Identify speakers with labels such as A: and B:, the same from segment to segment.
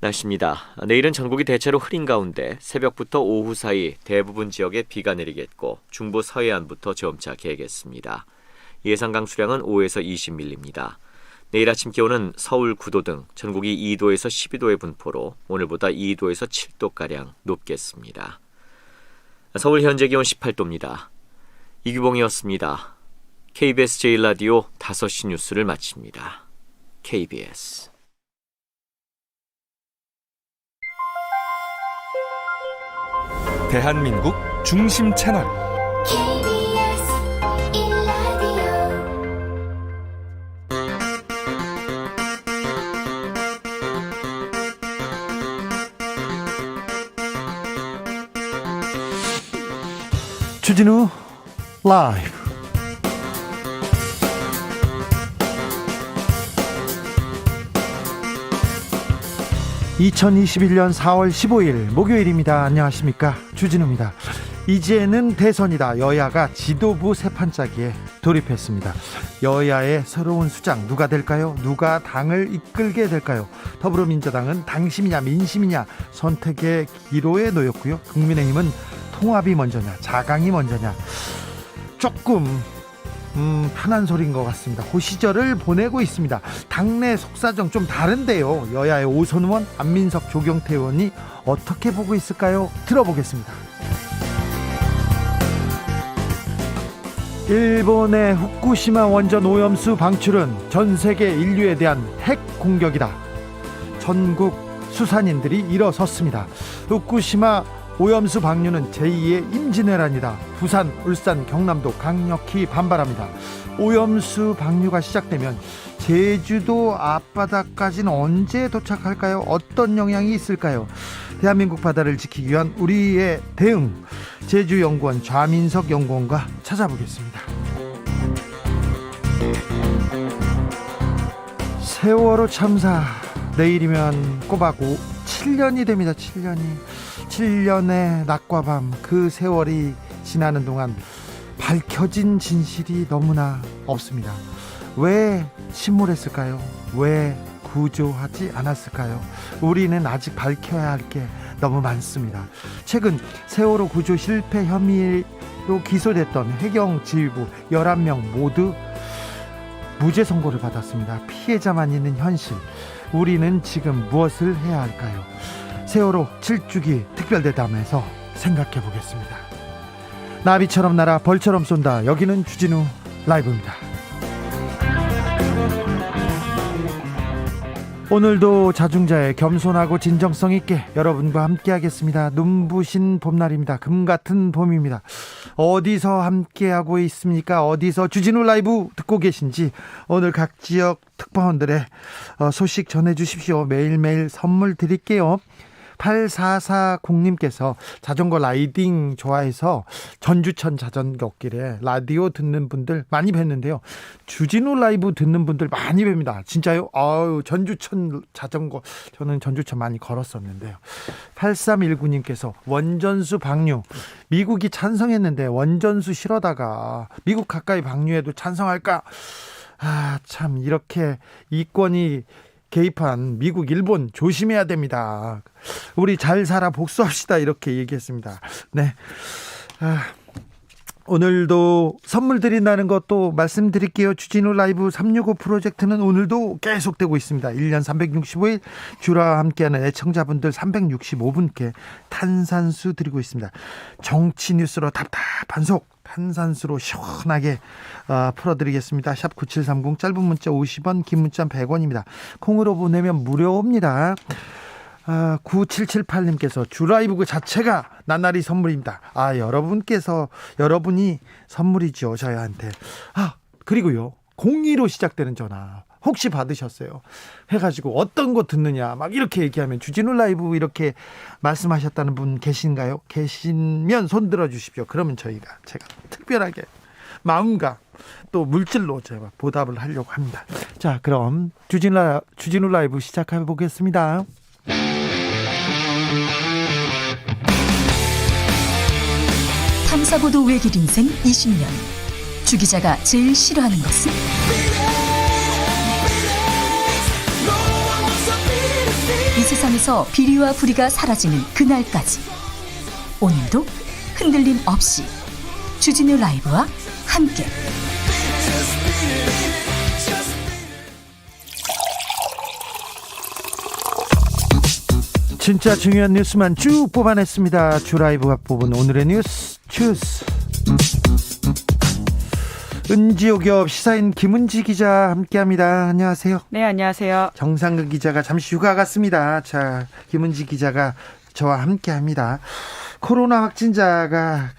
A: 날씨입니다. 내일은 전국이 대체로 흐린 가운데 새벽부터 오후 사이 대부분 지역에 비가 내리겠고 중부 서해안부터 점차 개겠습니다. 예상 강수량은 5에서 20mm입니다. 내일 아침 기온은 서울 9도 등 전국이 2도에서 12도의 분포로 오늘보다 2도에서 7도가량 높겠습니다. 서울 현재 기온 18도입니다. 이규봉이었습니다. KBS 제1라디오 5시 뉴스를 마칩니다. KBS
B: 대한민국 중심 채널
C: KBS 1라디오
D: 주진우 라이브. (2021년 4월 15일) 목요일입니다. 안녕하십니까, 주진우입니다. 이제는 대선이다. 여야가 지도부 세판짜기에 돌입했습니다. 여야의 새로운 수장 누가 될까요? 누가 당을 이끌게 될까요? 더불어민주당은 당심이냐 민심이냐 선택의 기로에 놓였고요. 국민의힘은 통합이 먼저냐 자강이 먼저냐, 조금 편한 소리인 것 같습니다. 그 시절을 보내고 있습니다. 당내 속사정 좀 다른데요. 여야의 오선 의원, 안민석, 조경태 의원이 어떻게 보고 있을까요? 들어보겠습니다. 일본의 후쿠시마 원전 오염수 방출은 전 세계 인류에 대한 핵 공격이다. 전국 수산인들이 일어섰습니다. 후쿠시마 오염수 방류는 제2의 임진왜란이다. 부산, 울산, 경남도 강력히 반발합니다. 오염수 방류가 시작되면 제주도 앞바다까지는 언제 도착할까요? 어떤 영향이 있을까요? 대한민국 바다를 지키기 위한 우리의 대응, 제주연구원 좌민석 연구원과 찾아보겠습니다. 세월호 참사 내일이면 꼬박 7년이 됩니다. 7년의 낮과 밤, 그 세월이 지나는 동안 밝혀진 진실이 너무나 없습니다. 왜 침몰했을까요? 왜 구조하지 않았을까요? 우리는 아직 밝혀야 할 게 너무 많습니다. 최근 세월호 구조 실패 혐의로 기소됐던 해경지휘부 11명 모두 무죄 선고를 받았습니다. 피해자만 있는 현실, 우리는 지금 무엇을 해야 할까요? 세월호 7주기 특별대담에서 생각해 보겠습니다. 나비처럼 날아 벌처럼 쏜다. 여기는 주진우 라이브입니다. 오늘도 자중자애, 겸손하고 진정성 있게 여러분과 함께 하겠습니다. 눈부신 봄날입니다. 금같은 봄입니다. 어디서 함께하고 있습니까? 어디서 주진우 라이브 듣고 계신지 오늘 각 지역 특파원들의 소식 전해주십시오. 매일매일 선물 드릴게요. 8440님께서 자전거 라이딩 좋아해서 전주천 자전거길에 라디오 듣는 분들 많이 뵀는데요. 주진우 라이브 듣는 분들 많이 뵙니다. 진짜요? 전주천 자전거, 저는 전주천 많이 걸었었는데요. 8319님께서 원전수 방류, 미국이 찬성했는데 원전수 실어다가 미국 가까이 방류해도 찬성할까? 참, 이렇게 이권이 개입한 미국, 일본 조심해야 됩니다. 우리 잘 살아 복수합시다, 이렇게 얘기했습니다. 네. 오늘도 선물 드린다는 것도 말씀드릴게요. 주진우 라이브 365 프로젝트는 오늘도 계속되고 있습니다. 1년 365일 주라 함께하는 애청자분들 365분께 탄산수 드리고 있습니다. 정치 뉴스로 답답한 속 탄산수로 시원하게 풀어드리겠습니다. 샵 9730, 짧은 문자 50원, 긴 문자 100원입니다. 콩으로 보내면 무료입니다. 9778님께서 주라이브 그 자체가 나날이 선물입니다. 여러분이 선물이죠, 저희한테. 그리고요, 02로 시작되는 전화 혹시 받으셨어요? 해가지고 어떤 거 듣느냐 막 이렇게 얘기하면 주진우 라이브 이렇게 말씀하셨다는 분 계신가요? 계시면 손 들어 주십시오. 그러면 제가 특별하게 마음과 또 물질로 제가 보답을 하려고 합니다. 자, 그럼 주진우 라이브 시작해 보겠습니다.
E: 탐사보도 외길 인생 20년. 주 기자가 제일 싫어하는 것은? 이 세상 세상에서 비리와 부리가 사라지는 그날까지 오늘도 흔들림 없이 주진우 라이브와 함께
D: 진짜 중요한 뉴스만 쭉 뽑아냈습니다. 주라이브가 뽑은 오늘의 뉴스 주스. 은지오기업 시사인 김은지 기자 함께합니다. 안녕하세요.
F: 네, 안녕하세요.
D: 정상근 기자가 잠시 휴가 갔습니다. 자, 김은지 기자가 저와 함께합니다. 코로나 확진자가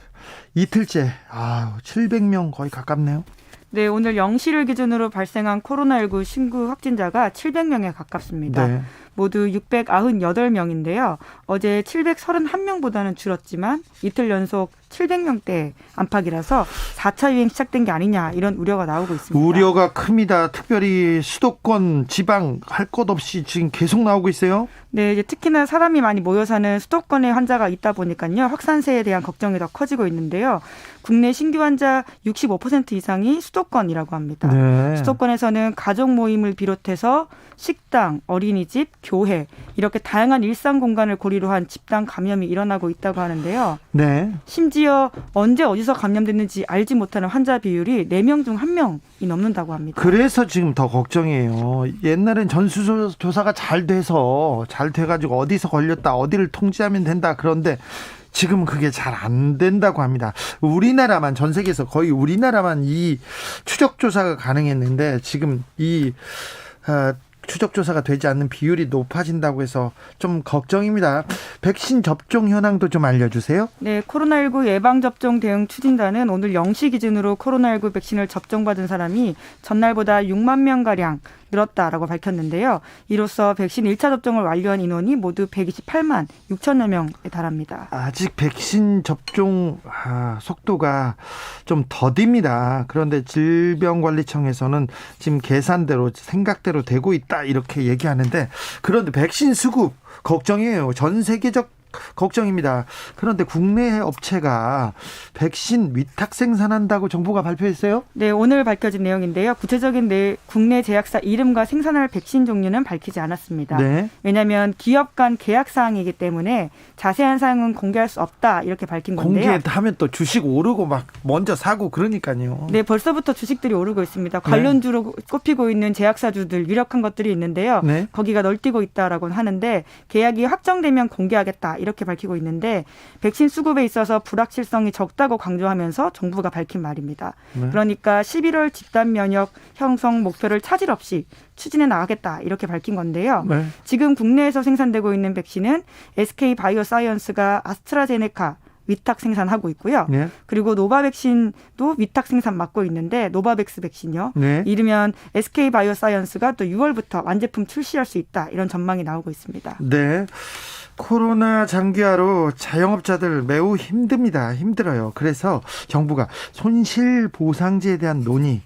D: 이틀째 700명 거의 가깝네요.
F: 네, 오늘 0시를 기준으로 발생한 코로나19 신규 확진자가 700명에 가깝습니다.
D: 네.
F: 모두 698명인데요. 어제 731명보다는 줄었지만 이틀 연속 700명대 안팎이라서 4차 유행 시작된 게 아니냐 이런 우려가 나오고 있습니다.
D: 우려가 큽니다. 특별히 수도권, 지방 할 것 없이 지금 계속 나오고 있어요.
F: 네, 이제 특히나 사람이 많이 모여 사는 수도권에 환자가 있다 보니까요. 확산세에 대한 걱정이 더 커지고 있는데요. 국내 신규 환자 65% 이상이 수도권이라고 합니다.
D: 네.
F: 수도권에서는 가족 모임을 비롯해서 식당, 어린이집, 교회 이렇게 다양한 일상 공간을 고리로 한 집단 감염이 일어나고 있다고 하는데요.
D: 네.
F: 심지어 언제 어디서 감염됐는지 알지 못하는 환자 비율이 4명 중 1명이 넘는다고 합니다.
D: 그래서 지금 더 걱정이에요. 옛날엔 전수조사가 잘 돼가지고 어디서 걸렸다, 어디를 통제하면 된다. 그런데 지금은 그게 잘 안 된다고 합니다. 우리나라만, 전 세계에서 거의 우리나라만 이 추적조사가 가능했는데 지금 이 추적조사가 되지 않는 비율이 높아진다고 해서 좀 걱정입니다. 백신 접종 현황도 좀 알려주세요.
F: 네, 코로나19 예방접종 대응 추진단은 오늘 0시 기준으로 코로나19 백신을 접종받은 사람이 전날보다 6만 명가량 늘었다라고 밝혔는데요. 이로써 백신 1차 접종을 완료한 인원이 모두 128만 6천여 명에 달합니다.
D: 아직 백신 접종 속도가 좀 더딥니다. 그런데 질병관리청에서는 지금 계산대로 생각대로 되고 있다 이렇게 얘기하는데, 그런데 백신 수급 걱정이에요. 전 세계적 걱정입니다. 그런데 국내 업체가 백신 위탁 생산한다고 정부가 발표했어요?
F: 네, 오늘 밝혀진 내용인데요. 구체적인 국내 제약사 이름과 생산할 백신 종류는 밝히지 않았습니다.
D: 네.
F: 왜냐하면 기업 간 계약 사항이기 때문에 자세한 사항은 공개할 수 없다 이렇게 밝힌 건데요.
D: 공개하면 또 주식 오르고 막 먼저 사고 그러니까요.
F: 네, 벌써부터 주식들이 오르고 있습니다. 관련주로 꼽히고 있는 제약사주들 유력한 것들이 있는데요.
D: 네.
F: 거기가 널뛰고 있다라고 하는데 계약이 확정되면 공개하겠다 이렇게 밝히고 있는데, 백신 수급에 있어서 불확실성이 적다고 강조하면서 정부가 밝힌 말입니다.
D: 네.
F: 그러니까 11월 집단 면역 형성 목표를 차질 없이 추진해 나가겠다 이렇게 밝힌 건데요.
D: 네.
F: 지금 국내에서 생산되고 있는 백신은 SK 바이오사이언스가 아스트라제네카 위탁 생산하고 있고요.
D: 네.
F: 그리고 노바백신도 위탁 생산 맡고 있는데, 노바백스 백신요.
D: 네.
F: 이르면 SK 바이오사이언스가 또 6월부터 완제품 출시할 수 있다 이런 전망이 나오고 있습니다.
D: 네. 코로나 장기화로 자영업자들 매우 힘들어요. 그래서 정부가 손실보상제에 대한 논의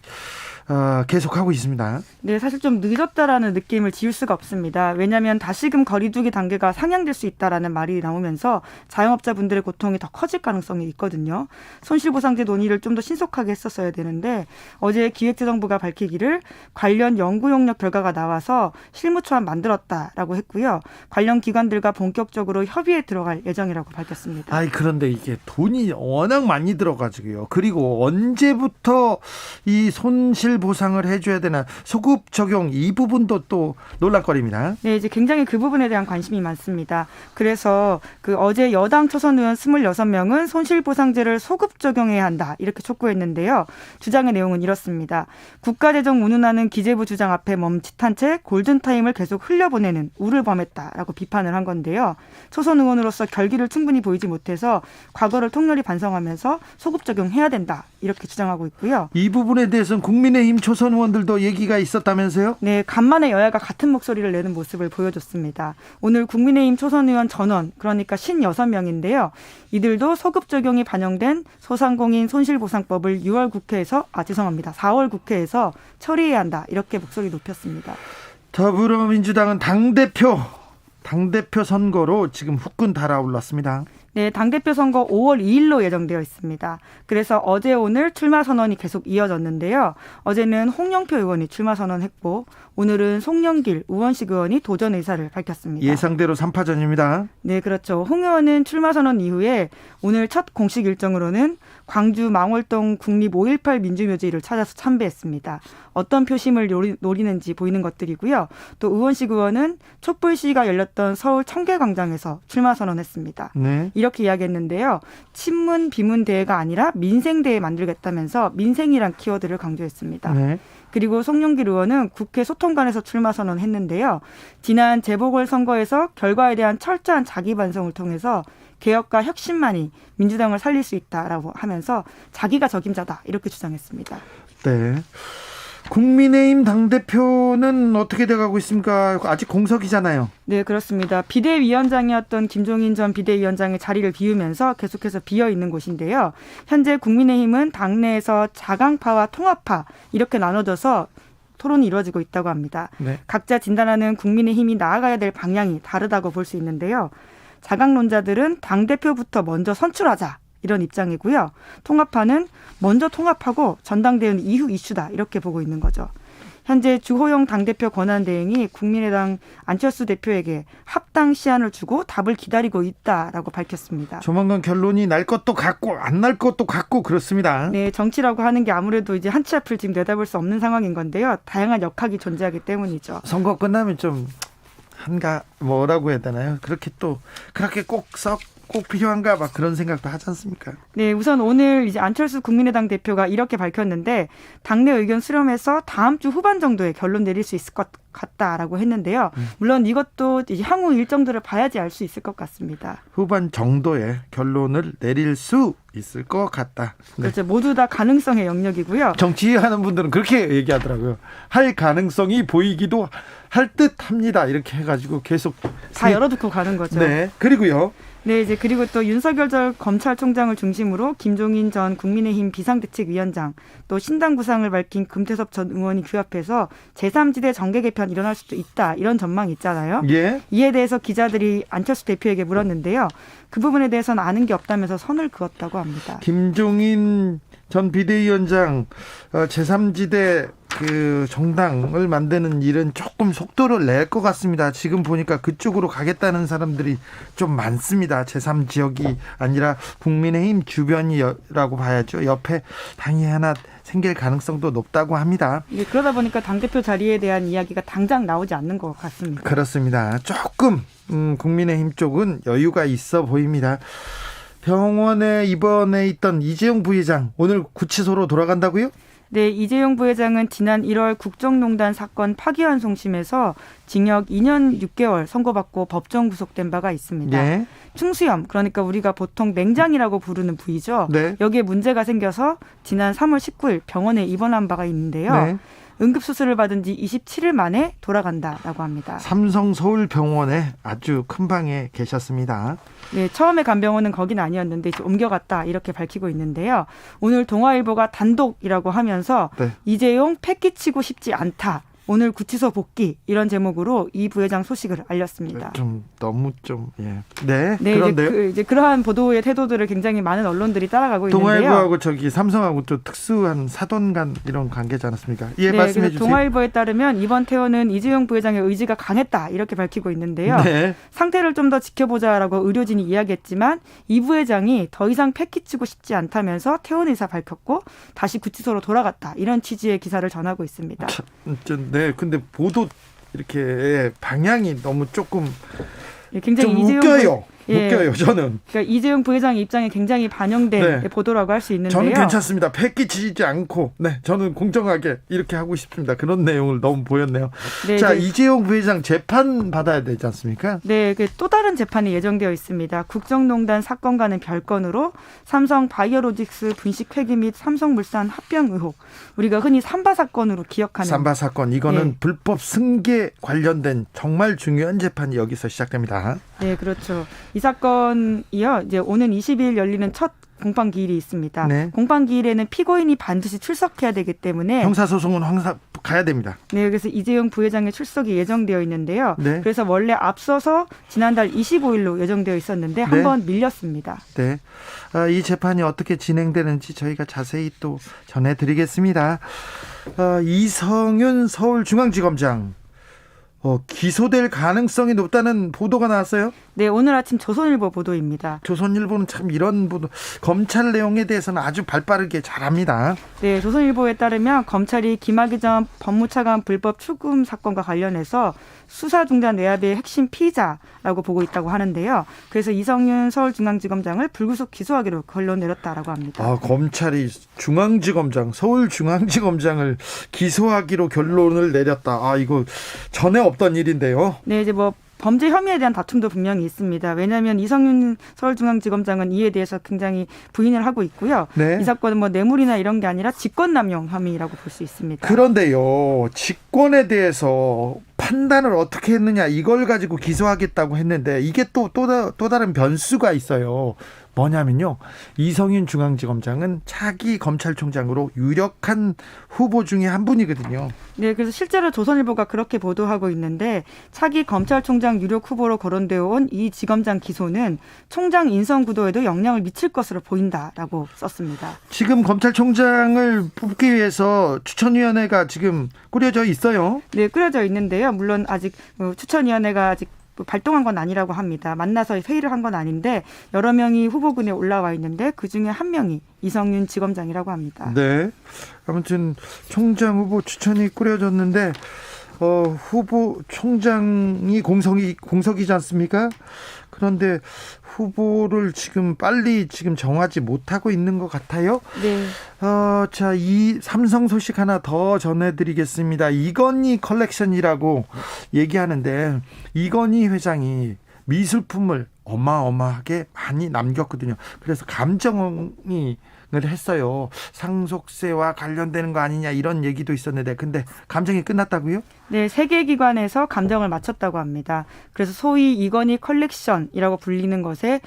D: 계속하고 있습니다.
F: 네, 사실 좀 늦었다라는 느낌을 지울 수가 없습니다. 왜냐하면 다시금 거리두기 단계가 상향될 수 있다라는 말이 나오면서 자영업자분들의 고통이 더 커질 가능성이 있거든요. 손실보상제 논의를 좀 더 신속하게 했었어야 되는데, 어제 기획재정부가 밝히기를 관련 연구 용역 결과가 나와서 실무초안 만들었다라고 했고요. 관련 기관들과 본격적으로 협의에 들어갈 예정이라고 밝혔습니다.
D: 그런데 이게 돈이 워낙 많이 들어가지고요. 그리고 언제부터 이 손실보상을 해줘야 되나, 소급 적용 이 부분도 또 논란거리입니다.
F: 네, 이제 굉장히 그 부분에 대한 관심이 많습니다. 그래서 어제 여당 초선 의원 26명은 손실보상제를 소급 적용해야 한다 이렇게 촉구했는데요. 주장의 내용은 이렇습니다. 국가재정 운운하는 기재부 주장 앞에 멈칫한 채 골든타임을 계속 흘려보내는 우를 범했다라고 비판을 한 건데요. 초선 의원으로서 결기를 충분히 보이지 못해서 과거를 통렬히 반성하면서 소급 적용해야 된다 이렇게 주장하고 있고요.
D: 이 부분에 대해서는 국민의힘 초선 의원들도 얘기가 있었다면서요?
F: 네, 간만에 여야가 같은 목소리를 내는 모습을 보여줬습니다. 오늘 국민의힘 초선 의원 전원, 그러니까 56명인데요. 이들도 소급 적용이 반영된 소상공인 손실보상법을 4월 국회에서 처리해야 한다 이렇게 목소리 높였습니다. 더불어민주당은 당대표 선거로 지금 후끈 달아올랐습니다. 네, 당대표 선거 5월 2일로 예정되어 있습니다. 그래서 어제 오늘 출마 선언이 계속 이어졌는데요. 어제는 홍영표 의원이 출마 선언했고 오늘은 송영길, 우원식 의원이 도전 의사를 밝혔습니다.
D: 예상대로 3파전입니다.
F: 네, 그렇죠. 홍 의원은 출마 선언 이후에 오늘 첫 공식 일정으로는 광주 망월동 국립 5.18 민주묘지를 찾아서 참배했습니다. 어떤 표심을 노리는지 보이는 것들이고요. 또 우원식 의원은 촛불 시위가 열렸던 서울 청계광장에서 출마 선언했습니다.
D: 네.
F: 이렇게 이야기했는데요. 친문 비문 대회가 아니라 민생 대회 만들겠다면서 민생이란 키워드를 강조했습니다.
D: 네.
F: 그리고 송영길 의원은 국회 소통관에서 출마 선언했는데요. 지난 재보궐선거에서 결과에 대한 철저한 자기 반성을 통해서 개혁과 혁신만이 민주당을 살릴 수 있다라고 하면서 자기가 적임자다 이렇게 주장했습니다.
D: 네. 국민의힘 당대표는 어떻게 돼가고 있습니까? 아직 공석이잖아요.
F: 네, 그렇습니다. 비대위원장이었던 김종인 전 비대위원장의 자리를 비우면서 계속해서 비어있는 곳인데요. 현재 국민의힘은 당내에서 자강파와 통합파 이렇게 나눠져서 토론이 이루어지고 있다고 합니다.
D: 네.
F: 각자 진단하는 국민의힘이 나아가야 될 방향이 다르다고 볼 수 있는데요. 자강론자들은 당대표부터 먼저 선출하자 이런 입장이고요. 통합파는 먼저 통합하고 전당대회는 이후 이슈다 이렇게 보고 있는 거죠. 현재 주호영 당대표 권한대행이 국민의당 안철수 대표에게 합당 시한을 주고 답을 기다리고 있다라고 밝혔습니다.
D: 조만간 결론이 날 것도 같고 안 날 것도 같고 그렇습니다.
F: 네, 정치라고 하는 게 아무래도 이제 한 치 앞을 지금 내다볼 수 없는 상황인 건데요. 다양한 역학이 존재하기 때문이죠.
D: 선거 끝나면 좀 뭐라고 해야 되나요? 그렇게 꼭 필요한가 막 그런 생각도 하지 않습니까?
F: 네, 우선 오늘 이제 안철수 국민의당 대표가 이렇게 밝혔는데 당내 의견 수렴해서 다음 주 후반 정도에 결론 내릴 수 있을 것 같다라고 했는데요. 물론 이것도 이제 향후 일정들을 봐야지 알 수 있을 것 같습니다.
D: 후반 정도에 결론을 내릴 수 있을 것 같다. 네.
F: 그렇죠. 모두 다 가능성의 영역이고요.
D: 정치하는 분들은 그렇게 얘기하더라고요. 할 가능성이 보이기도 할 듯합니다. 이렇게 해가지고 계속
F: 다 열어두고 가는 거죠.
D: 네. 그리고요.
F: 네, 이제 그리고 또 윤석열 전 검찰총장을 중심으로 김종인 전 국민의힘 비상대책위원장 또 신당 구상을 밝힌 금태섭 전 의원이 규합해서 제3지대 정계 개편 일어날 수도 있다 이런 전망이 있잖아요.
D: 예.
F: 이에 대해서 기자들이 안철수 대표에게 물었는데요. 그 부분에 대해서는 아는 게 없다면서 선을 그었다고 합니다.
D: 김종인 전 비대위원장 제3지대 그 정당을 만드는 일은 조금 속도를 낼 것 같습니다. 지금 보니까 그쪽으로 가겠다는 사람들이 좀 많습니다. 제3지역이 아니라 국민의힘 주변이라고 봐야죠. 옆에 당이 하나 생길 가능성도 높다고 합니다.
F: 예, 그러다 보니까 당대표 자리에 대한 이야기가 당장 나오지 않는 것 같습니다.
D: 그렇습니다. 조금 국민의힘 쪽은 여유가 있어 보입니다. 병원에 입원해 있던 이재용 부회장 오늘 구치소로 돌아간다고요?
F: 네, 이재용 부회장은 지난 1월 국정농단 사건 파기환송심에서 징역 2년 6개월 선고받고 법정 구속된 바가 있습니다.
D: 네.
F: 충수염, 그러니까 우리가 보통 맹장이라고 부르는 부위죠.
D: 네.
F: 여기에 문제가 생겨서 지난 3월 19일 병원에 입원한 바가 있는데요.
D: 네.
F: 응급수술을 받은 지 27일 만에 돌아간다라고 합니다.
D: 삼성 서울병원에 아주 큰 방에 계셨습니다.
F: 네, 처음에 간 병원은 거긴 아니었는데 이제 옮겨갔다 이렇게 밝히고 있는데요. 오늘 동아일보가 단독이라고 하면서
D: 네.
F: 이재용 패기치고 싶지 않다. 오늘 구치소 복귀 이런 제목으로 이 부회장 소식을 알렸습니다.
D: 좀 너무 좀 예. 네.
F: 네,
D: 그런데요.
F: 이제 그러한 보도의 태도들을 굉장히 많은 언론들이 따라가고 있는데요.
D: 동아일보하고 저기 삼성하고 또 특수한 사돈간 이런 관계지 않았습니까? 예,
F: 네,
D: 말씀해 주세요.
F: 동아일보에 따르면 이번 퇴원은 이재용 부회장의 의지가 강했다 이렇게 밝히고 있는데요.
D: 네.
F: 상태를 좀 더 지켜보자라고 의료진이 이야기했지만 이 부회장이 더 이상 패키치고 싶지 않다면서 퇴원 의사 밝혔고 다시 구치소로 돌아갔다 이런 취지의 기사를 전하고 있습니다.
D: 네, 근데 보도 이렇게 방향이 너무 조금
F: 예, 굉장히
D: 좀
F: 이재용
D: 웃겨요.
F: 예.
D: 웃겨요, 저는.
F: 그러니까 이재용 부회장의 입장에 굉장히 반영된
D: 네.
F: 보도라고 할 수 있는데요.
D: 저는 괜찮습니다. 패키지지 않고, 네, 저는 공정하게 이렇게 하고 싶습니다. 그런 내용을 너무 보였네요.
F: 네,
D: 자,
F: 네.
D: 이재용 부회장 재판 받아야 되지 않습니까?
F: 네, 또 다른 재판이 예정되어 있습니다. 국정농단 사건과는 별건으로 삼성 바이오로직스 분식 회계 및 삼성물산 합병 의혹, 우리가 흔히 삼바 사건으로 기억하는.
D: 삼바 사건, 이거는
F: 네.
D: 불법 승계 관련된 정말 중요한 재판이 여기서 시작됩니다.
F: 네, 그렇죠. 이 사건이요, 이제 오는 20일 열리는 첫 공판 기일이 있습니다.
D: 네.
F: 공판 기일에는 피고인이 반드시 출석해야 되기 때문에
D: 형사소송은 가야 됩니다.
F: 네, 그래서 이재용 부회장의 출석이 예정되어 있는데요.
D: 네.
F: 그래서 원래 앞서서 지난달 25일로 예정되어 있었는데 한 번 밀렸습니다.
D: 네. 이 재판이 어떻게 진행되는지 저희가 자세히 또 전해드리겠습니다. 이성윤 서울중앙지검장 기소될 가능성이 높다는 보도가 나왔어요.
F: 네, 오늘 아침 조선일보 보도입니다.
D: 조선일보는 참 이런 보도, 검찰 내용에 대해서는 아주 발빠르게 잘합니다.
F: 네, 조선일보에 따르면 검찰이 김학의 전 법무차관 불법 출금 사건과 관련해서 수사 중단 외압의 핵심 피의자라고 보고 있다고 하는데요. 그래서 이성윤 서울중앙지검장을 불구속 기소하기로 결론 내렸다라고 합니다.
D: 검찰이 중앙지검장, 서울중앙지검장을 기소하기로 결론을 내렸다. 이거 전에 없던 일인데요.
F: 네, 이제 범죄 혐의에 대한 다툼도 분명히 있습니다. 왜냐하면 이성윤 서울중앙지검장은 이에 대해서 굉장히 부인을 하고 있고요.
D: 네.
F: 이 사건은 뇌물이나 이런 게 아니라 직권남용 혐의라고 볼 수 있습니다.
D: 그런데요, 직권에 대해서 판단을 어떻게 했느냐, 이걸 가지고 기소하겠다고 했는데 이게 또 다른 변수가 있어요. 뭐냐면요, 이성윤 중앙지검장은 차기 검찰총장으로 유력한 후보 중에 한 분이거든요.
F: 네, 그래서 실제로 조선일보가 그렇게 보도하고 있는데 차기 검찰총장 유력 후보로 거론되어 온 이 지검장 기소는 총장 인선 구도에도 영향을 미칠 것으로 보인다라고 썼습니다.
D: 지금 검찰총장을 뽑기 위해서 추천위원회가 지금 꾸려져 있어요.
F: 네, 꾸려져 있는데요. 물론 아직 추천위원회가 아직 발동한 건 아니라고 합니다. 만나서 회의를 한 건 아닌데 여러 명이 후보군에 올라와 있는데 그중에 한 명이 이성윤 지검장이라고 합니다.
D: 네. 아무튼 총장 후보 추천이 꾸려졌는데 후보 총장이 공석이지 않습니까? 그런데 후보를 지금 빨리 정하지 못하고 있는 것 같아요.
F: 네.
D: 자, 이 삼성 소식 하나 더 전해드리겠습니다. 이건희 컬렉션이라고 얘기하는데 이건희 회장이 미술품을 어마어마하게 많이 남겼거든요. 그래서 감정이 했어요. 상속세와 관련되는 거 아니냐 이런 얘기도 있었는데 근데 감정이 끝났다고요?
F: 네, 세계 기관에서 감정을 마쳤다고 합니다. 그래서 소위 이건희 컬렉션이라고 불리는 것에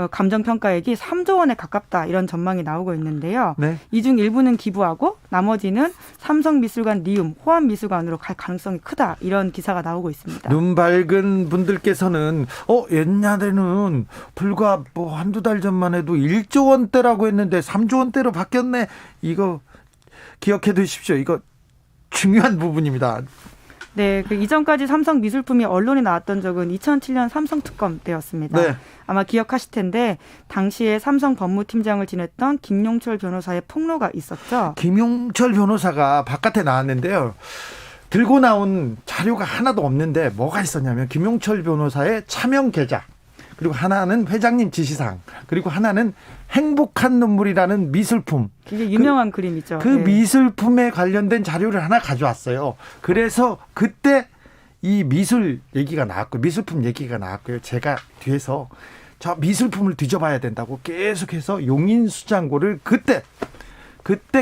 F: 감정평가액이 3조 원에 가깝다 이런 전망이 나오고 있는데요.
D: 네.
F: 이 중 일부는 기부하고 나머지는 삼성미술관 리움, 호암미술관으로 갈 가능성이 크다 이런 기사가 나오고 있습니다.
D: 눈 밝은 분들께서는 옛날에는 불과 한두 달 전만 해도 1조 원대라고 했는데 3조 원대로 바뀌었네. 이거 기억해 두십시오. 이거 중요한 부분입니다.
F: 네, 그 이전까지 삼성 미술품이 언론에 나왔던 적은 2007년 삼성 특검 때였습니다.
D: 네.
F: 아마 기억하실 텐데 당시에 삼성 법무팀장을 지냈던 김용철 변호사의 폭로가 있었죠.
D: 김용철 변호사가 바깥에 나왔는데요. 들고 나온 자료가 하나도 없는데 뭐가 있었냐면 김용철 변호사의 차명 계좌, 그리고 하나는 회장님 지시사항, 그리고 하나는 행복한 눈물이라는 미술품.
F: 굉장히 유명한 그림이죠.
D: 그
F: 네.
D: 미술품에 관련된 자료를 하나 가져왔어요. 그래서 그때 이 미술 얘기가 나왔고 미술품 얘기가 나왔고요. 제가 뒤에서 저 미술품을 뒤져봐야 된다고 계속해서 용인수장고를 그때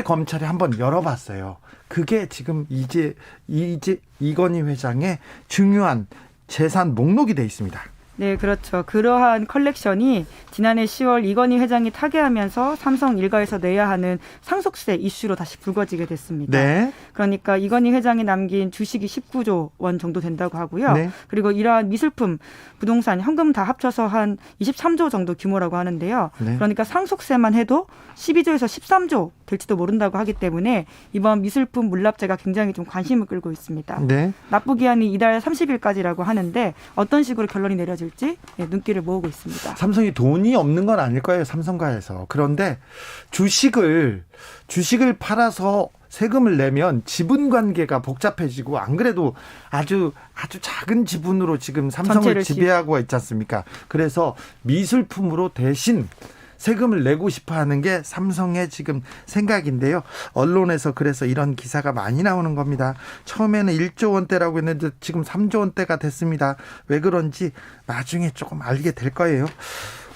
D: 검찰이 한번 열어봤어요. 그게 지금 이제 이건희 회장의 중요한 재산 목록이 돼 있습니다.
F: 네, 그렇죠. 그러한 컬렉션이 지난해 10월 이건희 회장이 타계하면서 삼성 일가에서 내야 하는 상속세 이슈로 다시 불거지게 됐습니다.
D: 네.
F: 그러니까 이건희 회장이 남긴 주식이 19조 원 정도 된다고 하고요.
D: 네.
F: 그리고 이러한 미술품, 부동산, 현금 다 합쳐서 한 23조 정도 규모라고 하는데요.
D: 네.
F: 그러니까 상속세만 해도 12조에서 13조 될지도 모른다고 하기 때문에 이번 미술품 물납제가 굉장히 좀 관심을 끌고 있습니다.
D: 네.
F: 납부 기한이 이달 30일까지라고 하는데 어떤 식으로 결론이 내려질지 눈길을 모으고 있습니다.
D: 삼성이 돈이 없는 건 아닐 거예요. 삼성가에서. 그런데 주식을 팔아서 세금을 내면 지분 관계가 복잡해지고 안 그래도 아주 작은 지분으로 지금 삼성을 지배하고 있지 않습니까? 그래서 미술품으로 대신 세금을 내고 싶어 하는 게 삼성의 지금 생각인데요. 언론에서 그래서 이런 기사가 많이 나오는 겁니다. 처음에는 1조 원대라고 했는데 지금 3조 원대가 됐습니다. 왜 그런지 나중에 조금 알게 될 거예요.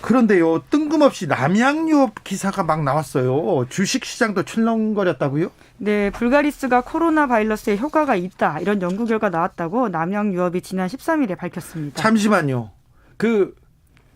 D: 그런데요, 뜬금없이 남양유업 기사가 막 나왔어요. 주식시장도 출렁거렸다고요?
F: 네, 불가리스가 코로나 바이러스에 효과가 있다 이런 연구 결과 나왔다고 남양유업이 지난 13일에 밝혔습니다.
D: 잠시만요.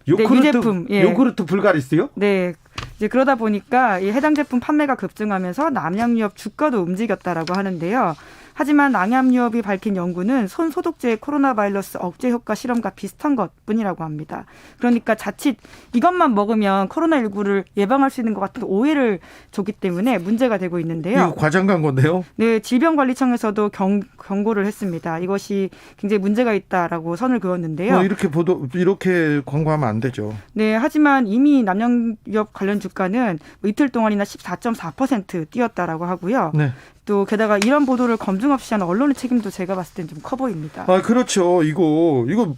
F: 유제품, 예.
D: 요구르트 불가리스요?
F: 네, 이제 그러다 보니까 이 해당 제품 판매가 급증하면서 남양유업 주가도 움직였다라고 하는데요. 하지만 낭암유업이 밝힌 연구는 손 소독제의 코로나 바이러스 억제 효과 실험과 비슷한 것뿐이라고 합니다. 그러니까 자칫 이것만 먹으면 코로나19를 예방할 수 있는 것 같은 오해를 줬기 때문에 문제가 되고 있는데요.
D: 이거 과장 광고인데요.
F: 네, 질병관리청에서도 경고를 했습니다. 이것이 굉장히 문제가 있다라고 선을 그었는데요.
D: 이렇게 광고하면 안 되죠.
F: 네, 하지만 이미 남양유업 관련 주가는 이틀 동안이나 14.4% 뛰었다라고 하고요.
D: 네.
F: 또 게다가 이런 보도를 검증 없이 하는 언론의 책임도 제가 봤을 땐 좀 커 보입니다.
D: 아, 그렇죠. 이거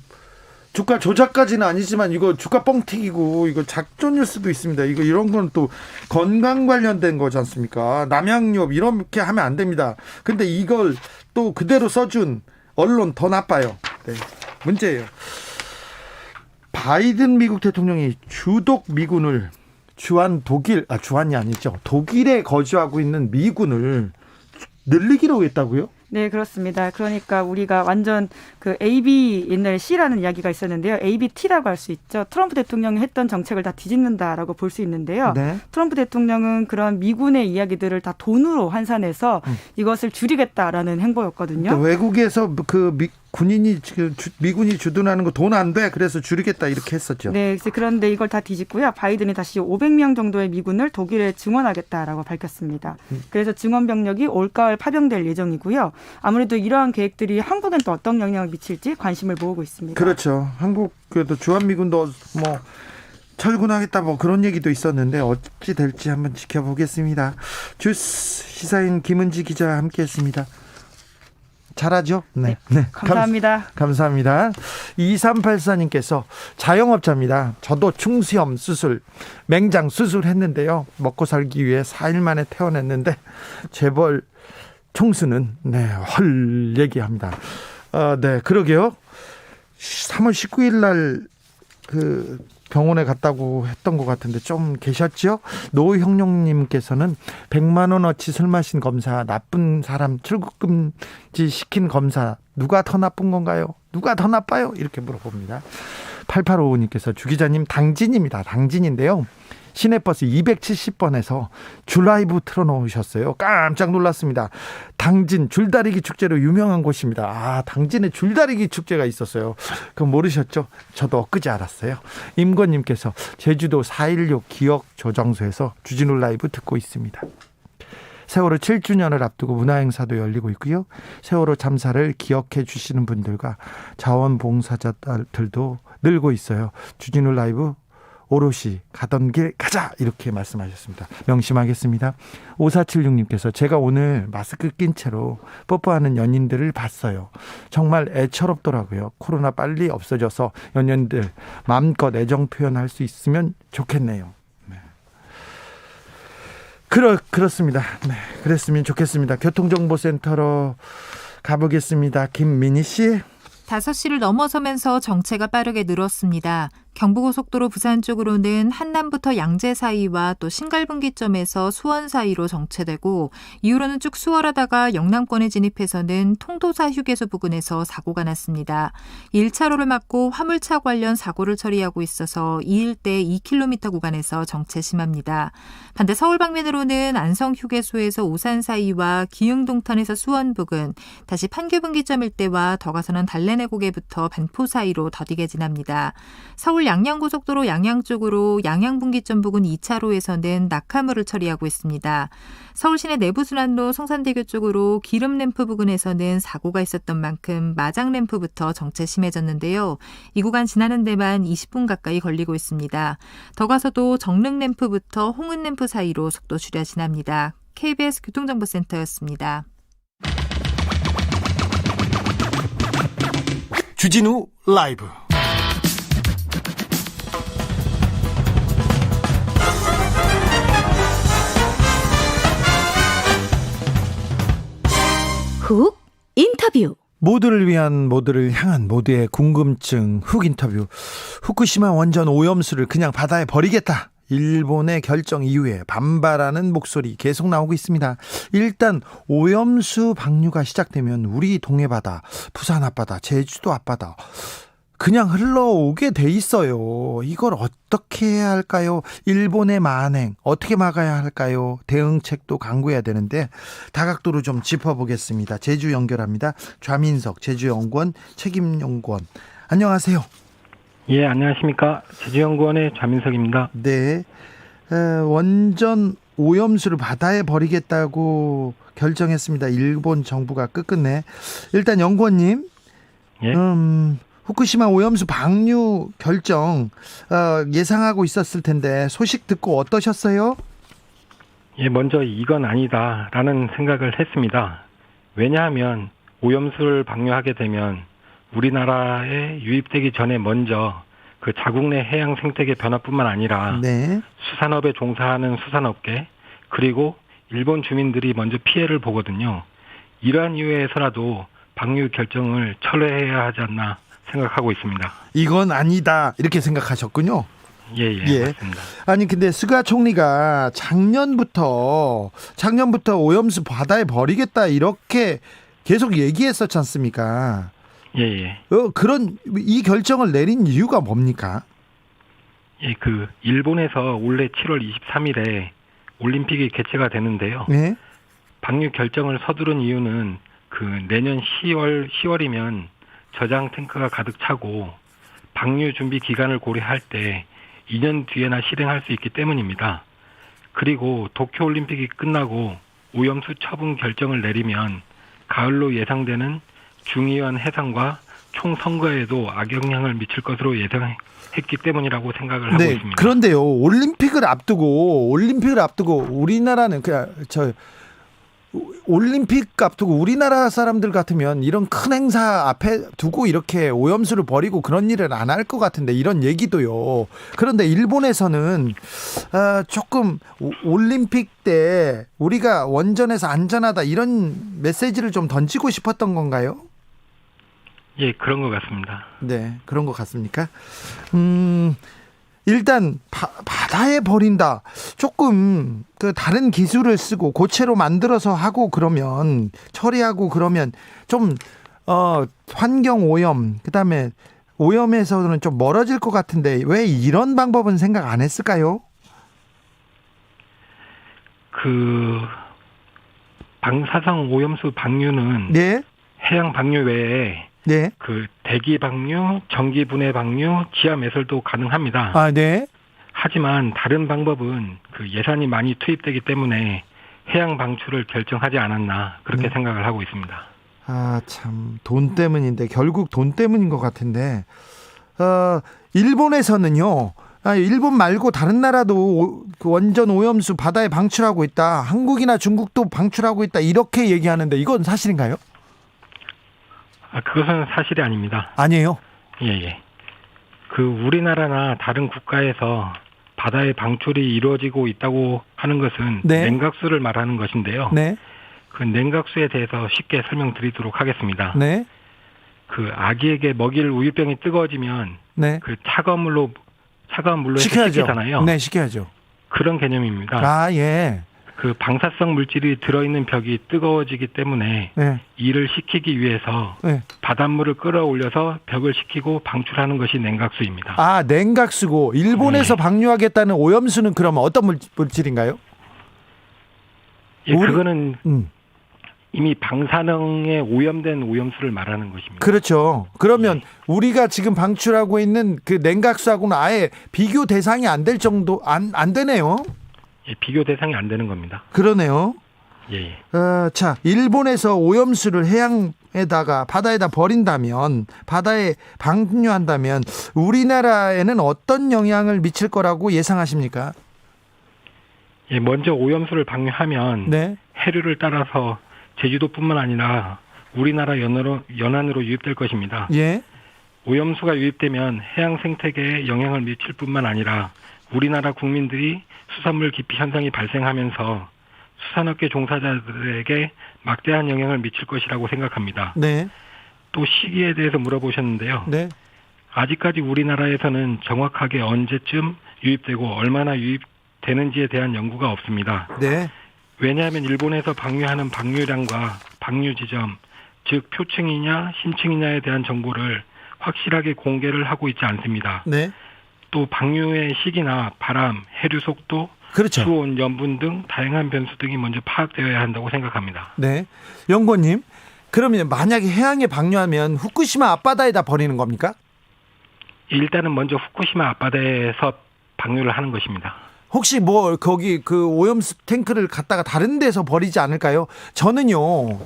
D: 주가 조작까지는 아니지만 이거 주가 뻥튀기고 이거 작전일 수도 있습니다. 이런 건 또 건강 관련된 거지 않습니까? 남양유업 이렇게 하면 안 됩니다. 근데 이걸 또 그대로 써준 언론 더 나빠요. 네, 문제예요. 바이든 미국 대통령이 주독 미군을 주한이 아니죠. 독일에 거주하고 있는 미군을 늘리기로 했다고요?
F: 네, 그렇습니다. 그러니까 우리가 완전 그 AB 옛날에 C라는 이야기가 있었는데요. ABT라고 할 수 있죠. 트럼프 대통령이 했던 정책을 다 뒤집는다라고 볼 수 있는데요.
D: 네.
F: 트럼프 대통령은 그런 미군의 이야기들을 다 돈으로 환산해서 이것을 줄이겠다라는 행보였거든요.
D: 그러니까 외국에서 미군이 주둔하는 거 돈 안 돼. 그래서 줄이겠다 이렇게 했었죠.
F: 네, 그런데 이걸 다 뒤집고요. 바이든이 다시 500명 정도의 미군을 독일에 증원하겠다라고 밝혔습니다. 그래서 증원 병력이 올가을 파병될 예정이고요. 아무래도 이러한 계획들이 한국엔 또 어떤 영향을 미칠지 관심을 모으고 있습니다.
D: 그렇죠. 한국에도 주한미군도 뭐 철군하겠다 뭐 그런 얘기도 있었는데 어찌 될지 한번 지켜보겠습니다. 주스 시사인 김은지 기자와 함께했습니다. 잘하죠? 네.
F: 감사합니다.
D: 감사합니다. 2384님께서 자영업자입니다. 저도 충수염 수술, 맹장 수술했는데요. 먹고 살기 위해 4일 만에 퇴원했는데 재벌 총수는 헐 얘기합니다. 네, 그러게요. 3월 19일 날 병원에 갔다고 했던 것 같은데 좀 계셨죠? 노형룡님께서는 100만 원어치 술 마신 검사, 나쁜 사람 출국금지 시킨 검사 누가 더 나쁜 건가요? 누가 더 나빠요? 이렇게 물어봅니다. 8855님께서 주 기자님 당진입니다. 당진인데요. 시내버스 270번에서 줄라이브 틀어놓으셨어요. 깜짝 놀랐습니다. 당진 줄다리기 축제로 유명한 곳입니다. 아, 당진에 줄다리기 축제가 있었어요. 그럼 모르셨죠? 저도 엊그제 알았어요. 임건님께서 제주도 4.16 기억조정소에서 주진우 라이브 듣고 있습니다. 세월호 7주년을 앞두고 문화행사도 열리고 있고요. 세월호 참사를 기억해 주시는 분들과 자원봉사자들도 늘고 있어요. 주진우 라이브 오롯이 가던 길 가자 이렇게 말씀하셨습니다. 명심하겠습니다. 5476님께서 제가 오늘 마스크 낀 채로 뽀뽀하는 연인들을 봤어요. 정말 애처롭더라고요. 코로나 빨리 없어져서 연인들 마음껏 애정 표현할 수 있으면 좋겠네요. 네. 그렇습니다. 네, 그랬으면 좋겠습니다. 교통정보센터로 가보겠습니다. 김민희 씨.
G: 5시를 넘어서면서 정체가 빠르게 늘었습니다. 경부고속도로 부산 쪽으로는 한남부터 양재 사이와 또 신갈분기점에서 수원 사이로 정체되고 이후로는 쭉 수월하다가 영남권에 진입해서는 통도사 휴게소 부근에서 사고가 났습니다. 1차로를 막고 화물차 관련 사고를 처리하고 있어서 이 일대 2km 구간에서 정체 심합니다. 반대 서울 방면으로는 안성 휴게소에서 오산 사이와 기흥동탄에서 수원 부근, 다시 판교분기점 일대와 더 가서는 달래내고개부터 반포 사이로 더디게 지납니다. 서울 양양고속도로 양양 쪽으로 양양분기점 부근 2차로에서는 낙하물을 처리하고 있습니다. 서울시내 내부순환로 성산대교 쪽으로 기름램프 부근에서는 사고가 있었던 만큼 마장램프부터 정체 심해졌는데요. 이 구간 지나는 데만 20분 가까이 걸리고 있습니다. 더 가서도 정릉램프부터 홍은램프 사이로 속도 줄여 지납니다. KBS 교통정보센터였습니다.
B: 주진우 라이브.
E: 훅 인터뷰.
D: 모두를 위한, 모두를 향한, 모두의 궁금증 훅 인터뷰. 후쿠시마 원전 오염수를 그냥 바다에 버리겠다, 일본의 결정 이후에 반발하는 목소리 계속 나오고 있습니다. 일단 오염수 방류가 시작되면 우리 동해바다, 부산 앞바다, 제주도 앞바다, 그냥 흘러오게 돼 있어요. 이걸 어떻게 해야 할까요? 일본의 만행 어떻게 막아야 할까요? 대응책도 강구해야 되는데 다각도로 좀 짚어보겠습니다. 제주 연결합니다. 좌민석 제주연구원 책임연구원, 안녕하세요.
H: 예, 안녕하십니까. 제주연구원의 좌민석입니다.
D: 네, 원전 오염수를 바다에 버리겠다고 결정했습니다. 일본 정부가 끝끝내. 일단 연구원님,
H: 예.
D: 후쿠시마 오염수 방류 결정 예상하고 있었을 텐데 소식 듣고 어떠셨어요?
H: 예, 먼저 이건 아니다라는 생각을 했습니다. 왜냐하면 오염수를 방류하게 되면 우리나라에 유입되기 전에 먼저 그 자국 내 해양 생태계 변화뿐만 아니라
D: 네.
H: 수산업에 종사하는 수산업계 그리고 일본 주민들이 먼저 피해를 보거든요. 이러한 이유에서라도 방류 결정을 철회해야 하지 않나 생각하고 있습니다.
D: 이건 아니다 이렇게 생각하셨군요.
H: 예, 맞습니다.
D: 아니 근데 스가 총리가 작년부터 오염수 바다에 버리겠다 이렇게 계속 얘기했었지 않습니까?
H: 예.
D: 그런 이 결정을 내린 이유가 뭡니까?
H: 예, 그 일본에서 올해 7월 23일에 올림픽이 개최가 되는데요.
D: 네.
H: 방류 결정을 서두른 이유는 그 내년 10월이면 저장 탱크가 가득 차고 방류 준비 기간을 고려할 때 2년 뒤에나 실행할 수 있기 때문입니다. 그리고 도쿄 올림픽이 끝나고 오염수 처분 결정을 내리면 가을로 예상되는 중의원 해상과 총선거에도 악영향을 미칠 것으로 예상했기 때문이라고 생각을 하고 있습니다.
D: 그런데요, 올림픽을 앞두고 우리나라는 올림픽 앞두고 우리나라 사람들 같으면 이런 큰 행사 앞에 두고 이렇게 오염수를 버리고 그런 일을 안 할 것 같은데 이런 얘기도요. 그런데 일본에서는 조금 올림픽 때 우리가 원전에서 안전하다 이런 메시지를 좀 던지고 싶었던 건가요?
H: 예, 그런 것 같습니다.
D: 네, 그런 것 같습니까? 일단 바다에 버린다. 조금 그 다른 기술을 쓰고 고체로 만들어서 하고 그러면 처리하고 그러면 좀 환경 오염 그다음에 오염에서는 좀 멀어질 것 같은데 왜 이런 방법은 생각 안 했을까요?
H: 그 방사성 오염수 방류는
D: 네,
H: 해양 방류 외에
D: 네,
H: 그 대기 방류, 전기 분해 방류, 지하 매설도 가능합니다.
D: 아, 네.
H: 하지만 다른 방법은 그 예산이 많이 투입되기 때문에 해양 방출을 결정하지 않았나 그렇게 생각을 하고 있습니다.
D: 아, 참 돈 때문인데 결국 돈 때문인 것 같은데 일본에서는요. 일본 말고 다른 나라도 그 원전 오염수 바다에 방출하고 있다. 한국이나 중국도 방출하고 있다. 이렇게 얘기하는데 이건 사실인가요?
H: 그것은 사실이 아닙니다.
D: 아니에요.
H: 예. 그 우리나라나 다른 국가에서 바다의 방출이 이루어지고 있다고 하는 것은
D: 네.
H: 냉각수를 말하는 것인데요.
D: 네.
H: 그 냉각수에 대해서 쉽게 설명드리도록 하겠습니다.
D: 네.
H: 그 아기에게 먹일 우유병이 뜨거워지면
D: 네.
H: 그 차가운 물로
D: 식혀야죠.
H: 식히잖아요.
D: 네, 식혀야죠.
H: 그런 개념입니다.
D: 아, 예.
H: 그 방사성 물질이 들어있는 벽이 뜨거워지기 때문에
D: 네.
H: 이를 식히기 위해서
D: 네. 바닷물을
H: 끌어올려서 벽을 식히고 방출하는 것이 냉각수입니다.
D: 아, 냉각수고 일본에서
H: 네.
D: 방류하겠다는 오염수는 그러면 어떤 물질인가요?
H: 예, 그거는
D: 음.
H: 이미 방사능에 오염된 오염수를 말하는 것입니다.
D: 그렇죠. 그러면 우리가 지금 방출하고 있는 그 냉각수하고는 아예 비교 대상이 안 될 정도 안 되네요.
H: 예, 비교 대상이 안 되는 겁니다.
D: 그러네요.
H: 예.
D: 자, 일본에서 오염수를 해양에다가 바다에다 버린다면, 바다에 방류한다면 우리나라에는 어떤 영향을 미칠 거라고 예상하십니까?
H: 예, 먼저 오염수를 방류하면
D: 네.
H: 해류를 따라서 제주도뿐만 아니라 우리나라 연안으로 유입될 것입니다.
D: 예.
H: 오염수가 유입되면 해양 생태계에 영향을 미칠 뿐만 아니라 우리나라 국민들이 수산물 기피 현상이 발생하면서 수산업계 종사자들에게 막대한 영향을 미칠 것이라고 생각합니다.
D: 네.
H: 또 시기에 대해서 물어보셨는데요.
D: 네.
H: 아직까지 우리나라에서는 정확하게 언제쯤 유입되고 얼마나 유입되는지에 대한 연구가 없습니다.
D: 네.
H: 왜냐하면 일본에서 방류하는 방류량과 방류 지점, 즉 표층이냐 심층이냐에 대한 정보를 확실하게 공개를 하고 있지 않습니다.
D: 네.
H: 또 방류의 시기나 바람, 해류 속도,
D: 그렇죠.
H: 수온, 염분 등 다양한 변수 등이 먼저 파악되어야 한다고 생각합니다.
D: 네. 연구원님, 그러면 만약에 해양에 방류하면 후쿠시마 앞바다에다 버리는 겁니까?
H: 일단은 먼저 후쿠시마 앞바다에서 방류를 하는 것입니다.
D: 혹시 뭐 거기 그 오염수 탱크를 갖다가 다른 데서 버리지 않을까요? 저는요,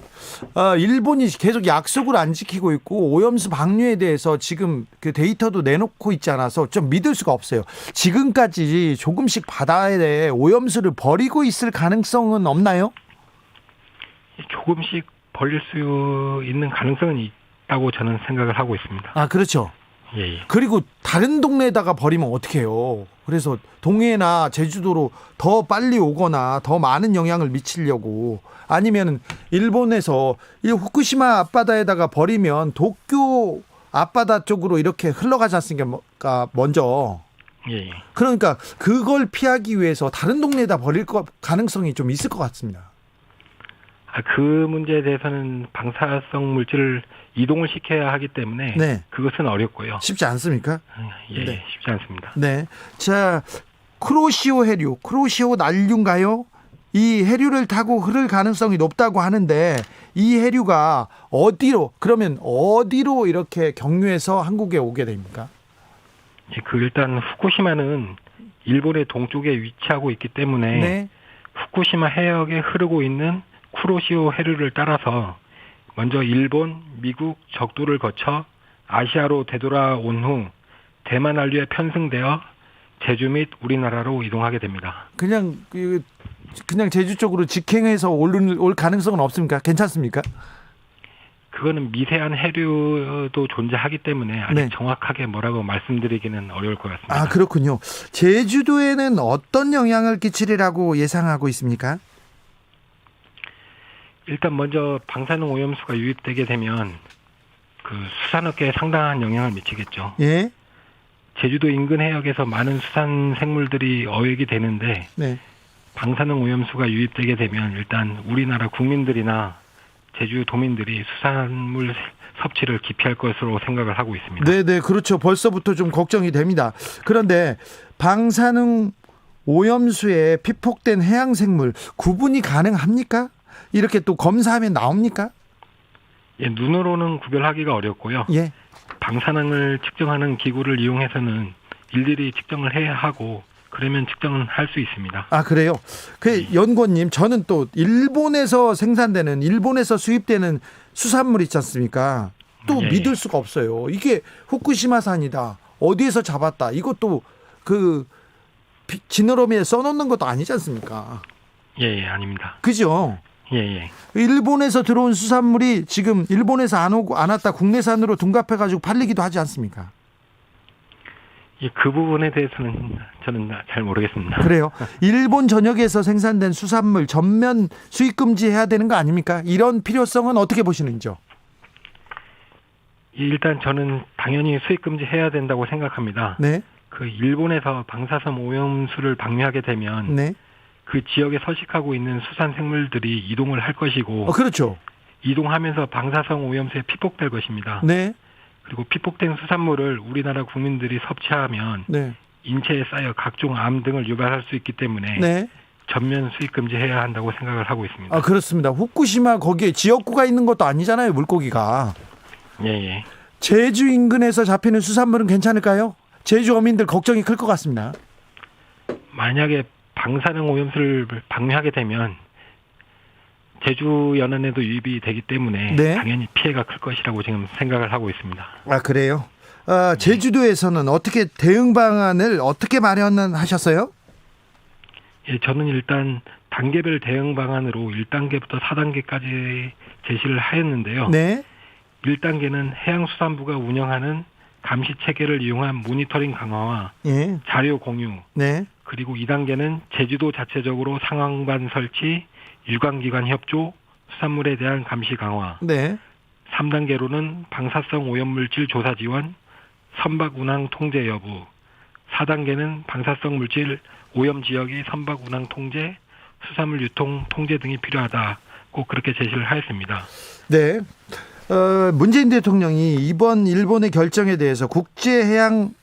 D: 일본이 계속 약속을 안 지키고 있고 오염수 방류에 대해서 지금 그 데이터도 내놓고 있지 않아서 좀 믿을 수가 없어요. 지금까지 조금씩 바다에 오염수를 버리고 있을 가능성은 없나요?
H: 조금씩 버릴 수 있는 가능성은 있다고 저는 생각을 하고 있습니다.
D: 아, 그렇죠.
H: 예.
D: 그리고 다른 동네에다가 버리면 어떡해요? 그래서 동해나 제주도로 더 빨리 오거나 더 많은 영향을 미치려고, 아니면 일본에서 이 후쿠시마 앞바다에다가 버리면 도쿄 앞바다 쪽으로 이렇게 흘러가지 않습니까? 먼저.
H: 예.
D: 그러니까 그걸 피하기 위해서 다른 동네에다 버릴 가능성이 좀 있을 것 같습니다.
H: 그 문제에 대해서는 방사성 물질을 이동을 시켜야 하기 때문에
D: 네.
H: 그것은 어렵고요.
D: 쉽지 않습니까?
H: 예,
D: 네.
H: 쉽지 않습니다.
D: 네. 자, 크로시오 해류, 크로시오 난류인가요? 이 해류를 타고 흐를 가능성이 높다고 하는데, 이 해류가 그러면 어디로 이렇게 경유해서 한국에 오게 됩니까?
H: 예, 일단 후쿠시마는 일본의 동쪽에 위치하고 있기 때문에
D: 네.
H: 후쿠시마 해역에 흐르고 있는 쿠로시오 해류를 따라서 먼저 일본, 미국, 적도를 거쳐 아시아로 되돌아온 후 대만 한류에 편승되어 제주 및 우리나라로 이동하게 됩니다.
D: 그냥 제주 쪽으로 직행해서 올 가능성은 없습니까? 괜찮습니까?
H: 그거는 미세한 해류도 존재하기 때문에 아직
D: 네.
H: 정확하게 뭐라고 말씀드리기는 어려울 것 같습니다.
D: 아, 그렇군요. 제주도에는 어떤 영향을 끼치리라고 예상하고 있습니까?
H: 일단 먼저 방사능 오염수가 유입되게 되면 수산업계에 상당한 영향을 미치겠죠.
D: 예.
H: 제주도 인근 해역에서 많은 수산 생물들이 어획이 되는데
D: 네.
H: 방사능 오염수가 유입되게 되면 일단 우리나라 국민들이나 제주 도민들이 수산물 섭취를 기피할 것으로 생각을 하고 있습니다.
D: 네, 그렇죠. 벌써부터 좀 걱정이 됩니다. 그런데 방사능 오염수에 피폭된 해양 생물 구분이 가능합니까? 이렇게 또 검사하면 나옵니까?
H: 예, 눈으로는 구별하기가 어렵고요.
D: 예.
H: 방사능을 측정하는 기구를 이용해서는 일일이 측정을 해야 하고 그러면 측정은 할 수 있습니다.
D: 아, 그래요? 연구원님, 저는 또 일본에서 수입되는 수산물 있지 않습니까? 또
H: 예.
D: 믿을 수가 없어요. 이게 후쿠시마산이다, 어디에서 잡았다, 이것도 지느러미에 써놓는 것도 아니지 않습니까?
H: 예, 아닙니다.
D: 그죠?
H: 예.
D: 일본에서 들어온 수산물이 지금 일본에서 안 왔다 국내산으로 둔갑해가지고 팔리기도 하지 않습니까?
H: 예, 그 부분에 대해서는 저는 잘 모르겠습니다.
D: 그래요? 일본 전역에서 생산된 수산물 전면 수입 금지해야 되는 거 아닙니까? 이런 필요성은 어떻게 보시는지요?
H: 일단 저는 당연히 수입 금지해야 된다고 생각합니다.
D: 네.
H: 일본에서 방사성 오염수를 방류하게 되면
D: 네.
H: 그 지역에 서식하고 있는 수산 생물들이 이동을 할 것이고
D: 그렇죠.
H: 이동하면서 방사성 오염수에 피폭될 것입니다.
D: 네.
H: 그리고 피폭된 수산물을 우리나라 국민들이 섭취하면
D: 네.
H: 인체에 쌓여 각종 암 등을 유발할 수 있기 때문에
D: 네.
H: 전면 수입 금지해야 한다고 생각을 하고 있습니다.
D: 그렇습니다. 후쿠시마 거기에 지역구가 있는 것도 아니잖아요, 물고기가.
H: 예.
D: 제주 인근에서 잡히는 수산물은 괜찮을까요? 제주 어민들 걱정이 클 것 같습니다.
H: 만약에 방사능 오염수를 방류하게 되면 제주 연안에도 유입이 되기 때문에
D: 네.
H: 당연히 피해가 클 것이라고 지금 생각을 하고 있습니다.
D: 아, 그래요? 제주도에서는 어떻게 대응 방안을 어떻게 마련하셨어요?
H: 예, 저는 일단 단계별 대응 방안으로 1단계부터 4단계까지 제시를 하였는데요.
D: 네.
H: 1단계는 해양수산부가 운영하는 감시 체계를 이용한 모니터링 강화와
D: 예.
H: 자료 공유,
D: 네.
H: 그리고 2단계는 제주도 자체적으로 상황반 설치, 유관기관 협조, 수산물에 대한 감시 강화,
D: 네.
H: 3단계로는 방사성 오염물질 조사 지원, 선박 운항 통제 여부, 4단계는 방사성 물질 오염 지역의 선박 운항 통제, 수산물 유통 통제 등이 필요하다. 꼭 그렇게 제시를 하였습니다.
D: 네. 문재인 대통령이 이번 일본의 결정에 대해서 국제해양법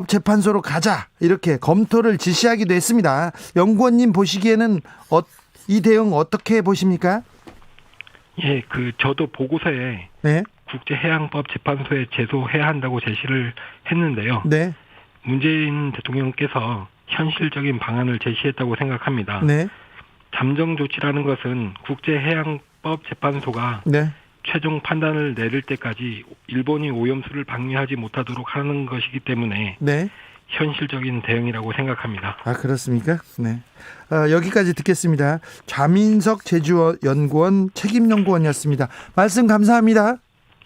D: 재판소로 가자 이렇게 검토를 지시하기도 했습니다. 연구원님 보시기에는 이 대응 어떻게 보십니까?
H: 예, 저도 보고서에
D: 네.
H: 국제해양법 재판소에 제소해야 한다고 제시를 했는데요.
D: 네.
H: 문재인 대통령께서 현실적인 방안을 제시했다고 생각합니다.
D: 네.
H: 잠정 조치라는 것은 국제해양법 재판소가
D: 네.
H: 최종 판단을 내릴 때까지 일본이 오염수를 방류하지 못하도록 하는 것이기 때문에
D: 네.
H: 현실적인 대응이라고 생각합니다.
D: 아, 그렇습니까? 네. 여기까지 듣겠습니다. 좌민석 제주연구원 책임연구원이었습니다. 말씀 감사합니다.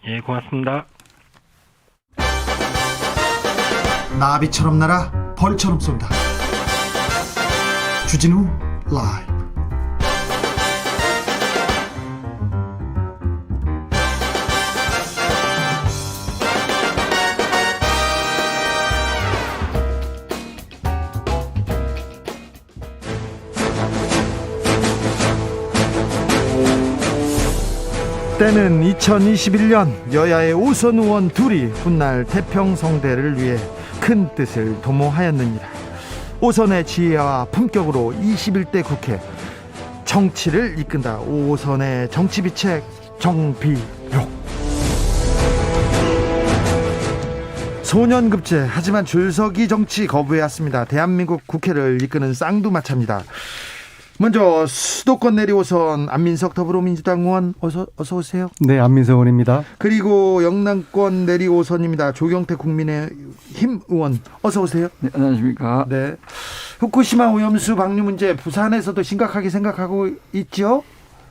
H: 예, 고맙습니다.
D: 나비처럼 날아 벌처럼 쏜다. 주진우 라이브. 때는 2021년 여야의 오선 의원 둘이 훗날 태평성대를 위해 큰 뜻을 도모하였느니라. 오선의 지혜와 품격으로 21대 국회 정치를 이끈다. 오선의 정치비책 정비록. 소년급제 하지만 줄서기 정치 거부해왔습니다. 대한민국 국회를 이끄는 쌍두마차입니다. 먼저 수도권 내리오선 안민석 더불어민주당 의원 어서 오세요.
I: 네, 안민석 의원입니다.
D: 그리고 영남권 내리오선입니다. 조경태 국민의힘 의원 어서 오세요.
I: 네, 안녕하십니까.
D: 네. 후쿠시마 오염수 방류 문제 부산에서도 심각하게 생각하고 있죠.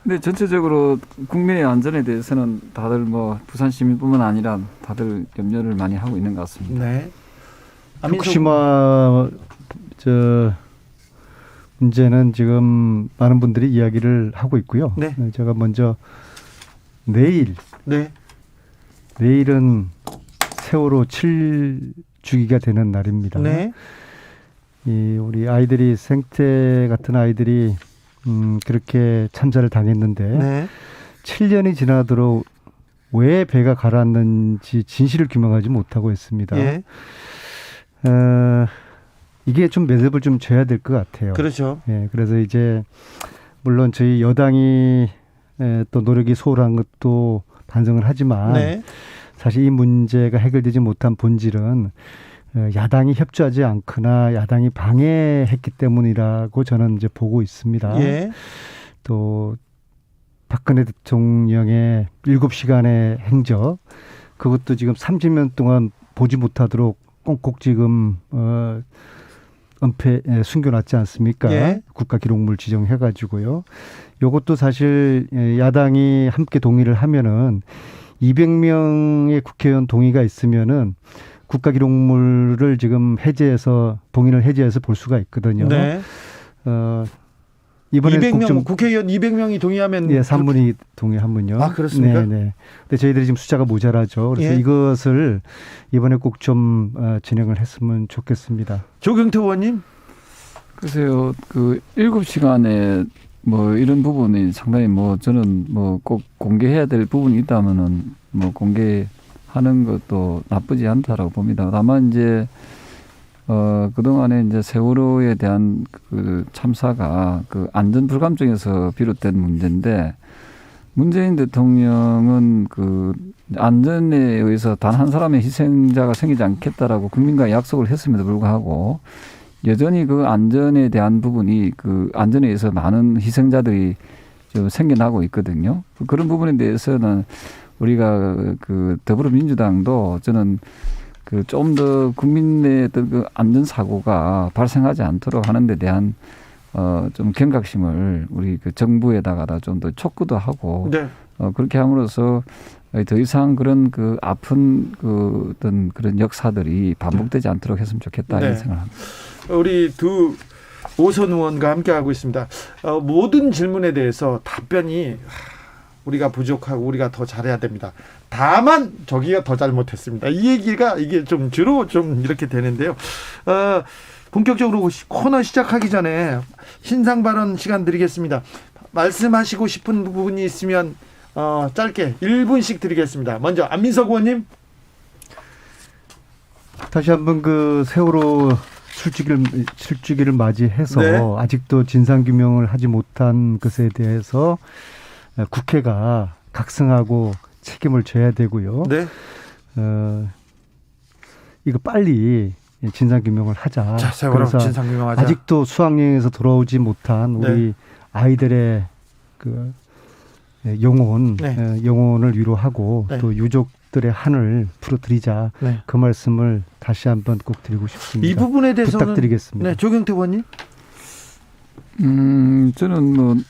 I: 네, 전체적으로 국민의 안전에 대해서는 다들 부산 시민뿐만 아니라 다들 염려를 많이 하고 있는 것 같습니다.
D: 네.
I: 후쿠시마 문제는 지금 많은 분들이 이야기를 하고 있고요.
D: 네.
I: 제가 먼저 내일은 세월호 7주기가 되는 날입니다.
D: 네.
I: 우리 아이들이 생태 같은 아이들이 그렇게 참사를 당했는데
D: 네.
I: 7년이 지나도록 왜 배가 가라앉는지 진실을 규명하지 못하고 있습니다.
D: 예.
I: 이게 좀 매듭을 좀 줘야 될 것 같아요.
D: 그렇죠.
I: 예, 그래서 이제 물론 저희 여당이 또 노력이 소홀한 것도 반성을 하지만
D: 네.
I: 사실 이 문제가 해결되지 못한 본질은 야당이 협조하지 않거나 야당이 방해했기 때문이라고 저는 이제 보고 있습니다.
D: 예.
I: 또 박근혜 대통령의 7시간의 행적, 그것도 지금 30년 동안 보지 못하도록 꽁꽁 지금 숨겨놨지 않습니까?
D: 예.
I: 국가기록물 지정해가지고요. 이것도 사실 야당이 함께 동의를 하면은 200명의 국회의원 동의가 있으면은 국가기록물을 지금 봉인을 해제해서 볼 수가 있거든요.
D: 네.
I: 이번에
D: 200명 국회의원 200명이 동의하면
I: 예, 3분이 동의하면요.
D: 아, 그렇습니까?
I: 네. 근데 저희들이 지금 숫자가 모자라죠. 그래서
D: 예.
I: 이것을 이번에 꼭 좀 진행을 했으면 좋겠습니다.
D: 조경태 의원님.
J: 글쎄요, 7시간에 이런 부분이 상당히 저는 꼭 공개해야 될 부분이 있다면은 공개하는 것도 나쁘지 않다라고 봅니다. 다만 이제 그동안에 이제 세월호에 대한 참사가 안전 불감증에서 비롯된 문제인데, 문재인 대통령은 안전에 의해서 단 한 사람의 희생자가 생기지 않겠다라고 국민과 약속을 했음에도 불구하고 여전히 안전에 대한 부분이 안전에 의해서 많은 희생자들이 좀 생겨나고 있거든요. 그런 부분에 대해서는 우리가 더불어민주당도 저는 좀 더 국민의 어떤 안전 사고가 발생하지 않도록 하는 데 대한 좀 경각심을 우리 정부에다가 좀 더 촉구도 하고
D: 네.
J: 그렇게 함으로써 더 이상 그런 아픈 어떤 그런 역사들이 반복되지 않도록 했으면 좋겠다 이런 생각을 합니다.
D: 우리 두 오선 의원과 함께 하고 있습니다. 모든 질문에 대해서 답변이 우리가 부족하고 우리가 더 잘해야 됩니다. 다만 저기가 더 잘못했습니다. 이 얘기가 이게 좀 주로 좀 이렇게 되는데요. 본격적으로 코너 시작하기 전에 신상 발언 시간 드리겠습니다. 말씀하시고 싶은 부분이 있으면 짧게 1분씩 드리겠습니다. 먼저 안민석 의원님.
I: 다시 한번 그 세월호 출주기를 맞이해서
D: 네.
I: 아직도 진상규명을 하지 못한 것에 대해서 국회가 각성하고 책임을 져야 되고요.
D: 네.
I: 이거 빨리 진상규명을 하자.
D: 자, 세월호
I: 그래서
D: 진상규명하자.
I: 아직도 수학여행에서 돌아오지 못한 우리
D: 네.
I: 아이들의 그 영혼을 위로하고
D: 네.
I: 또 유족들의 한을 풀어드리자.
D: 네.
I: 그 말씀을 다시 한번 꼭 드리고 싶습니다.
D: 이 부분에 대해서는
I: 부탁드리겠습니다.
D: 네, 조경태 의원님.
J: 저는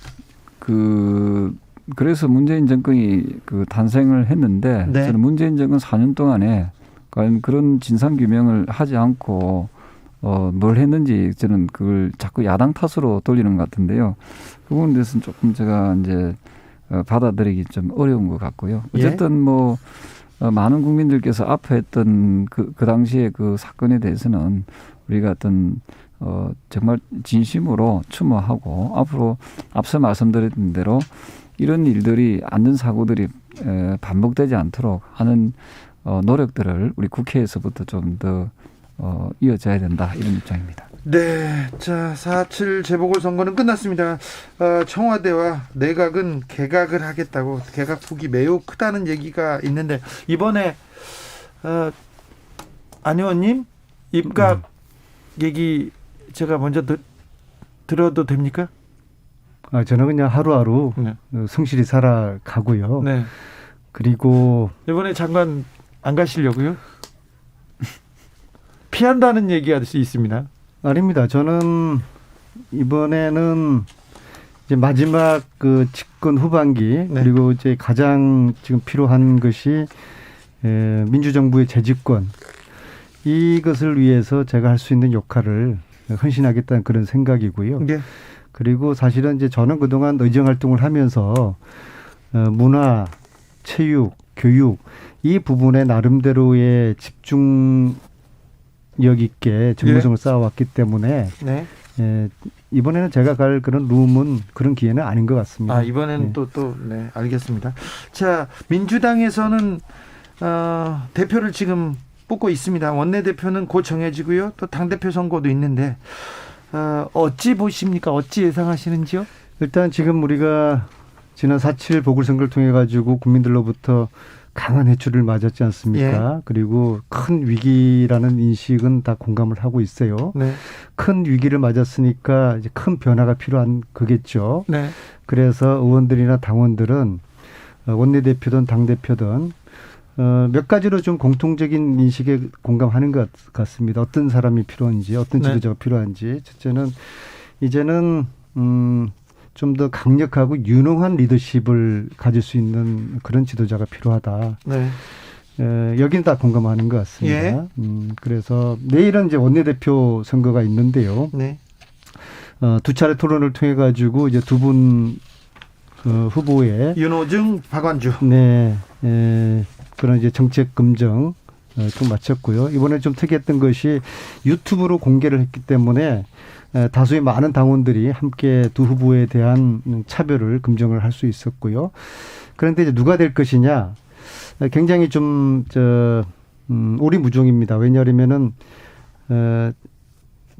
J: 그래서 문재인 정권이 탄생을 했는데
D: 네.
J: 저는 문재인 정권 4년 동안에 과연 그런 진상 규명을 하지 않고 뭘 했는지 저는 그걸 자꾸 야당 탓으로 돌리는 것 같은데요. 그 부분에 대해서는 조금 제가 이제 받아들이기 좀 어려운 것 같고요. 어쨌든 많은 국민들께서 아파했던 그 당시에 그 사건에 대해서는 우리가 어떤 정말 진심으로 추모하고 앞으로 앞서 말씀드렸던 대로 이런 일들이 안전사고들이 반복되지 않도록 하는 노력들을 우리 국회에서부터 좀 더 이어져야 된다 이런 입장입니다.
D: 네, 자 4.7 재보궐선거는 끝났습니다. 청와대와 내각은 개각을 하겠다고 개각 폭이 매우 크다는 얘기가 있는데 이번에 안 의원님 입각 얘기 제가 먼저 들어도 됩니까?
I: 저는 그냥 하루하루
D: 네.
I: 성실히 살아가고요.
D: 네.
I: 그리고
D: 이번에 장관 안 가시려고요? 피한다는 얘기가 있습니다.
I: 아닙니다. 저는 이번에는 이제 마지막 그 집권 후반기 그리고 이제 가장 지금 필요한 것이 민주정부의 재집권 이것을 위해서 제가 할 수 있는 역할을 헌신하겠다는 그런 생각이고요.
D: 네.
I: 그리고 사실은 이제 저는 그동안 의정 활동을 하면서 문화, 체육, 교육 이 부분에 나름대로의 집중력 있게 전문성을 쌓아왔기 때문에 이번에는 제가 갈 그런 룸은 그런 기회는 아닌 것 같습니다.
D: 이번에는 네, 알겠습니다. 자, 민주당에서는 대표를 지금 뽑고 있습니다. 원내대표는 곧 정해지고요. 또 당대표 선거도 있는데 어찌 보십니까? 어찌 예상하시는지요?
I: 일단 지금 우리가 지난 4.7 보궐선거를 통해 가지고 국민들로부터 강한 해초를 맞았지 않습니까? 그리고 큰 위기라는 인식은 다 공감을 하고 있어요.
D: 네.
I: 큰 위기를 맞았으니까 이제 큰 변화가 필요한 거겠죠.
D: 네.
I: 그래서 의원들이나 당원들은 원내대표든 당대표든 몇 가지로 좀 공통적인 인식에 공감하는 것 같습니다. 어떤 사람이 필요한지, 어떤 지도자가 필요한지. 첫째는 이제는 좀 더 강력하고 유능한 리더십을 가질 수 있는 그런 지도자가 필요하다.
D: 네.
I: 여기는 다 공감하는 것 같습니다. 그래서 내일은 이제 원내대표 선거가 있는데요.
D: 네.
I: 두 차례 토론을 통해 가지고 이제 두 분 후보의
D: 윤호중, 박완주.
I: 네. 그런 이제 정책 검증 좀 마쳤고요. 이번에 좀 특이했던 것이 유튜브로 공개를 했기 때문에 다수의 많은 당원들이 함께 두 후보에 대한 차별을 검증을 할 수 있었고요. 그런데 이제 누가 될 것이냐 굉장히 좀 오리무중입니다. 왜냐하면은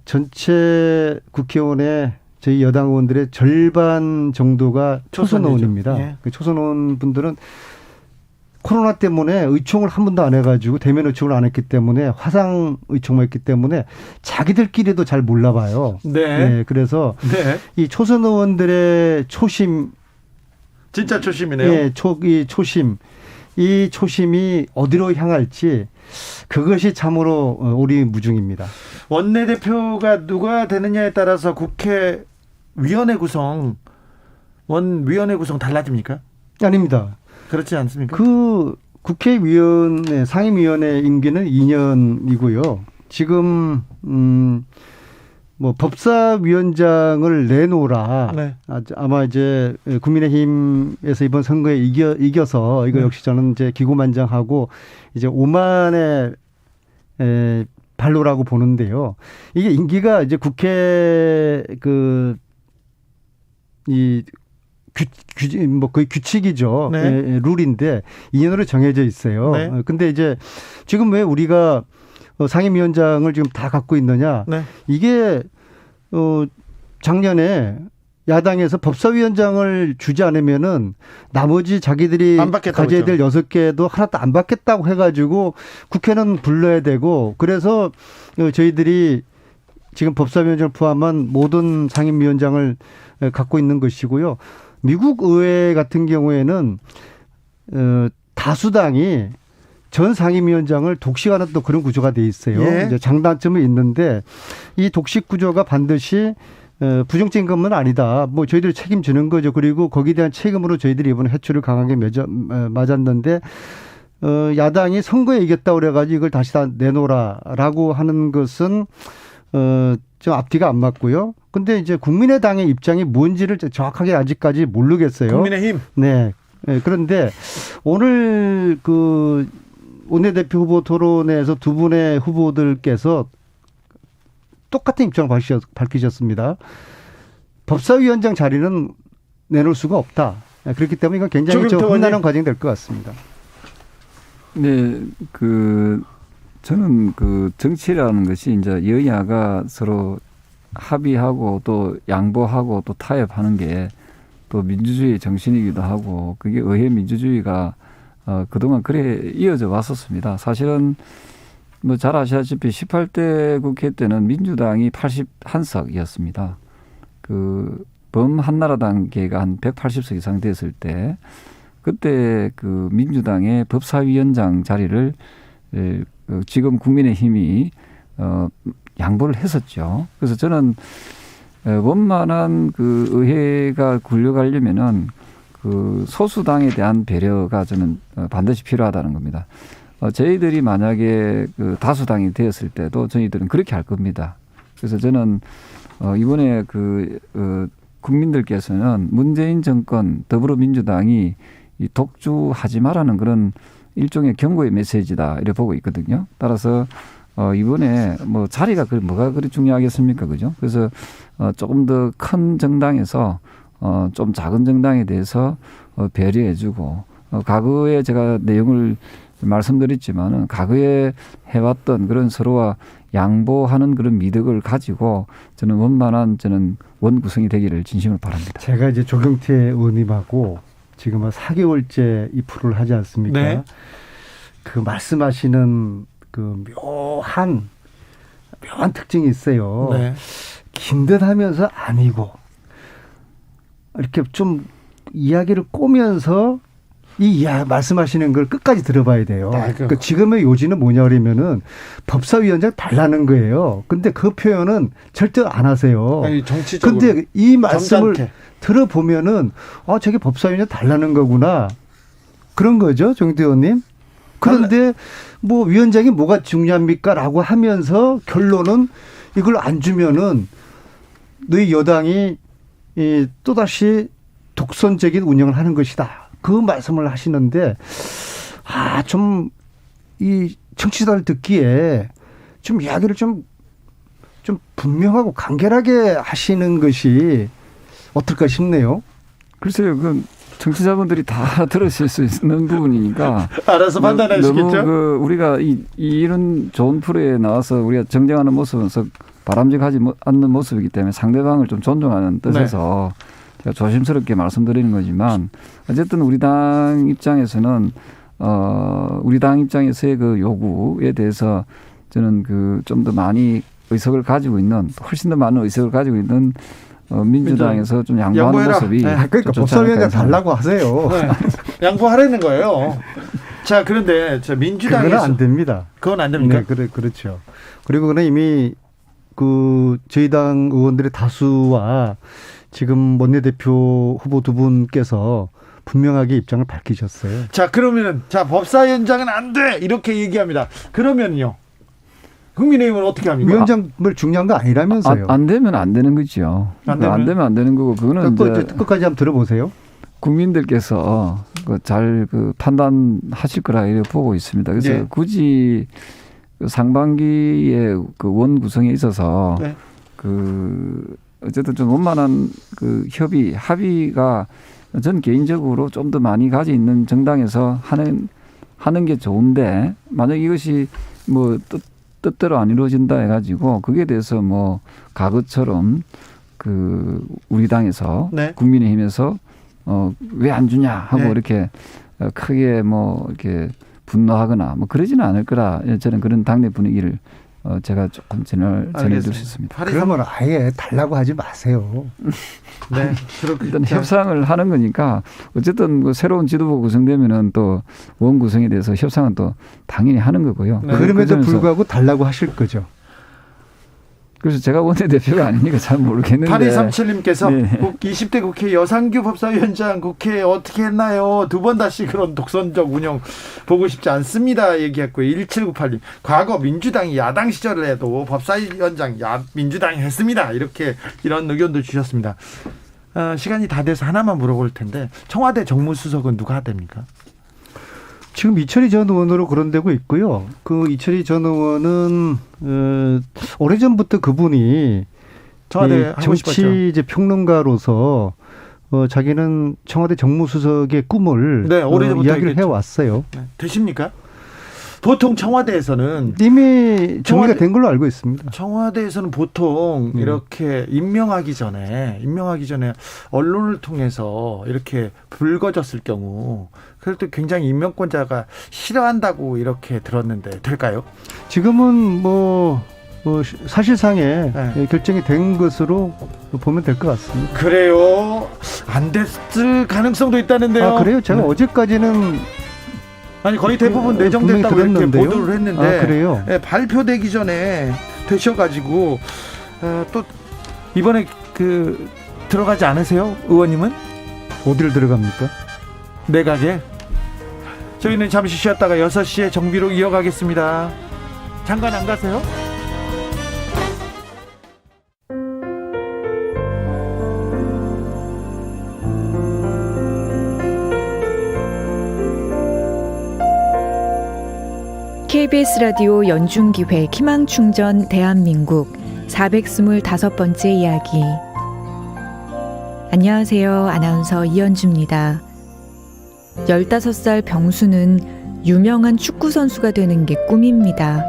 I: 전체 국회의원의 저희 여당 의원들의 절반 정도가 초선 의원입니다. 그 초선 의원 분들은 코로나 때문에 의총을 한 번도 안 해가지고 대면 의총을 안 했기 때문에 화상 의총만 했기 때문에 자기들끼리도 잘 몰라봐요. 네. 그래서 이 초선 의원들의 초심,
D: 진짜 초심이네요.
I: 네, 이 초심이 어디로 향할지 그것이 참으로 오리무중입니다.
D: 원내대표가 누가 되느냐에 따라서 국회위원회 구성, 원위원회 구성 달라집니까?
I: 아닙니다.
D: 그렇지 않습니까?
I: 그 국회의원회 상임위원회 임기는 2년이고요. 지금 뭐 법사위원장을 내놓으라. 아마 이제 국민의힘에서 이번 선거에 이겨서 이거 역시 저는 이제 기고만장하고 이제 오만의 발로라고 보는데요. 이게 임기가 이제 국회 이 뭐 거의 규칙이죠.
D: 네.
I: 예, 룰인데 2년으로 정해져 있어요.
D: 네.
I: 근데 이제 지금 왜 우리가 상임위원장을 지금 다 갖고 있느냐?
D: 네.
I: 이게 작년에 야당에서 법사위원장을 주지 않으면은 나머지 자기들이
D: 안 받겠다고
I: 가져야 될
D: 했죠.
I: 6개도 하나도 안 받겠다고 해가지고 국회는 불러야 되고 그래서 저희들이 지금 법사위원장을 포함한 모든 상임위원장을 갖고 있는 것이고요. 미국 의회 같은 경우에는 다수당이 전 상임위원장을 독식하는 또 그런 구조가 돼 있어요.
D: 예.
I: 이제 장단점이 있는데 이 독식 구조가 반드시 부정적인 것은 아니다. 뭐 저희들이 책임지는 거죠. 그리고 거기에 대한 책임으로 저희들이 이번에 해초를 강하게 맞았는데 야당이 선거에 이겼다고 그래가지고 이걸 다시 다 내놓으라라고 하는 것은 좀 앞뒤가 안 맞고요. 근데 이제 국민의당의 입장이 뭔지를 정확하게 아직까지 모르겠어요.
D: 국민의힘.
I: 네. 그런데 오늘 그 원내대표 후보 토론회에서 두 분의 후보들께서 똑같은 입장을 밝히셨습니다. 법사위원장 자리는 내놓을 수가 없다. 그렇기 때문에 이건 굉장히 좀 혼란한 과정이 될 것 같습니다.
J: 네, 저는 정치라는 것이 이제 여야가 서로 합의하고 또 양보하고 또 타협하는 게 또 민주주의의 정신이기도 하고 그게 의회 민주주의가 그동안 그래 이어져 왔었습니다. 사실은 뭐 잘 아시다시피 18대 국회 때는 민주당이 81석이었습니다. 범한나라당계가 한 180석 이상 됐을 때 그때 그 민주당의 법사위원장 자리를 지금 국민의힘이 양보를 했었죠. 그래서 저는 원만한 그 의회가 굴러가려면은 그 소수당에 대한 배려가 저는 반드시 필요하다는 겁니다. 저희들이 만약에 그 다수당이 되었을 때도 저희들은 그렇게 할 겁니다. 그래서 저는 이번에 국민들께서는 문재인 정권 더불어민주당이 이 독주하지 말라는 그런 일종의 경고의 메시지다 이렇게 보고 있거든요. 따라서 이번에 뭐 자리가 뭐가 그리 중요하겠습니까, 그죠? 그래서 조금 더 큰 정당에서 좀 작은 정당에 대해서 배려해주고 과거에 제가 내용을 말씀드렸지만은 과거에 해왔던 그런 서로와 양보하는 그런 미덕을 가지고 저는 원만한 원구성이 되기를 진심으로 바랍니다.
I: 제가 이제 조경태 의원님하고 지금 한 4개월째 이 프로를 하지 않습니까?
D: 네.
I: 그 말씀하시는 그 묘한 특징이 있어요.
D: 네.
I: 긴 듯 하면서 아니고 이렇게 좀 이야기를 꼬면서 말씀하시는 걸 끝까지 들어봐야 돼요. 그러니까 지금의 요지는 뭐냐 그러면은 법사위원장 달라는 거예요. 근데 그 표현은 절대 안 하세요.
D: 아니, 정치적으로.
I: 근데 이 말씀을
D: 점잖게.
I: 들어보면은 저게 법사위원장 달라는 거구나. 그런 거죠, 정대 의원님. 그런데 뭐 위원장이 뭐가 중요합니까? 라고 하면서 결론은 이걸 안 주면은 너희 여당이 또다시 독선적인 운영을 하는 것이다. 그 말씀을 하시는데 좀 이 청취자들 듣기에 좀 이야기를 좀 분명하고 간결하게 하시는 것이 어떨까 싶네요.
J: 글쎄요, 청취자분들이 다 들으실 수 있는 부분이니까
D: 알아서 판단하시겠죠?
J: 너무 우리가 이런 좋은 프로에 나와서 우리가 정정하는 모습은 바람직하지 않는 모습이기 때문에 상대방을 좀 존중하는 뜻에서 제가 조심스럽게 말씀드리는 거지만 어쨌든 우리 당 입장에서는 우리 당 입장에서의 그 요구에 대해서 저는 좀 더 많이 의석을 가지고 있는 훨씬 더 많은 의석을 가지고 있는 민주당에서 좀 양보하는
D: 양보해라.
J: 모습이
I: 그러니까 법사위원장 달라고 하세요.
D: 네. 양보하라는 거예요. 자, 그런데 민주당에서
I: 그건 안 됩니다.
D: 그건 안 됩니까?
I: 네, 그렇죠. 그리고 그는 이미 저희 당 의원들의 다수와 지금 원내대표 후보 두 분께서 분명하게 입장을 밝히셨어요.
D: 자, 그러면은 법사위원장은 안 돼 이렇게 얘기합니다. 그러면요, 국민의힘은 어떻게 합니까?
I: 위원장을 중요한 거 아니라면서요.
J: 안 되면 안 되는 거죠. 안 되면 안 되는 거고 그거는 이제
I: 끝까지 한번 들어보세요.
J: 국민들께서 잘 판단하실 거라 이렇게 보고 있습니다. 그래서
D: 네.
J: 굳이 상반기에 원 구성에 있어서 어쨌든 좀 원만한 합의가 전 개인적으로 좀 더 많이 가지 있는 정당에서 하는 게 좋은데 만약 이것이 뭐 뜻대로 안 이루어진다 해가지고 거기에 대해서 뭐 과거처럼 그 우리 당에서
D: 네.
J: 국민의힘에서 왜 안 주냐 하고
D: 네.
J: 이렇게 크게 뭐 이렇게 분노하거나 뭐 그러지는 않을 거라 저는 그런 당내 분위기를 제가 조금 전해드릴 수 있습니다.
I: 그러면 아예 달라고 하지 마세요.
D: 네.
J: 일단 협상을 하는 거니까 어쨌든 그 새로운 지도부 구성되면은 또 원 구성에 대해서 협상은 또 당연히 하는 거고요.
D: 네.
I: 그럼에도
J: 그 점에서
I: 불구하고 달라고 하실 거죠.
J: 그래서 제가 원내대표가 아니니까 잘 모르겠는데
D: 8237님께서
J: 네.
D: 20대 국회 여상규 법사위원장 국회 어떻게 했나요? 두 번 다시 그런 독선적 운영 보고 싶지 않습니다. 얘기했고요. 1798님 과거 민주당이 야당 시절에도 법사위원장 민주당이 했습니다. 이런 의견도 주셨습니다. 시간이 다 돼서 하나만 물어볼 텐데 청와대 정무수석은 누가 됩니까?
I: 지금 이철희 전 의원으로 거론되고 있고요. 그 이철희 전 의원은 오래전부터 그분이
D: 청와대 하고 싶었죠.
I: 정치 이제 평론가로서 자기는 청와대 정무수석의 꿈을
D: 네, 오래전부터
I: 이야기를
D: 얘기했죠.
I: 해왔어요.
D: 네. 되십니까? 보통 청와대에서는
I: 이미 정리가 된 걸로 알고 있습니다.
D: 청와대에서는 보통 이렇게 임명하기 전에 언론을 통해서 이렇게 불거졌을 경우 그럴 때 굉장히 임명권자가 싫어한다고 이렇게 들었는데 될까요?
I: 지금은 뭐 사실상의
D: 네.
I: 결정이 된 것으로 보면 될 것 같습니다.
D: 그래요. 안 됐을 가능성도 있다는데요.
I: 아, 그래요? 제가
D: 네.
I: 어제까지는
D: 아니 거의 대부분 내정됐다고
I: 분명히
D: 이렇게
I: 들었는데요.
D: 보도를 했는데
I: 아, 그래요?
D: 네, 발표되기 전에 되셔가지고 또 이번에 들어가지 않으세요? 의원님은?
I: 어디를 들어갑니까?
D: 내각에. 저희는 잠시 쉬었다가 6시에 정비로 이어가겠습니다. 잠깐 안 가세요?
K: KBS 라디오 연중기획 희망충전 대한민국 425번째 이야기. 안녕하세요. 아나운서 이현주입니다. 15살 병수는 유명한 축구선수가 되는 게 꿈입니다.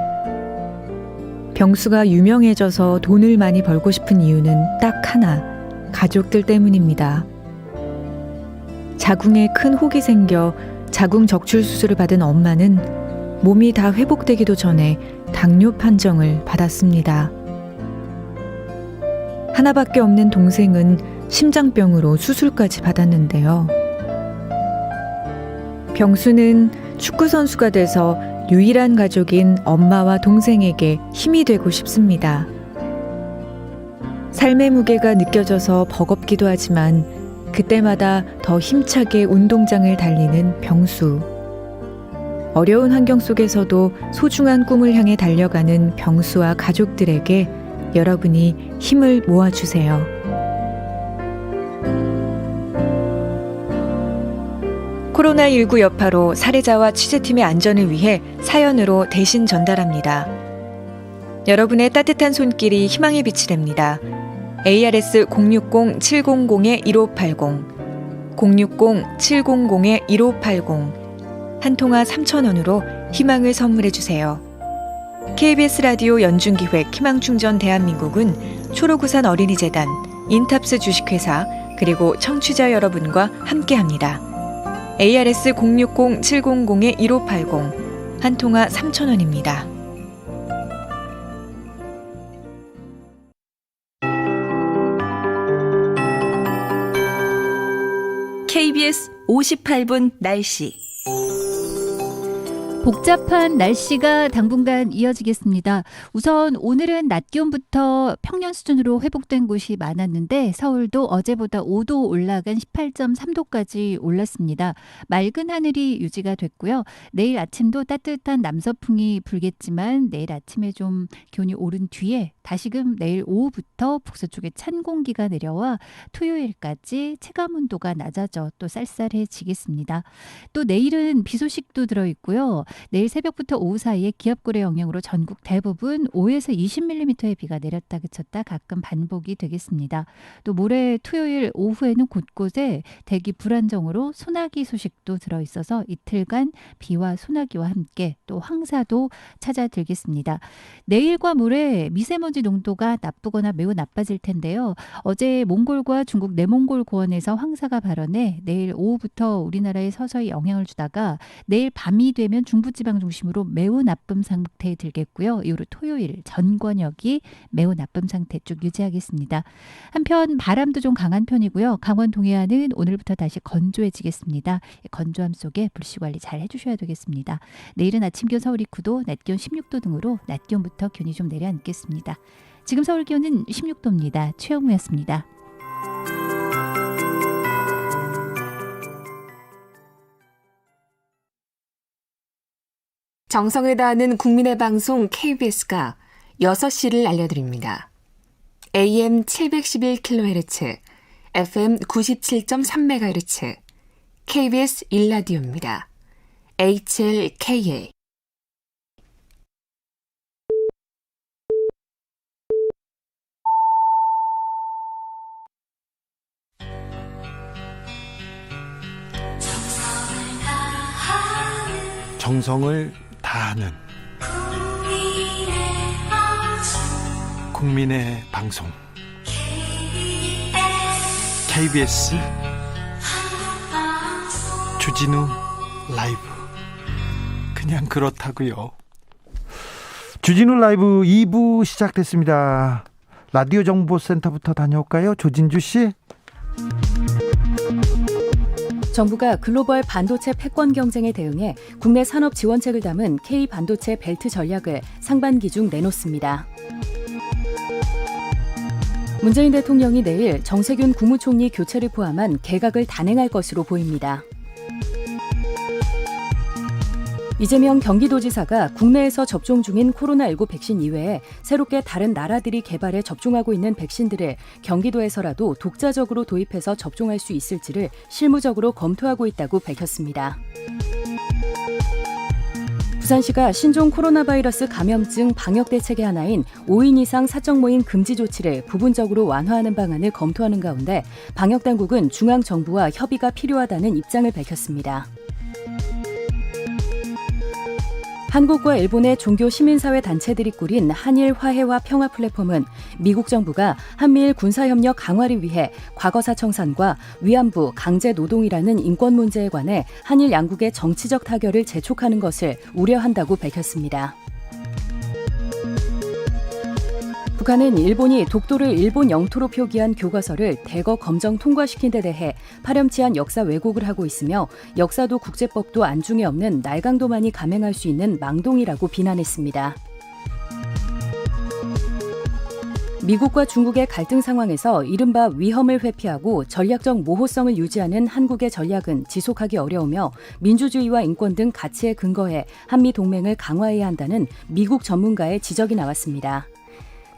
K: 병수가 유명해져서 돈을 많이 벌고 싶은 이유는 딱 하나, 가족들 때문입니다. 자궁에 큰 혹이 생겨 자궁 적출 수술을 받은 엄마는 몸이 다 회복되기도 전에 당뇨 판정을 받았습니다. 하나밖에 없는 동생은 심장병으로 수술까지 받았는데요. 병수는 축구선수가 돼서 유일한 가족인 엄마와 동생에게 힘이 되고 싶습니다. 삶의 무게가 느껴져서 버겁기도 하지만 그때마다 더 힘차게 운동장을 달리는 병수. 어려운 환경 속에서도 소중한 꿈을 향해 달려가는 병수와 가족들에게 여러분이 힘을 모아주세요. 코로나19 여파로 사례자와 취재팀의 안전을 위해 사연으로 대신 전달합니다. 여러분의 따뜻한 손길이 희망의 빛이 됩니다. ARS 060-700-1580 060-700-1580 한 통화 3,000원으로 희망을 선물해 주세요. KBS 라디오 연중기획 희망충전 대한민국은 초록우산 어린이재단, 인탑스 주식회사 그리고 청취자 여러분과 함께합니다. ARS 060-700-1580 한 통화 3,000원입니다.
E: KBS 58분 날씨.
L: 복잡한 날씨가 당분간 이어지겠습니다. 우선 오늘은 낮 기온부터 평년 수준으로 회복된 곳이 많았는데 서울도 어제보다 5도 올라간 18.3도까지 올랐습니다. 맑은 하늘이 유지가 됐고요. 내일 아침도 따뜻한 남서풍이 불겠지만 내일 아침에 좀 기온이 오른 뒤에 다시금 내일 오후부터 북서쪽에 찬 공기가 내려와 토요일까지 체감 온도가 낮아져 또 쌀쌀해지겠습니다. 또 내일은 비 소식도 들어있고요. 내일 새벽부터 오후 사이에 기압골의 영향으로 전국 대부분 5에서 20mm의 비가 내렸다 그쳤다 가끔 반복이 되겠습니다. 또 모레 토요일 오후에는 곳곳에 대기 불안정으로 소나기 소식도 들어있어서 이틀간 비와 소나기와 함께 또 황사도 찾아들겠습니다. 내일과 모레 미세먼지 농도가 나쁘거나 매우 나빠질 텐데요. 어제 몽골과 중국 내몽골 고원에서 황사가 발원해 내일 오후부터 우리나라에 서서히 영향을 주다가 내일 밤이 되면 중부지방 중심으로 매우 나쁨 상태에 들겠고요. 이후로 토요일 전 권역이 매우 나쁨 상태 쭉 유지하겠습니다. 한편 바람도 좀 강한 편이고요. 강원 동해안은 오늘부터 다시 건조해지겠습니다. 건조함 속에 불씨 관리 잘 해주셔야 되겠습니다. 내일은 아침 기온 서울 9도, 낮 기온 16도 등으로 낮 기온부터 기온이 좀 내려앉겠습니다. 지금 서울 기온은 16도입니다. 최영우였습니다.
M: 정성을 다하는 국민의 방송 KBS가 6시를 알려드립니다. AM 711kHz, FM 97.3MHz, KBS 1라디오입니다. HLKA.
D: 정성을 다하는 국민의 방송 KBS 주진우 라이브. 그냥 그렇다고요. 주진우 라이브 2부 시작됐습니다. 라디오 정보센터부터 다녀올까요? 조진주 씨.
N: 정부가 글로벌 반도체 패권 경쟁에 대응해 국내 산업 지원책을 담은 K-반도체 벨트 전략을 상반기 중 내놓습니다. 문재인 대통령이 내일 정세균 국무총리 교체를 포함한 개각을 단행할 것으로 보입니다. 이재명 경기도지사가 국내에서 접종 중인 코로나19 백신 이외에 새롭게 다른 나라들이 개발해 접종하고 있는 백신들을 경기도에서라도 독자적으로 도입해서 접종할 수 있을지를 실무적으로 검토하고 있다고 밝혔습니다. 부산시가 신종 코로나 바이러스 감염증 방역 대책의 하나인 5인 이상 사적 모임 금지 조치를 부분적으로 완화하는 방안을 검토하는 가운데 방역당국은 중앙정부와 협의가 필요하다는 입장을 밝혔습니다. 한국과 일본의 종교 시민사회 단체들이 꾸린 한일 화해와 평화 플랫폼은 미국 정부가 한미일 군사협력 강화를 위해 과거사 청산과 위안부, 강제노동이라는 인권 문제에 관해 한일 양국의 정치적 타결을 재촉하는 것을 우려한다고 밝혔습니다. 북한은 일본이 독도를 일본 영토로 표기한 교과서를 대거 검정 통과시킨 데 대해 파렴치한 역사 왜곡을 하고 있으며 역사도 국제법도 안중에 없는 날강도만이 감행할 수 있는 망동이라고 비난했습니다. 미국과 중국의 갈등 상황에서 이른바 위험을 회피하고 전략적 모호성을 유지하는 한국의 전략은 지속하기 어려우며 민주주의와 인권 등 가치에 근거해 한미 동맹을 강화해야 한다는 미국 전문가의 지적이 나왔습니다.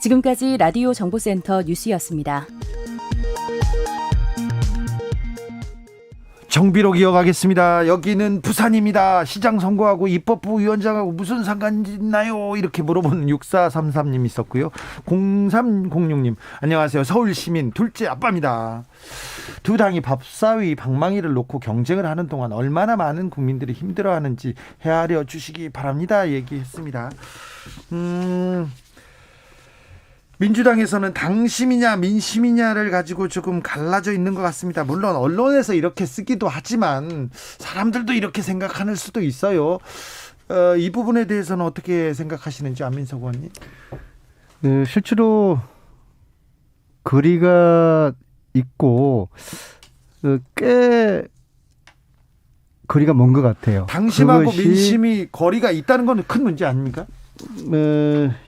N: 지금까지 라디오 정보센터 뉴스였습니다.
D: 정비로 이어가겠습니다. 여기는 부산입니다. 시장 선거하고 입법부 위원장하고 무슨 상관이 있나요? 이렇게 물어보는 6433님 있었고요. 0306님 안녕하세요. 서울시민 둘째 아빠입니다. 두 당이 밥사위 방망이를 놓고 경쟁을 하는 동안 얼마나 많은 국민들이 힘들어하는지 헤아려 주시기 바랍니다. 얘기했습니다. 민주당에서는 당심이냐 민심이냐를 가지고 조금 갈라져 있는 것 같습니다. 물론 언론에서 이렇게 쓰기도 하지만 사람들도 이렇게 생각하는 수도 있어요. 이 부분에 대해서는 어떻게 생각하시는지 안민석 의원님.
I: 네, 실제로 거리가 있고 꽤 거리가 먼 것 같아요.
D: 당심하고 민심이 거리가 있다는 건 큰 문제 아닙니까?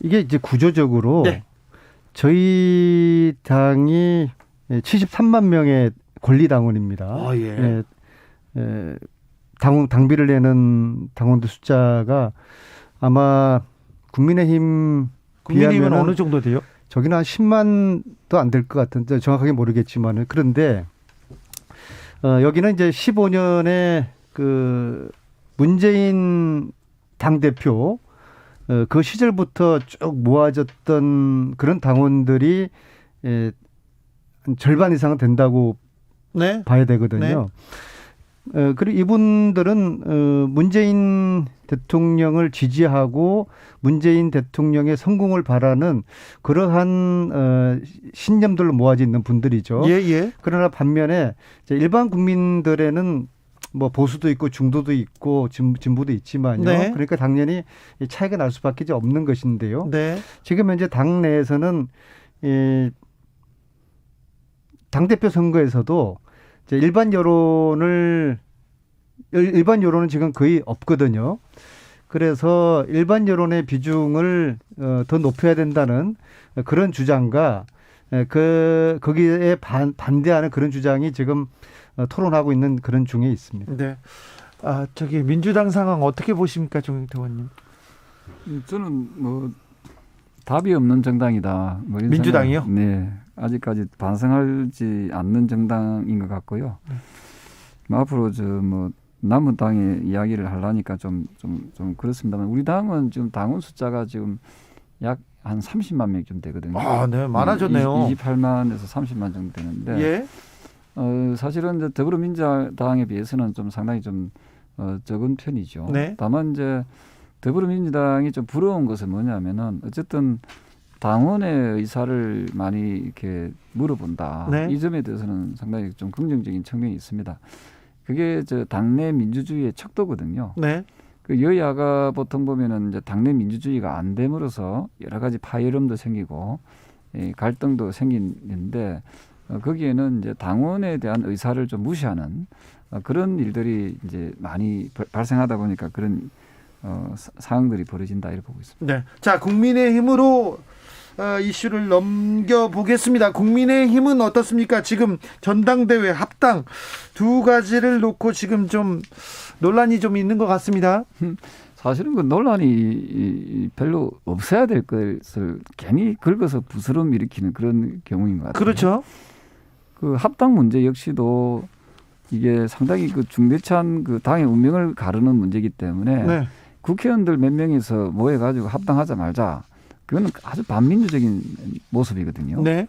I: 이게 이제 구조적으로 네. 저희 당이 73만 명의 권리당원입니다. 예. 당비를 내는 당원들 숫자가 아마 국민의힘은
D: 어느 정도 돼요?
I: 저기는 한 10만도 안 될 것 같은데 정확하게 모르겠지만은 그런데 여기는 이제 15년에 그 문재인 당대표 그 시절부터 쭉 모아졌던 그런 당원들이 절반 이상은 된다고
D: 네.
I: 봐야 되거든요. 그리고 이분들은 문재인 대통령을 지지하고 문재인 대통령의 성공을 바라는 그러한 신념들로 모아져 있는 분들이죠.
D: 예.
I: 그러나 반면에 이제 일반 국민들에는 뭐 보수도 있고 중도도 있고 진보도 있지만요.
D: 네.
I: 그러니까 당연히 차이가 날 수밖에 없는 것인데요.
D: 네.
I: 지금 현재 당 내에서는 당대표 선거에서도 이제 일반 여론은 지금 거의 없거든요. 그래서 일반 여론의 비중을 더 높여야 된다는 그런 주장과 거기에 반대하는 그런 주장이 지금 토론하고 있는 그런 중에 있습니다.
D: 네. 저기 민주당 상황 어떻게 보십니까, 정영태 의원님?
J: 저는 뭐 답이 없는 정당이다. 뭐 이런
D: 민주당이요?
J: 생각, 네, 아직까지 반성하지 않는 정당인 것 같고요. 앞으로 뭐 남은 당의 이야기를 하려니까 좀 그렇습니다만 우리 당은 지금 당원 숫자가 지금 약 한 30만 명쯤 되거든요.
D: 네, 많아졌네요.
J: 28만에서 30만 정도 되는데.
D: 예.
J: 사실은 이제 더불어민주당에 비해서는 좀 상당히 좀 적은 편이죠.
D: 네.
J: 다만 이제 더불어민주당이 좀 부러운 것은 뭐냐면은 어쨌든 당원의 의사를 많이 이렇게 물어본다.
D: 네.
J: 이 점에 대해서는 상당히 좀 긍정적인 측면이 있습니다. 그게 당내 민주주의의 척도거든요.
D: 네.
J: 그 여야가 보통 보면은 이제 당내 민주주의가 안 됨으로써 여러 가지 파열음도 생기고 갈등도 생기는데 거기에는 이제 당원에 대한 의사를 좀 무시하는 그런 일들이 이제 많이 발생하다 보니까 그런 상황들이 벌어진다 이렇게 보고 있습니다.
D: 네. 자, 국민의힘으로 이슈를 넘겨보겠습니다. 국민의힘은 어떻습니까? 지금 전당대회 합당 두 가지를 놓고 지금 좀 논란이 좀 있는 것 같습니다.
J: 사실은 그 논란이 별로 없어야 될 것을 괜히 긁어서 부스럼 일으키는 그런 경우인 것 같아요.
D: 그렇죠.
J: 그 합당 문제 역시도 이게 상당히 그 중대한 그 당의 운명을 가르는 문제이기 때문에
D: 네.
J: 국회의원들 몇 명이서 모여가지고 합당하자 말자. 그거는 아주 반민주적인 모습이거든요.
D: 네.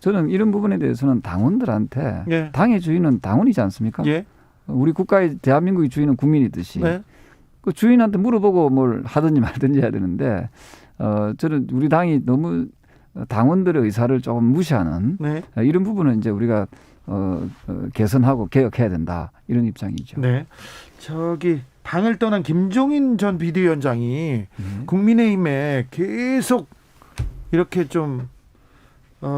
J: 저는 이런 부분에 대해서는 당원들한테
D: 예.
J: 당의 주인은 당원이지 않습니까?
D: 예.
J: 우리 국가의 대한민국의 주인은 국민이듯이
D: 네.
J: 그 주인한테 물어보고 뭘 하든지 말든지 해야 되는데 저는 우리 당이 너무 당원들의 의사를 조금 무시하는
D: 네.
J: 이런 부분은 이제 우리가 개선하고 개혁해야 된다 이런 입장이죠.
D: 네. 저기 당을 떠난 김종인 전 비대위원장이 국민의힘에 계속 이렇게 좀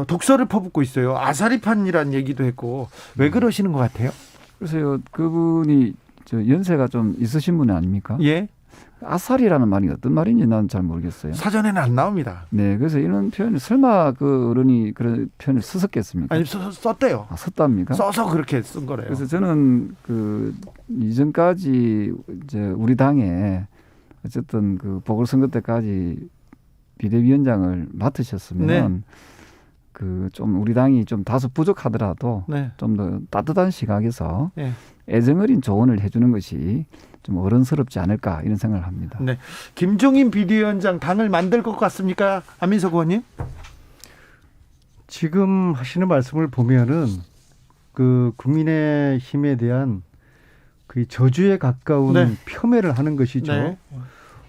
D: 독서를 퍼붓고 있어요. 아사리판이라는 얘기도 했고 왜 그러시는 것 같아요?
J: 글쎄요, 그분이 연세가 좀 있으신 분 아닙니까?
D: 예.
J: 아사리라는 말이 어떤 말인지 나는 잘 모르겠어요.
D: 사전에는 안 나옵니다.
J: 네, 그래서 이런 표현을 설마 그 어른이 그런 표현을 썼겠습니까?
D: 아니 썼대요.
J: 썼답니까?
D: 써서 그렇게 쓴 거래요.
J: 그래서 저는 그 이전까지 이제 우리 당에 어쨌든 그 보궐선거 때까지 비대위원장을 맡으셨으면
D: 네.
J: 그 좀 우리 당이 좀 다소 부족하더라도
D: 네.
J: 좀 더 따뜻한 시각에서
D: 네.
J: 애정어린 조언을 해주는 것이 좀 어른스럽지 않을까 이런 생각을 합니다.
D: 네. 김종인 비대위원장 당을 만들 것 같습니까? 안민석 의원님?
I: 지금 하시는 말씀을 보면은 그 국민의힘에 대한 그 저주에 가까운
D: 네.
I: 폄훼를 하는 것이죠.
D: 네.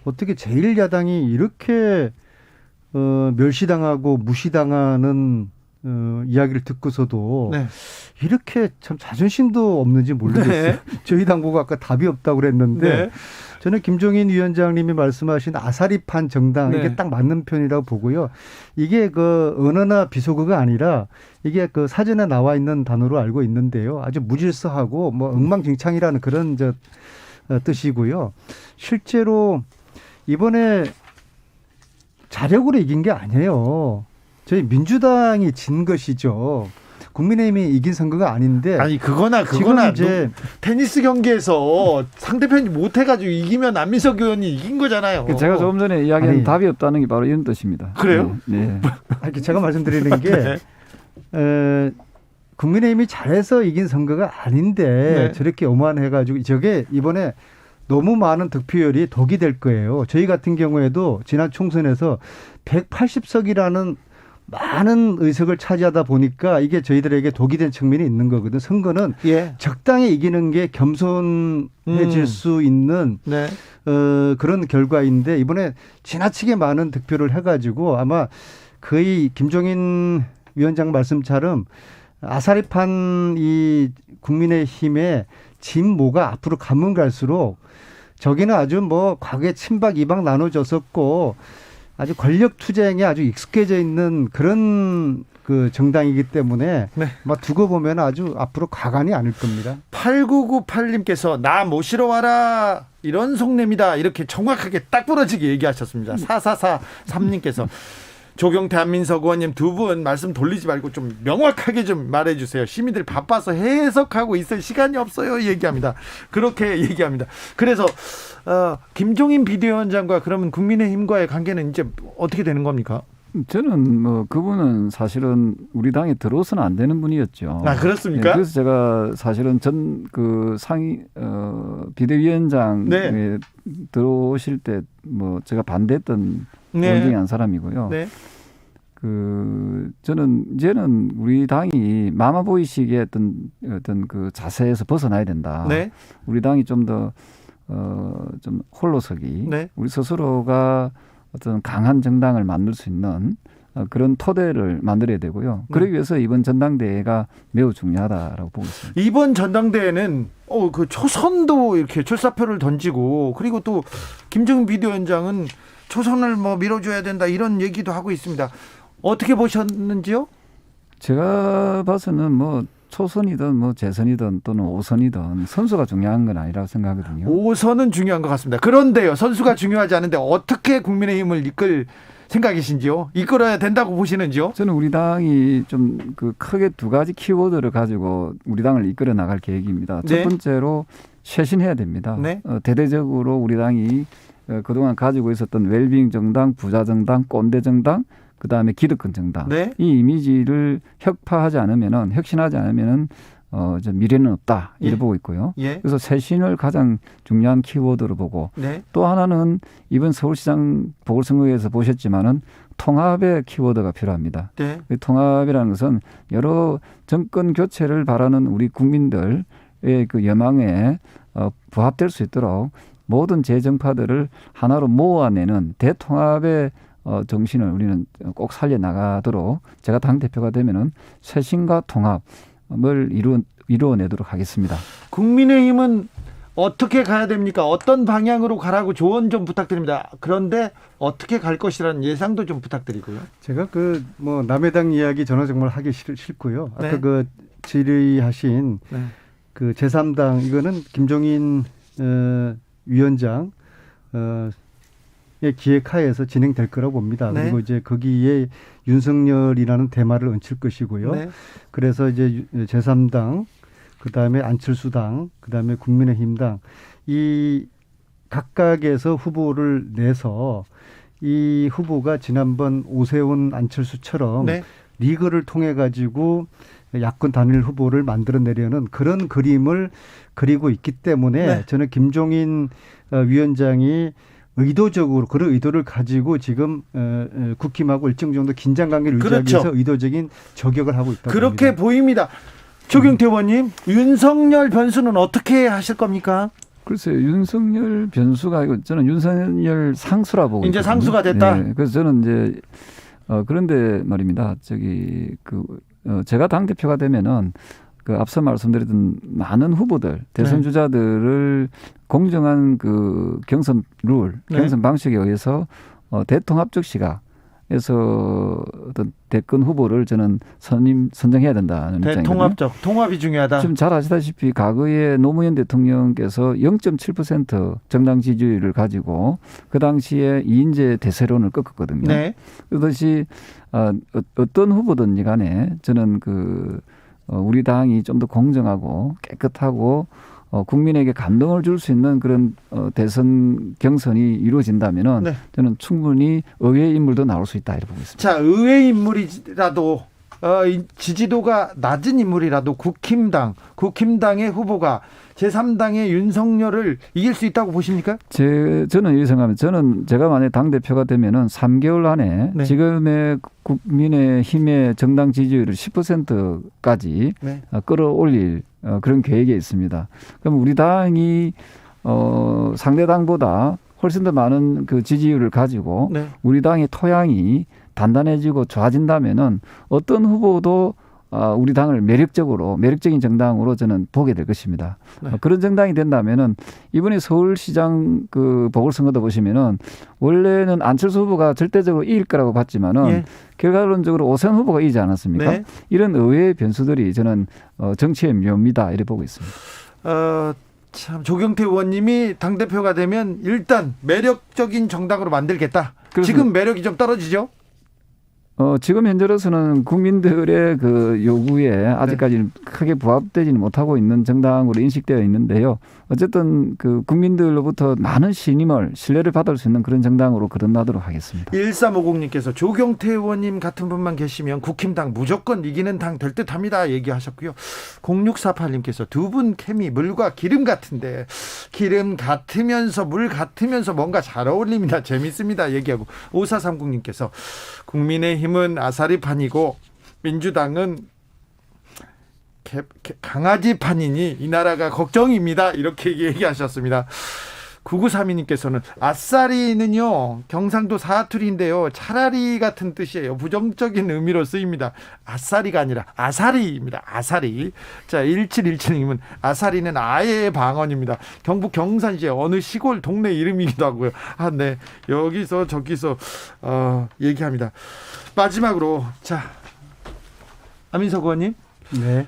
I: 어떻게 제1야당이 이렇게 멸시당하고 무시당하는 이야기를 듣고서도
D: 네.
I: 이렇게 참 자존심도 없는지 모르겠어요.
D: 네.
I: 저희 당보고 아까 답이 없다고 그랬는데
D: 네.
I: 저는 김종인 위원장님이 말씀하신 아사리판 정당
D: 네.
I: 이게 딱 맞는 편이라고 보고요. 이게 그 언어나 비속어가 아니라 이게 그 사전에 나와 있는 단어로 알고 있는데요. 아주 무질서하고 뭐 엉망진창이라는 그런 뜻이고요. 실제로 이번에 자력으로 이긴 게 아니에요. 저희 민주당이 진 것이죠. 국민의힘이 이긴 선거가 아닌데.
D: 아니 그거나 이제 테니스 경기에서 상대편이 못해가지고 이기면 안민석 의원이 이긴 거잖아요.
J: 제가 조금 전에 이야기한 답이 없다는 게 바로 이런 뜻입니다.
D: 그래요?
J: 네.
I: 제가 말씀드리는 게 국민의힘이 잘해서 이긴 선거가 아닌데
D: 네.
I: 저렇게 오만해가지고 저게 이번에 너무 많은 득표율이 덕이 될 거예요. 저희 같은 경우에도 지난 총선에서 180석이라는 많은 의석을 차지하다 보니까 이게 저희들에게 독이 된 측면이 있는 거거든. 선거는
D: 예.
I: 적당히 이기는 게 겸손해질 수 있는
D: 네.
I: 그런 결과인데 이번에 지나치게 많은 득표를 해가지고 아마 거의 김종인 위원장 말씀처럼 아사리판 이 국민의힘의 진모가 앞으로 가면 갈수록 저기는 아주 뭐 과거에 친박 이박 나눠졌었고 아주 권력 투쟁에 아주 익숙해져 있는 그런 그 정당이기 때문에
D: 네.
I: 막 두고 보면 아주 앞으로 가관이 아닐 겁니다.
D: 8998님께서 나 모시러 와라 이런 속내입니다. 이렇게 정확하게 딱 부러지게 얘기하셨습니다. 4443님께서 조경태 한민석 의원님 두 분 말씀 돌리지 말고 좀 명확하게 좀 말해주세요. 시민들 바빠서 해석하고 있을 시간이 없어요. 얘기합니다. 그렇게 얘기합니다. 그래서 김종인 비대위원장과 그러면 국민의힘과의 관계는 이제 어떻게 되는 겁니까?
J: 저는 뭐 그분은 사실은 우리 당에 들어서는 안 되는 분이었죠.
D: 아 그렇습니까?
J: 네, 그래서 제가 사실은 전 그 상위 비대위원장에
D: 네.
J: 들어오실 때 뭐 제가 반대했던
D: 네.
J: 의원 중에 한 사람이고요.
D: 네.
J: 그 저는 이제는 우리 당이 마마보이식의 어떤 그 자세에서 벗어나야 된다.
D: 네.
J: 우리 당이 좀 더 좀 홀로서기.
D: 네.
J: 우리 스스로가 어떤 강한 정당을 만들 수 있는 그런 토대를 만들어야 되고요. 그러기 위해서 이번 전당대회가 매우 중요하다라고 보고 있습니다.
D: 이번 전당대회는 그 초선도 이렇게 출사표를 던지고 그리고 또 김종인 비대위원장은 초선을 뭐 밀어줘야 된다 이런 얘기도 하고 있습니다. 어떻게 보셨는지요?
J: 제가 봐서는 뭐 초선이든 뭐 재선이든 또는 5선이든 선수가 중요한 건 아니라고 생각하거든요.
D: 5선은 중요한 것 같습니다. 그런데요, 선수가 중요하지 않은데 어떻게 국민의힘을 이끌 생각이신지요? 이끌어야 된다고 보시는지요?
J: 저는 우리 당이 좀 그 크게 두 가지 키워드를 가지고 우리 당을 이끌어 나갈 계획입니다.
D: 네.
J: 첫 번째로 쇄신해야 됩니다.
D: 네.
J: 대대적으로 우리 당이 그동안 가지고 있었던 웰빙 정당, 부자 정당, 꼰대 정당, 그다음에 기득권 정당.
D: 네.
J: 이 이미지를 혁파하지 않으면은 혁신하지 않으면은 미래는 없다 이렇게
D: 예.
J: 보고 있고요.
D: 예.
J: 그래서 쇄신을 가장 중요한 키워드로 보고
D: 네.
J: 또 하나는 이번 서울시장 보궐선거에서 보셨지만은 통합의 키워드가 필요합니다.
D: 네.
J: 그 통합이라는 것은 여러 정권 교체를 바라는 우리 국민들의 그 여망에 부합될 수 있도록 모든 재정파들을 하나로 모아내는 대통합의 정신을 우리는 꼭 살려나가도록 제가 당대표가 되면은 쇄신과 통합을 이루어내도록 하겠습니다.
D: 국민의힘은 어떻게 가야 됩니까? 어떤 방향으로 가라고 조언 좀 부탁드립니다. 그런데 어떻게 갈 것이라는 예상도 좀 부탁드리고요.
I: 제가 그 뭐 남의 당 이야기 저는 정말 하기 싫고요. 아까
D: 네.
I: 그 질의하신
D: 네.
I: 그 제3당 이거는 김종인 위원장 기획하에서 진행될 거라고 봅니다.
D: 네.
I: 그리고 이제 거기에 윤석열이라는 대마를 얹힐 것이고요.
D: 네.
I: 그래서 이제 제3당, 그다음에 안철수당, 그다음에 국민의힘당 이 각각에서 후보를 내서 이 후보가 지난번 오세훈 안철수처럼
D: 네.
I: 리그를 통해 가지고 야권 단일 후보를 만들어내려는 그런 그림을 그리고 있기 때문에
D: 네.
I: 저는 김종인 위원장이 의도적으로 그런 의도를 가지고 지금 국힘하고 일정 정도 긴장 관계를 유지하기
D: 그렇죠.
I: 위해서 의도적인 저격을 하고 있다고
D: 그렇게
I: 봅니다.
D: 보입니다. 조경태 의원님, 윤석열 변수는 어떻게 하실 겁니까?
J: 글쎄요, 윤석열 변수가 아니고 저는 윤석열 상수라 보고
D: 이제
J: 있거든요.
D: 상수가 됐다.
J: 네, 그래서 저는 이제 그런데 말입니다. 제가 당 대표가 되면은 그 앞서 말씀드렸던 많은 후보들, 대선
D: 네.
J: 주자들을 공정한 그 경선 룰,
D: 네.
J: 경선 방식에 의해서 대통합적 시각에서 어떤 대권 후보를 저는 선정해야 된다는 입장이거든요.
D: 대통합적, 통합이 중요하다.
J: 지금 잘 아시다시피 과거에 노무현 대통령께서 0.7% 정당 지지율을 가지고 그 당시에 이인재 대세론을 꺾었거든요.
D: 네.
J: 그렇듯이 어떤 후보든지 간에 저는 우리 당이 좀 더 공정하고 깨끗하고 국민에게 감동을 줄 수 있는 그런 대선 경선이 이루어진다면은
D: 네.
J: 저는 충분히 의회 인물도 나올 수 있다 이렇게 보고 있습니다.
D: 자, 의회 인물이라도 지지도가 낮은 인물이라도 국힘당의 후보가 제3당의 윤석열을 이길 수 있다고 보십니까?
J: 저는 이렇게 생각합니다. 저는 제가 만약에 당대표가 되면은 3개월 안에
D: 네.
J: 지금의 국민의힘의 정당 지지율을 10%까지
D: 네.
J: 끌어올릴 그런 계획이 있습니다. 그럼 우리 당이 상대 당보다 훨씬 더 많은 그 지지율을 가지고
D: 네.
J: 우리 당의 토양이 단단해지고 좋아진다면은 어떤 후보도 우리 당을 매력적인 정당으로 저는 보게 될 것입니다.
D: 네.
J: 그런 정당이 된다면은 이번에 서울시장 그 보궐선거도 보시면은 원래는 안철수 후보가 절대적으로 이길 거라고 봤지만은
D: 예.
J: 결과론적으로 오세훈 후보가 이기지 않았습니까?
D: 네.
J: 이런 의외의 변수들이 저는 정치의 묘미다 이렇게 보고 있습니다.
D: 참 조경태 의원님이 당대표가 되면 일단 매력적인 정당으로 만들겠다. 지금 매력이 좀 떨어지죠?
J: 지금 현재로서는 국민들의 그 요구에 아직까지는 크게 부합되지는 못하고 있는 정당으로 인식되어 있는데요. 어쨌든 그 국민들로부터 많은 신뢰를 받을 수 있는 그런 정당으로 거듭나도록 하겠습니다.
D: 1350님께서 조경태 의원님 같은 분만 계시면 국힘당 무조건 이기는 당 될 듯합니다 얘기하셨고요. 0648님께서 두 분 케미 물과 기름 같은데 기름 같으면서 물 같으면서 뭔가 잘 어울립니다. 재밌습니다 얘기하고 5430님께서 국민의힘은 아사리판이고 민주당은 강아지판이니 이 나라가 걱정입니다. 이렇게 얘기하셨습니다. 9932님께서는 아싸리는요 경상도 사투리인데요 차라리 같은 뜻이에요. 부정적인 의미로 쓰입니다. 아싸리가 아니라 아사리입니다. 아사리. 자 1717님은 아사리는 아예의 방언입니다. 경북 경산시의 어느 시골 동네 이름이기도 하고요. 네 여기서 저기서 얘기합니다. 마지막으로 자 안민석 의원님
I: 네.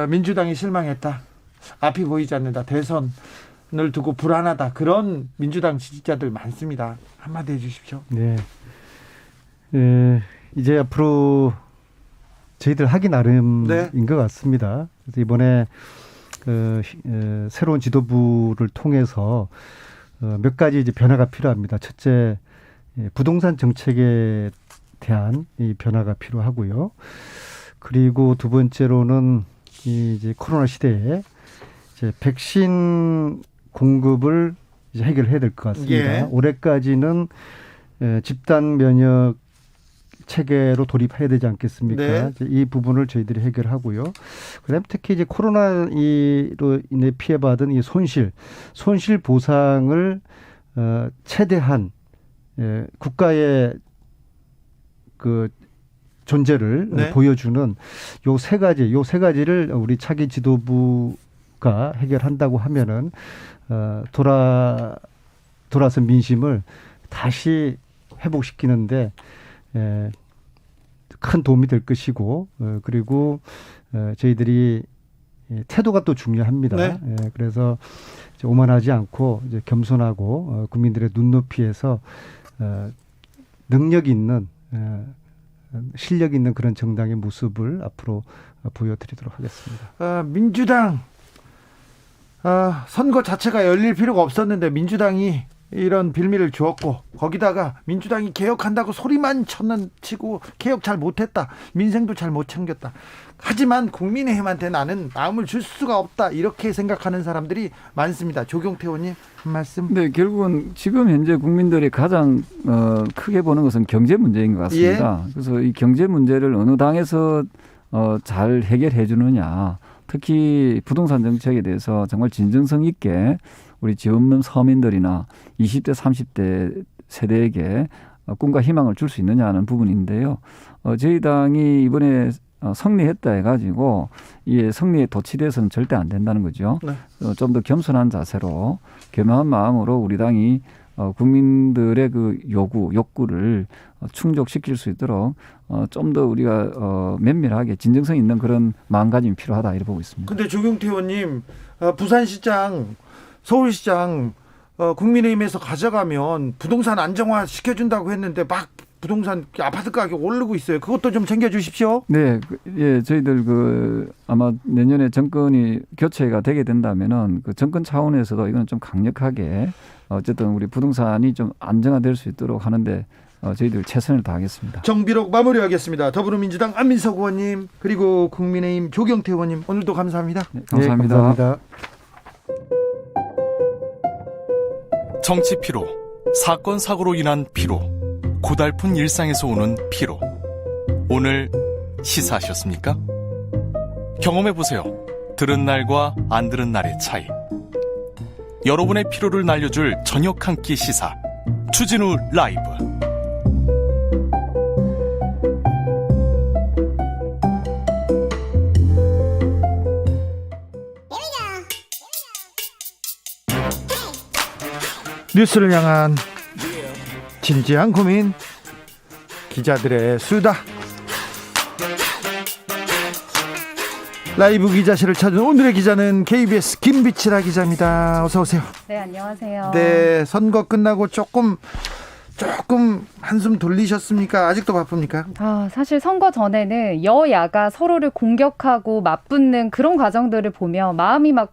D: 민주당이 실망했다. 앞이 보이지 않는다. 대선을 두고 불안하다. 그런 민주당 지지자들 많습니다. 한마디 해주십시오.
I: 네. 이제 앞으로 저희들 하기 나름인 것 같습니다. 그래서 이번에 새로운 지도부를 통해서 몇 가지 이제 변화가 필요합니다. 첫째, 부동산 정책에 대한 이 변화가 필요하고요. 그리고 두 번째로는 이제 코로나 시대에 이제 백신 공급을 이제 해결해야 될 것 같습니다.
D: 예. 올해까지는
I: 집단 면역 체계로 돌입해야 되지 않겠습니까?
D: 네.
I: 이 부분을 저희들이 해결하고요. 그다음 특히 이제 코로나로 인해 피해받은 이 손실 보상을 최대한 국가의 그 존재를 보여주는 요 세 가지를 우리 차기 지도부가 해결한다고 하면은 돌아선 민심을 다시 회복시키는데 큰 도움이 될 것이고 그리고 저희들이 태도가 또 중요합니다.
D: 네.
I: 그래서 이제 오만하지 않고 이제 겸손하고 국민들의 눈높이에서 능력 있는 실력 있는 그런 정당의 모습을 앞으로 보여드리도록 하겠습니다.
D: 민주당 선거 자체가 열릴 필요가 없었는데 민주당이 이런 빌미를 주었고 거기다가 민주당이 개혁한다고 소리만 치고 개혁 잘 못했다. 민생도 잘 못 챙겼다. 하지만 국민의힘한테 나는 마음을 줄 수가 없다. 이렇게 생각하는 사람들이 많습니다. 조경태 의원님 한 말씀.
J: 네, 결국은 지금 현재 국민들이 가장 크게 보는 것은 경제 문제인 것 같습니다.
D: 예.
J: 그래서 이 경제 문제를 어느 당에서 잘 해결해 주느냐. 특히 부동산 정책에 대해서 정말 진정성 있게 우리 지원 없는 서민들이나 20대, 30대 세대에게 꿈과 희망을 줄 수 있느냐는 부분인데요. 저희 당이 이번에 승리했다 해가지고 이 승리에 도취돼서는 절대 안 된다는 거죠.
D: 네.
J: 좀 더 겸손한 자세로 겸허한 마음으로 우리 당이 국민들의 그 욕구를 충족시킬 수 있도록 좀 더 우리가 면밀하게 진정성 있는 그런 마음가짐이 필요하다 이렇게 보고 있습니다.
D: 근데 조경태 의원님 부산시장 서울시장 국민의힘에서 가져가면 부동산 안정화 시켜준다고 했는데 막 부동산 아파트 가격 오르고 있어요. 그것도 좀 챙겨주십시오.
J: 네, 예, 저희들 아마 내년에 정권이 교체가 되게 된다면은 그 정권 차원에서도 이거는 좀 강력하게 어쨌든 우리 부동산이 좀 안정화될 수 있도록 하는데 저희들 최선을 다하겠습니다.
D: 정비록 마무리하겠습니다. 더불어민주당 안민석 의원님 그리고 국민의힘 조경태 의원님 오늘도 감사합니다.
J: 네, 감사합니다.
I: 네, 감사합니다.
B: 정치 피로, 사건 사고로 인한 피로, 고달픈 일상에서 오는 피로. 오늘 시사하셨습니까? 경험해보세요. 들은 날과 안 들은 날의 차이. 여러분의 피로를 날려줄 저녁 한 끼 시사 추진우 라이브.
D: 뉴스를 향한 진지한 고민 기자들의 수다. 라이브 기자실을 찾은 오늘의 기자는 KBS 김비치라 기자입니다. 어서 오세요.
O: 네, 안녕하세요.
D: 네, 선거 끝나고 조금 한숨 돌리셨습니까? 아직도 바쁩니까?
O: 사실 선거 전에는 여야가 서로를 공격하고 맞붙는 그런 과정들을 보면 마음이 막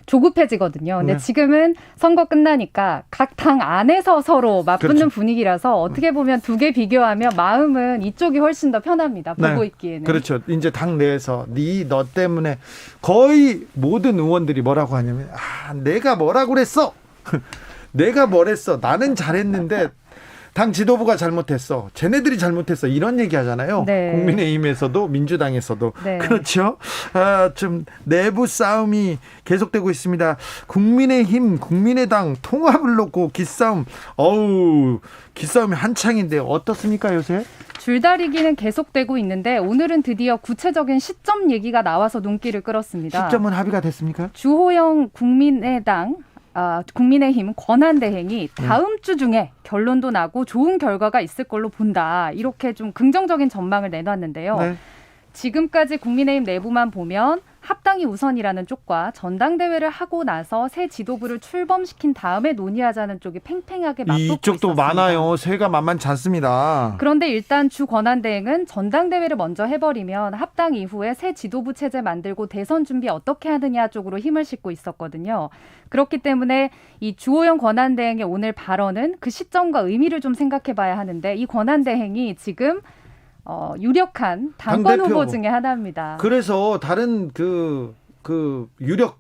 O: 조급해지거든요. 근데
D: 네.
O: 지금은 선거 끝나니까 각 당 안에서 서로 맞붙는
D: 그렇죠.
O: 분위기라서 어떻게 보면 두 개 비교하면 마음은 이쪽이 훨씬 더 편합니다. 보고
D: 네.
O: 있기에는.
D: 그렇죠. 이제 당 내에서 너 때문에 거의 모든 의원들이 뭐라고 하냐면 내가 뭐라고 그랬어. 내가 뭐랬어. 나는 잘했는데 당 지도부가 잘못했어. 쟤네들이 잘못했어. 이런 얘기 하잖아요.
O: 네.
D: 국민의힘에서도 민주당에서도.
O: 네.
D: 그렇죠. 좀 내부 싸움이 계속되고 있습니다. 국민의힘, 국민의당 통합을 놓고 기싸움. 기싸움이 한창인데 어떻습니까 요새?
O: 줄다리기는 계속되고 있는데 오늘은 드디어 구체적인 시점 얘기가 나와서 눈길을 끌었습니다.
D: 시점은 합의가 됐습니까?
O: 주호영 국민의힘 권한대행이 다음 주 중에 결론도 나고 좋은 결과가 있을 걸로 본다. 이렇게 좀 긍정적인 전망을 내놨는데요.
D: 네.
O: 지금까지 국민의힘 내부만 보면 합당이 우선이라는 쪽과 전당대회를 하고 나서 새 지도부를 출범시킨 다음에 논의하자는 쪽이 팽팽하게 맞붙고
D: 이쪽도
O: 있었습니다.
D: 많아요. 세가 만만치 않습니다.
O: 그런데 일단 주 권한대행은 전당대회를 먼저 해버리면 합당 이후에 새 지도부 체제 만들고 대선 준비 어떻게 하느냐 쪽으로 힘을 싣고 있었거든요. 그렇기 때문에 이 주호영 권한대행의 오늘 발언은 그 시점과 의미를 좀 생각해봐야 하는데 이 권한대행이 지금 유력한 당권
D: 당대표
O: 후보 중에 하나입니다.
D: 그래서 다른 그 유력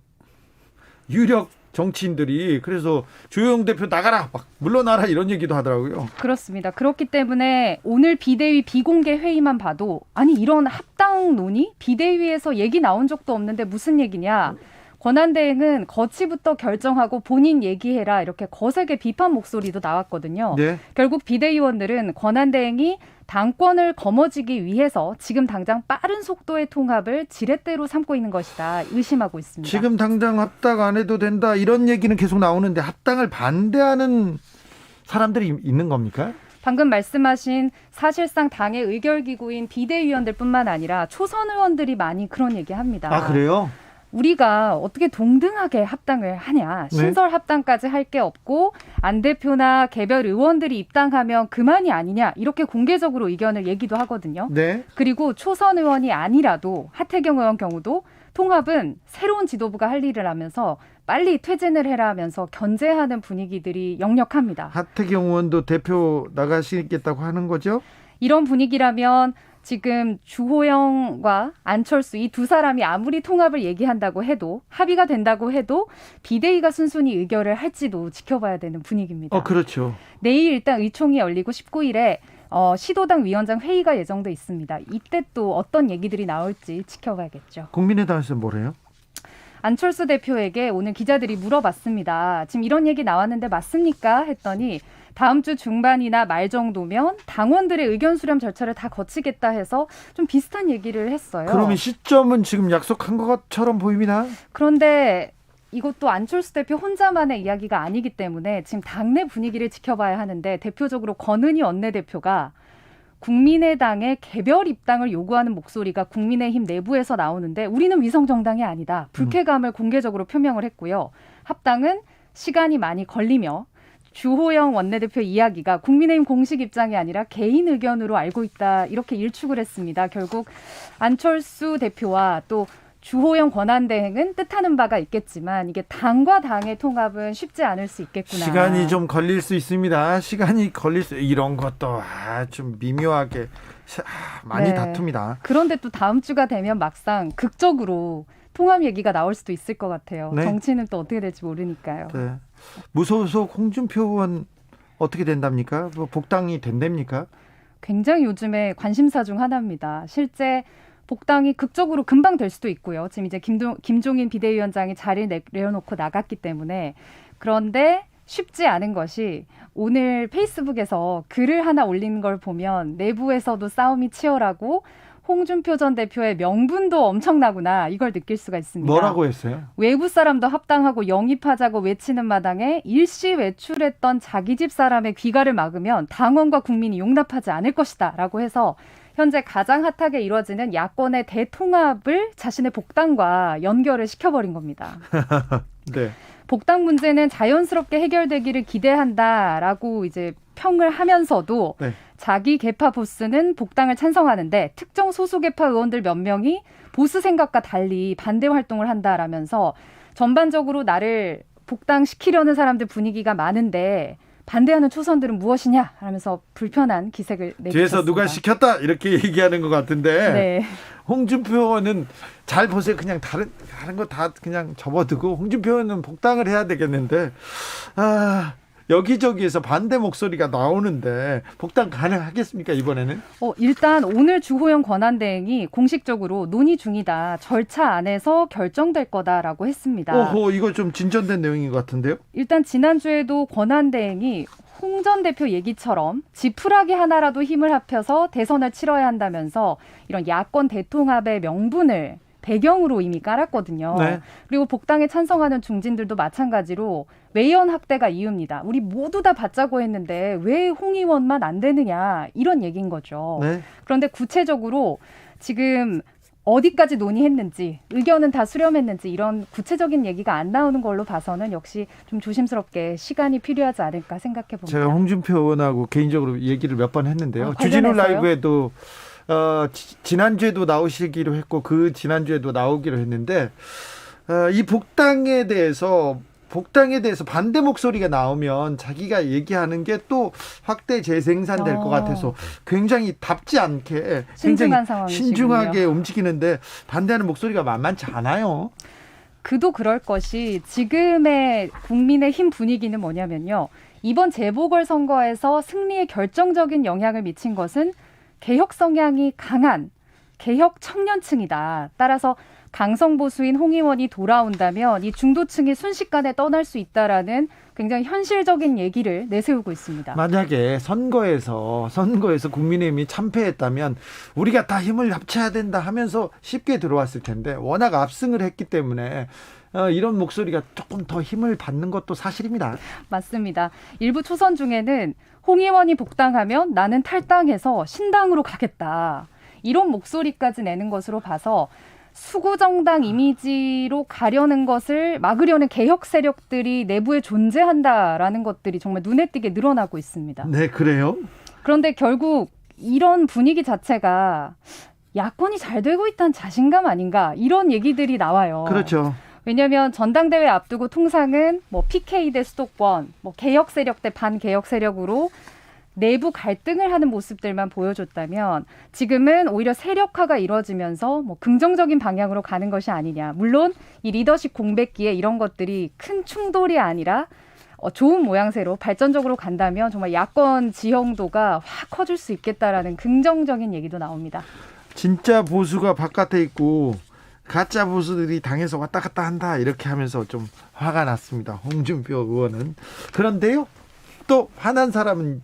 D: 정치인들이 그래서 주호영 대표 나가라, 막 물러나라 이런 얘기도 하더라고요.
O: 그렇습니다. 그렇기 때문에 오늘 비대위 비공개 회의만 봐도 아니 이런 합당 논의 비대위에서 얘기 나온 적도 없는데 무슨 얘기냐. 권한대행은 거치부터 결정하고 본인 얘기해라 이렇게 거세게 비판 목소리도 나왔거든요.
D: 네.
O: 결국 비대위원들은 권한대행이 당권을 거머쥐기 위해서 지금 당장 빠른 속도의 통합을 지렛대로 삼고 있는 것이다 의심하고 있습니다.
D: 지금 당장 합당 안 해도 된다 이런 얘기는 계속 나오는데 합당을 반대하는 사람들이 있는 겁니까?
O: 방금 말씀하신 사실상 당의 의결기구인 비대위원들뿐만 아니라 초선 의원들이 많이 그런 얘기합니다.
D: 아, 그래요?
O: 우리가 어떻게 동등하게 합당을 하냐. 신설 합당까지 할 게 없고 안 대표나 개별 의원들이 입당하면 그만이 아니냐. 이렇게 공개적으로 의견을 얘기도 하거든요.
D: 네.
O: 그리고 초선 의원이 아니라도 하태경 의원 경우도 통합은 새로운 지도부가 할 일을 하면서 빨리 퇴진을 해라 하면서 견제하는 분위기들이 역력합니다.
D: 하태경 의원도 대표 나가시겠다고 하는 거죠?
O: 이런 분위기라면 지금 주호영과 안철수 이 두 사람이 아무리 통합을 얘기한다고 해도 합의가 된다고 해도 비대위가 순순히 의결을 할지도 지켜봐야 되는 분위기입니다.
D: 그렇죠.
O: 내일 일단 의총이 열리고 19일에 시도당 위원장 회의가 예정돼 있습니다. 이때 또 어떤 얘기들이 나올지 지켜봐야겠죠.
D: 국민의당에서 뭐래요?
O: 안철수 대표에게 오늘 기자들이 물어봤습니다. 지금 이런 얘기 나왔는데 맞습니까? 했더니 다음 주 중반이나 말 정도면 당원들의 의견 수렴 절차를 다 거치겠다 해서 좀 비슷한 얘기를 했어요.
D: 그러면 시점은 지금 약속한 것처럼 보입니다.
O: 그런데 이것도 안철수 대표 혼자만의 이야기가 아니기 때문에 지금 당내 분위기를 지켜봐야 하는데 대표적으로 권은희 원내대표가 국민의당의 개별 입당을 요구하는 목소리가 국민의힘 내부에서 나오는데 우리는 위성정당이 아니다. 불쾌감을 공개적으로 표명을 했고요. 합당은 시간이 많이 걸리며 주호영 원내대표 이야기가 국민의힘 공식 입장이 아니라 개인 의견으로 알고 있다. 이렇게 일축을 했습니다. 결국 안철수 대표와 또 주호영 권한대행은 뜻하는 바가 있겠지만 이게 당과 당의 통합은 쉽지 않을 수 있겠구나.
D: 시간이 좀 걸릴 수 있습니다. 이런 것도 좀 미묘하게 많이
O: 네.
D: 다툽니다.
O: 그런데 또 다음 주가 되면 막상 극적으로 통합 얘기가 나올 수도 있을 것 같아요.
D: 네.
O: 정치는 또 어떻게 될지 모르니까요.
D: 네. 무소속 홍준표 의원 어떻게 된답니까? 뭐 복당이 된답니까?
O: 굉장히 요즘에 관심사 중 하나입니다. 실제 복당이 극적으로 금방 될 수도 있고요. 지금 이제 김종인 비대위원장이 자리를 내려놓고 나갔기 때문에. 그런데 쉽지 않은 것이 오늘 페이스북에서 글을 하나 올린 걸 보면 내부에서도 싸움이 치열하고 홍준표 전 대표의 명분도 엄청나구나 이걸 느낄 수가 있습니다.
D: 뭐라고 했어요?
O: 외부 사람도 합당하고 영입하자고 외치는 마당에 일시 외출했던 자기 집 사람의 귀가를 막으면 당원과 국민이 용납하지 않을 것이다 라고 해서 현재 가장 핫하게 이루어지는 야권의 대통합을 자신의 복당과 연결을 시켜버린 겁니다.
D: 네.
O: 복당 문제는 자연스럽게 해결되기를 기대한다라고 이제 평을 하면서도
D: 네.
O: 자기 계파 보스는 복당을 찬성하는데 특정 소수 계파 의원들 몇 명이 보수 생각과 달리 반대 활동을 한다라면서 전반적으로 나를 복당시키려는 사람들 분위기가 많은데 반대하는 초선들은 무엇이냐 하면서 불편한 기색을 내비쳤습니다.
D: 뒤에서 누가 시켰다 이렇게 얘기하는 것 같은데
O: 네.
D: 홍준표 의원은 잘 보세요. 그냥 다른 거 다 그냥 접어두고 홍준표 의원은 복당을 해야 되겠는데 여기저기에서 반대 목소리가 나오는데 복당 가능하겠습니까 이번에는?
O: 일단 오늘 주호영 권한대행이 공식적으로 논의 중이다. 절차 안에서 결정될 거다라고 했습니다.
D: 이거 좀 진전된 내용인 것 같은데요?
O: 일단 지난주에도 권한대행이 홍 전 대표 얘기처럼 지푸라기 하나라도 힘을 합해서 대선을 치러야 한다면서 이런 야권 대통합의 명분을 배경으로 이미 깔았거든요.
D: 네.
O: 그리고 복당에 찬성하는 중진들도 마찬가지로 외연 확대가 이유입니다. 우리 모두 다 받자고 했는데 왜 홍 의원만 안 되느냐 이런 얘기인 거죠.
D: 네.
O: 그런데 구체적으로 지금 어디까지 논의했는지 의견은 다 수렴했는지 이런 구체적인 얘기가 안 나오는 걸로 봐서는 역시 좀 조심스럽게 시간이 필요하지 않을까 생각해 봅니다.
D: 제가 홍준표 의원하고 개인적으로 얘기를 몇 번 했는데요.
O: 관련해서요?
D: 주진우 라이브에도 지난주에도 나오시기로 했고 그 지난주에도 나오기로 했는데 이 복당에 대해서 반대 목소리가 나오면 자기가 얘기하는 게 또 확대 재생산될 것 같아서 굉장히 답지 않게 굉장히 신중하게 움직이는데 반대하는 목소리가 만만치 않아요.
O: 그도 그럴 것이 지금의 국민의힘 분위기는 뭐냐면요. 이번 재보궐선거에서 승리에 결정적인 영향을 미친 것은 개혁 성향이 강한 개혁 청년층이다. 따라서 강성보수인 홍 의원이 돌아온다면 이 중도층이 순식간에 떠날 수 있다라는 굉장히 현실적인 얘기를 내세우고 있습니다.
D: 만약에 선거에서 국민의힘이 참패했다면 우리가 다 힘을 합쳐야 된다 하면서 쉽게 들어왔을 텐데 워낙 압승을 했기 때문에 이런 목소리가 조금 더 힘을 받는 것도 사실입니다.
O: 맞습니다. 일부 초선 중에는 홍 의원이 복당하면 나는 탈당해서 신당으로 가겠다. 이런 목소리까지 내는 것으로 봐서 수구정당 이미지로 가려는 것을 막으려는 개혁 세력들이 내부에 존재한다라는 것들이 정말 눈에 띄게 늘어나고 있습니다.
D: 네, 그래요?
O: 그런데 결국 이런 분위기 자체가 야권이 잘 되고 있다는 자신감 아닌가 이런 얘기들이 나와요.
D: 그렇죠.
O: 왜냐하면 전당대회 앞두고 통상은 PK 대 수도권, 개혁 세력 대 반개혁 세력으로 내부 갈등을 하는 모습들만 보여줬다면 지금은 오히려 세력화가 이루어지면서 긍정적인 방향으로 가는 것이 아니냐. 물론 이 리더십 공백기에 이런 것들이 큰 충돌이 아니라 좋은 모양새로 발전적으로 간다면 정말 야권 지형도가 확 커질 수 있겠다라는 긍정적인 얘기도 나옵니다.
D: 진짜 보수가 바깥에 있고 가짜 보수들이 당에서 왔다 갔다 한다 이렇게 하면서 좀 화가 났습니다. 홍준표 의원은. 그런데요. 또 화난 사람이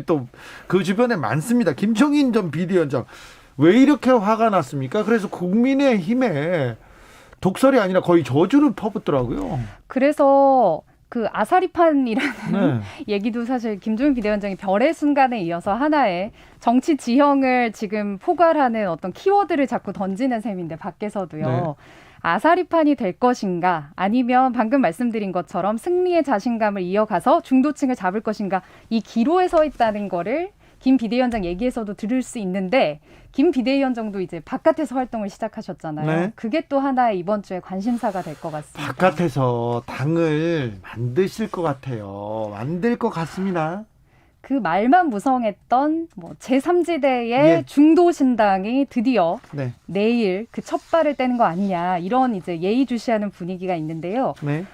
D: 또 그 주변에 많습니다. 김종인 전 비대위원장 왜 이렇게 화가 났습니까? 그래서 국민의힘에 독설이 아니라 거의 저주를 퍼붓더라고요.
O: 그래서 그 아사리판이라는 얘기도 사실 김종인 비대위원장이 별의 순간에 이어서 하나의 정치 지형을 지금 포괄하는 어떤 키워드를 자꾸 던지는 셈인데 밖에서도요.
D: 네.
O: 아사리판이 될 것인가 아니면 방금 말씀드린 것처럼 승리의 자신감을 이어가서 중도층을 잡을 것인가 이 기로에 서 있다는 거를 김 비대위원장 얘기에서도 들을 수 있는데 김 비대위원장도 이제 바깥에서 활동을 시작하셨잖아요.
D: 네.
O: 그게 또 하나의 이번 주에 관심사가 될 것 같습니다.
D: 바깥에서 당을 만드실 것 같아요. 만들 것 같습니다.
O: 그 말만 무성했던 제3지대의
D: 예.
O: 중도신당이 드디어
D: 네.
O: 내일 그 첫 발을 떼는 거 아니냐 이런 이제 예의주시하는 분위기가 있는데요.
D: 네.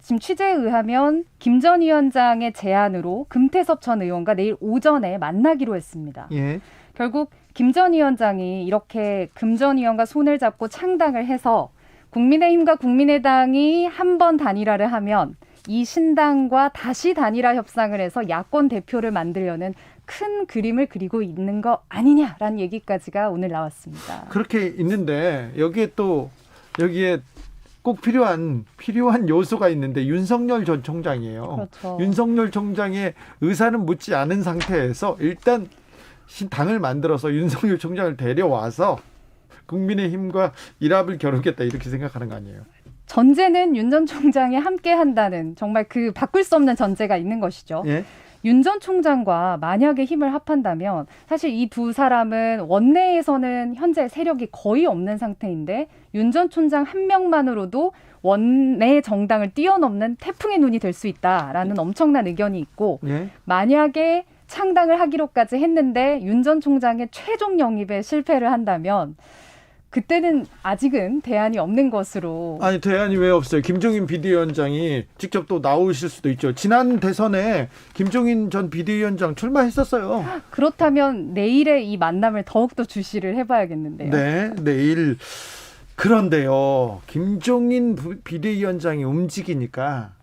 O: 지금 취재에 의하면 김 전 위원장의 제안으로 금태섭 전 의원과 내일 오전에 만나기로 했습니다.
D: 예.
O: 결국 김 전 위원장이 이렇게 금 전 의원과 손을 잡고 창당을 해서 국민의힘과 국민의당이 한 번 단일화를 하면 이 신당과 다시 단일화 협상을 해서 야권 대표를 만들려는 큰 그림을 그리고 있는 거 아니냐라는 얘기까지가 오늘 나왔습니다.
D: 그렇게 있는데 여기에 꼭 필요한 요소가 있는데 윤석열 전 총장이에요.
O: 그렇죠.
D: 윤석열 총장의 의사는 묻지 않은 상태에서 일단 당을 만들어서 윤석열 총장을 데려와서 국민의힘과 일합을 겨루겠다 이렇게 생각하는 거 아니에요?
O: 전제는 윤 전 총장이 함께한다는 정말 그 바꿀 수 없는 전제가 있는 것이죠.
D: 예?
O: 윤 전 총장과 만약에 힘을 합한다면 사실 이 두 사람은 원내에서는 현재 세력이 거의 없는 상태인데 윤 전 총장 한 명만으로도 원내 정당을 뛰어넘는 태풍의 눈이 될 수 있다라는 엄청난 의견이 있고
D: 예?
O: 만약에 창당을 하기로까지 했는데 윤 전 총장의 최종 영입에 실패를 한다면 그때는 아직은 대안이 없는 것으로.
D: 아니 대안이 왜 없어요? 김종인 비대위원장이 직접 또 나오실 수도 있죠. 지난 대선에 김종인 전 비대위원장 출마했었어요.
O: 그렇다면 내일의 이 만남을 더욱더 주시를 해봐야겠는데요.
D: 네, 내일. 그런데요, 김종인 비대위원장이 움직이니까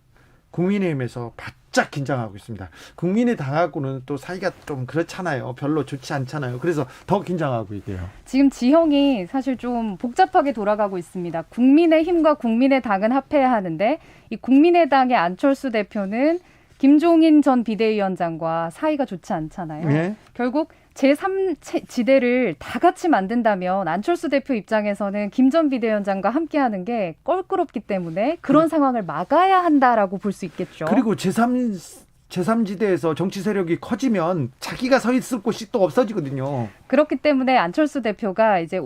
D: 국민의힘에서 바짝 긴장하고 있습니다. 국민의당하고는 또 사이가 좀 그렇잖아요. 별로 좋지 않잖아요. 그래서 더 긴장하고 있대요.
O: 지금 지형이 사실 좀 복잡하게 돌아가고 있습니다. 국민의힘과 국민의당은 합해야 하는데 이 국민의당의 안철수 대표는 김종인 전 비대위원장과 사이가 좋지 않잖아요.
D: 네.
O: 결국 제3지대를 다 같이 만든다면 안철수 대표 입장에서는 김 전 비대위원장과 함께하는 게 껄끄럽기 때문에 그런 상황을 막아야 한다라고 볼 수 있겠죠.
D: 그리고 제3지대에서 정치 세력이 커지면 자기가 서 있을 곳이 또 없어지거든요.
O: 그렇기 때문에 안철수 대표가 이제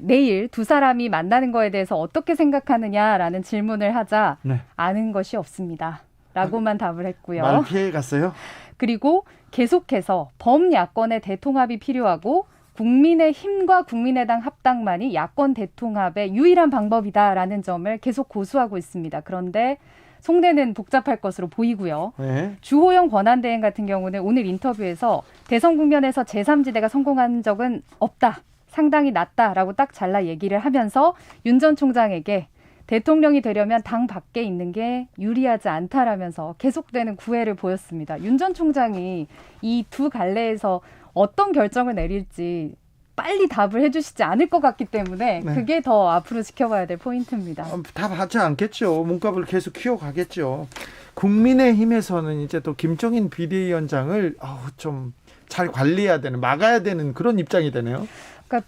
O: 내일 두 사람이 만나는 거에 대해서 어떻게 생각하느냐라는 질문을 하자
D: 네.
O: 아는 것이 없습니다. 라고만 답을 했고요.
D: 말 피해 갔어요?
O: 그리고 계속해서 범야권의 대통합이 필요하고 국민의힘과 국민의당 합당만이 야권 대통합의 유일한 방법이다라는 점을 계속 고수하고 있습니다. 그런데 속내는 복잡할 것으로 보이고요.
D: 네.
O: 주호영 권한대행 같은 경우는 오늘 인터뷰에서 대선 국면에서 제3지대가 성공한 적은 없다. 상당히 낮다라고 딱 잘라 얘기를 하면서 윤 전 총장에게 대통령이 되려면 당 밖에 있는 게 유리하지 않다라면서 계속되는 구애를 보였습니다. 윤 전 총장이 이 두 갈래에서 어떤 결정을 내릴지 빨리 답을 해주시지 않을 것 같기 때문에
D: 네.
O: 그게 더 앞으로 지켜봐야 될 포인트입니다.
D: 다 하지 않겠죠. 몸값을 계속 키워가겠죠. 국민의힘에서는 이제 또 김종인 비대위원장을 좀 잘 관리해야 되는, 막아야 되는 그런 입장이 되네요.
O: 그러니까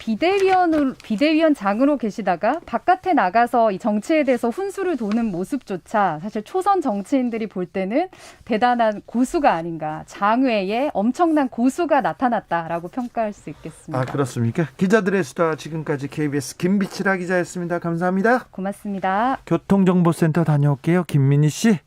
O: 비대위원장으로 계시다가 바깥에 나가서 이 정치에 대해서 훈수를 도는 모습조차 사실 초선 정치인들이 볼 때는 대단한 고수가 아닌가, 장외에 엄청난 고수가 나타났다라고 평가할 수 있겠습니다.
D: 아, 그렇습니까? 기자들의 수다, 지금까지 KBS 김비치라 기자였습니다. 감사합니다.
O: 고맙습니다.
D: 교통정보센터 다녀올게요. 김민희 씨.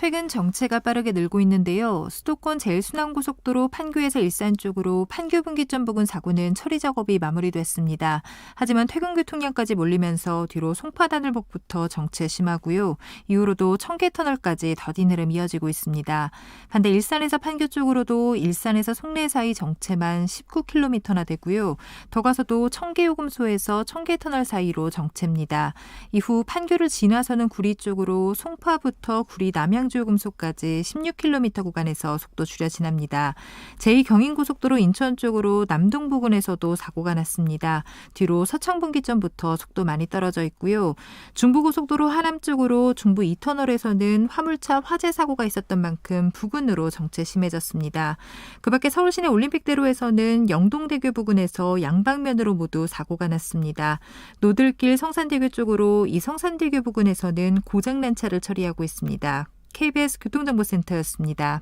G: 퇴근 정체가 빠르게 늘고 있는데요. 수도권 제일순환고속도로 판교에서 일산 쪽으로 판교 분기점 부근 사고는 처리 작업이 마무리됐습니다. 하지만 퇴근 교통량까지 몰리면서 뒤로 송파단을복부터 정체 심하고요. 이후로도 청계터널까지 더딘 흐름 이어지고 있습니다. 반대 일산에서 판교 쪽으로도 일산에서 송내 사이 정체만 19km나 되고요. 더 가서도 청계요금소에서 청계터널 사이로 정체입니다. 이후 판교를 지나서는 구리 쪽으로 송파부터 구리 남양 요금소까지 16km 구간에서 속도 줄여 지납니다. 제2경인고속도로 인천 쪽으로 남동 부근에서도 사고가 났습니다. 뒤로 서창분기점부터 속도 많이 떨어져 있고요. 중부고속도로 하남 쪽으로 중부 2터널에서는 화물차 화재 사고가 있었던 만큼 부근으로 정체 심해졌습니다. 그 밖에 서울시내 올림픽대로에서는 영동대교 부근에서 양방면으로 모두 사고가 났습니다. 노들길 성산대교 쪽으로 이 성산대교 부근에서는 고장난 차를 처리하고 있습니다. KBS 교통정보센터였습니다.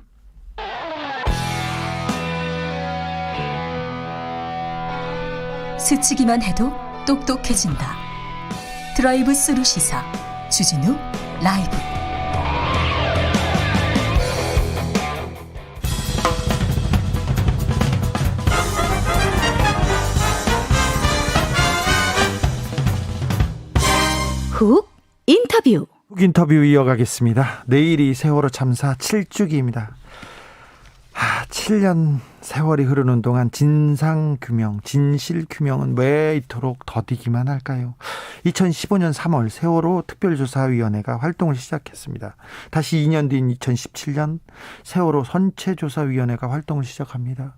E: 스치기만 해도 똑똑해진다. 드라이브 스루 시사 주진우 라이브.
K: 훅 인터뷰.
D: 훅 인터뷰 이어가겠습니다. 내일이 세월호 참사 7주기입니다. 7년 세월이 흐르는 동안 진상규명, 진실규명은 왜 이토록 더디기만 할까요? 2015년 3월 세월호 특별조사위원회가 활동을 시작했습니다. 다시 2년 뒤인 2017년 세월호 선체조사위원회가 활동을 시작합니다.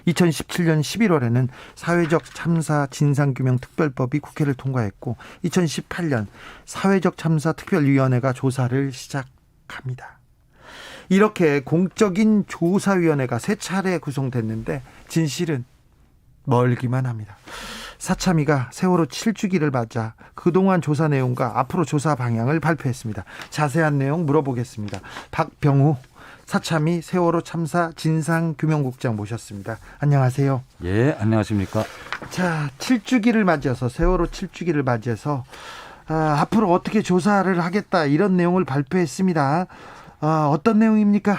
D: 2017년 11월에는 사회적 참사 진상규명 특별법이 국회를 통과했고 2018년 사회적 참사 특별위원회가 조사를 시작합니다. 이렇게 공적인 조사위원회가 3차례 구성됐는데 진실은 멀기만 합니다. 사참위가 세월호 7주기를 맞아 그동안 조사 내용과 앞으로 조사 방향을 발표했습니다. 자세한 내용 물어보겠습니다. 박병우 사참위 세월호 참사 진상규명국장 모셨습니다. 안녕하세요.
P: 예, 안녕하십니까.
D: 자, 7주기를 맞이해서 세월호 7주기를 맞이해서 앞으로 어떻게 조사를 하겠다 이런 내용을 발표했습니다. 어떤 내용입니까?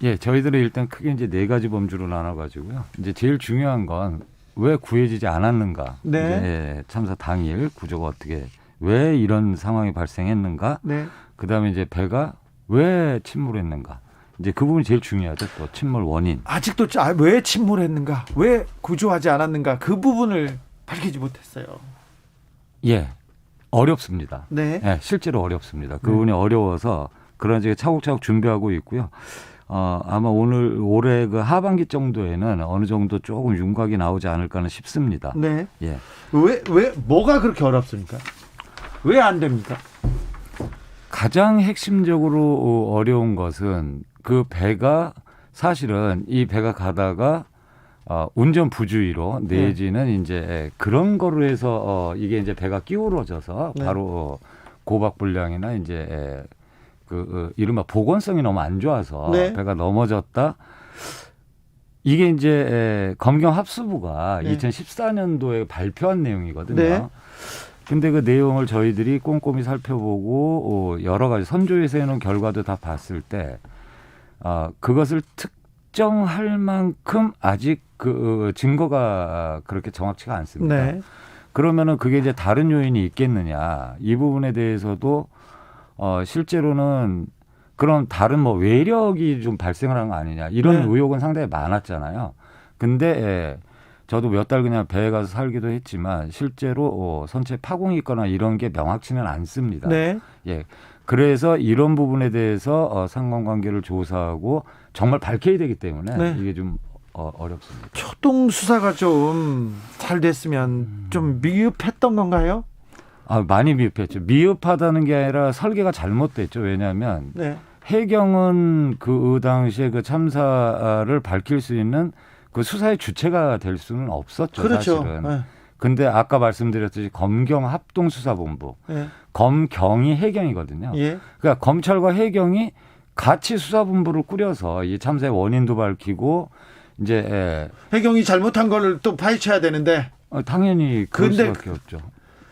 P: 예, 저희들은 일단 크게 이제 4가지 범주로 나눠가지고요. 이제 제일 중요한 건 왜 구해지지 않았는가.
D: 네.
P: 이제 참사 당일 구조가 어떻게, 왜 이런 상황이 발생했는가.
D: 네.
P: 그 다음에 이제 배가 왜 침몰했는가. 이제 그 부분이 제일 중요하죠. 또 침몰 원인.
D: 아직도 왜 침몰했는가, 왜 구조하지 않았는가 그 부분을 밝히지 못했어요.
P: 예, 어렵습니다.
D: 네.
P: 예, 실제로 어렵습니다. 그 부분이 어려워서 그런 식의 차곡차곡 준비하고 있고요. 아마 올해 그 하반기 정도에는 어느 정도 조금 윤곽이 나오지 않을까는 싶습니다.
D: 네.
P: 예.
D: 뭐가 그렇게 어렵습니까? 왜 안 됩니까?
P: 가장 핵심적으로 어려운 것은 그 배가 사실은 이 배가 가다가 운전 부주의로 내지는 이제 그런 거로 해서 이게 이제 배가 기울어져서 바로 고박불량이나 이제 이른바 보건성이 너무 안 좋아서 배가 넘어졌다. 이게 이제 검경합수부가 2014년도에 발표한 내용이거든요.
D: 네.
P: 근데 그 내용을 저희들이 꼼꼼히 살펴보고 여러 가지 선조에서 해놓은 결과도 다 봤을 때 그것을 특정할 만큼 아직 그 증거가 그렇게 정확치가 않습니다.
D: 네.
P: 그러면은 그게 이제 다른 요인이 있겠느냐. 이 부분에 대해서도 실제로는 그런 다른 뭐 외력이 좀 발생을 한 거 아니냐. 이런 의혹은 상당히 많았잖아요. 근데 저도 몇 달 그냥 배에 가서 살기도 했지만 실제로 선체 파공이 있거나 이런 게 명확치는 않습니다.
D: 네.
P: 예. 그래서 이런 부분에 대해서 상관관계를 조사하고 정말 밝혀야 되기 때문에 이게 좀 어렵습니다.
D: 초동 수사가 좀 잘 됐으면 좀 미흡했던 건가요?
P: 많이 미흡했죠. 미흡하다는 게 아니라 설계가 잘못됐죠. 왜냐하면 해경은 그 당시에 그 참사를 밝힐 수 있는 그 수사의 주체가 될 수는 없었죠.
D: 그렇죠.
P: 사실은. 근데 아까 말씀드렸듯이 검경합동수사본부, 검경이 해경이거든요. 그러니까 검찰과 해경이 같이 수사본부를 꾸려서 이 참사의 원인도 밝히고 이제
D: 해경이 잘못한 걸 또 파헤쳐야 되는데
P: 당연히 그럴 수밖에 없죠.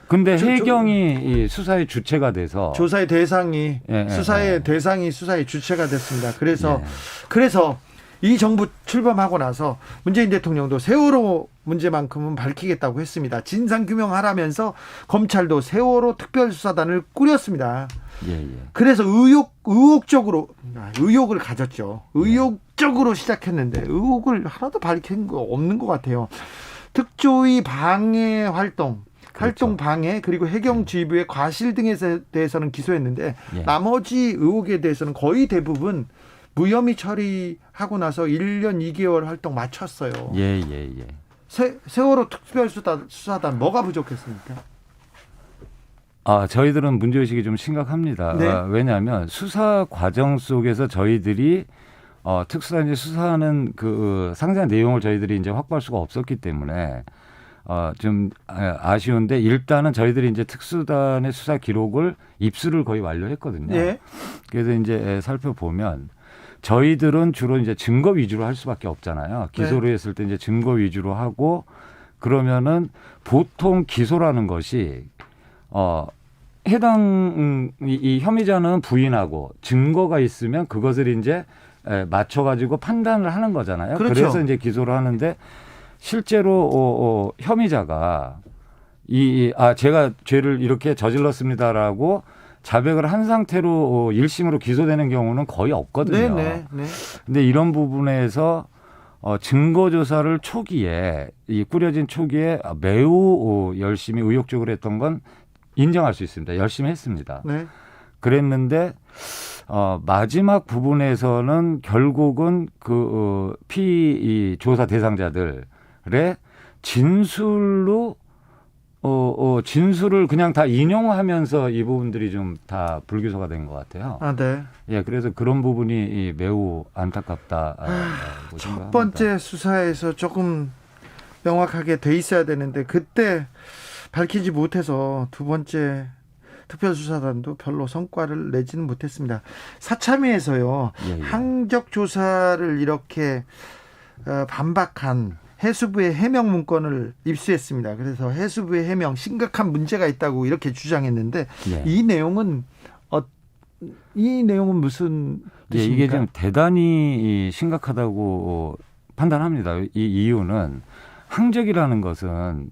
P: 근데 해경이 이 수사의 주체가 돼서
D: 조사의 대상이 대상이 수사의 주체가 됐습니다. 그래서 이 정부 출범하고 나서 문재인 대통령도 세월호 문제만큼은 밝히겠다고 했습니다. 진상규명하라면서 검찰도 세월호 특별수사단을 꾸렸습니다. 그래서 의혹을 가졌죠. 의혹적으로 시작했는데 의혹을 하나도 밝힌 거 없는 것 같아요. 특조위 방해 활동 방해 그리고 해경 지휘부의 과실 등에 대해서는 기소했는데 나머지 의혹에 대해서는 거의 대부분 무혐의 처리하고 나서 1년 2개월 활동 마쳤어요. 세월호 특별수사단 뭐가 부족했습니까?
P: 저희들은 문제의식이 좀 심각합니다. 왜냐하면 수사 과정 속에서 저희들이 특수단이 수사하는 그 상세한 내용을 저희들이 이제 확보할 수가 없었기 때문에 좀 아쉬운데 일단은 저희들이 이제 특수단의 수사 기록을 입수를 거의 완료했거든요. 그래서 이제 살펴보면 저희들은 주로 이제 증거 위주로 할 수밖에 없잖아요. 기소를 했을 때 이제 증거 위주로 하고 그러면은 보통 기소라는 것이 해당 이 혐의자는 부인하고 증거가 있으면 그것을 이제 맞춰가지고 판단을 하는 거잖아요.
D: 그렇죠.
P: 그래서 이제 기소를 하는데 실제로 혐의자가 제가 죄를 이렇게 저질렀습니다라고 자백을 한 상태로 1심으로 기소되는 경우는 거의 없거든요.
D: 네.
P: 근데 이런 부분에서 증거 조사를 초기에 꾸려진 초기에 매우 열심히 의욕적으로 했던 건 인정할 수 있습니다. 열심히 했습니다.
D: 네.
P: 그랬는데 마지막 부분에서는 결국은 이 조사 대상자들의 진술로 진술을 그냥 다 인용하면서 이 부분들이 좀 다 불기소가 된 것 같아요.
D: 네.
P: 예, 그래서 그런 부분이 매우 안타깝다.
D: 첫 번째 수사에서 조금 명확하게 돼 있어야 되는데 그때 밝히지 못해서 두 번째 특별수사단도 별로 성과를 내지는 못했습니다. 사참위에서요. 항적 조사를 이렇게 반박한 해수부의 해명 문건을 입수했습니다. 그래서 해수부의 해명 심각한 문제가 있다고 이렇게 주장했는데 이 내용은 무슨 뜻입니까?
P: 이게 좀 대단히 심각하다고 판단합니다. 이 이유는 항적이라는 것은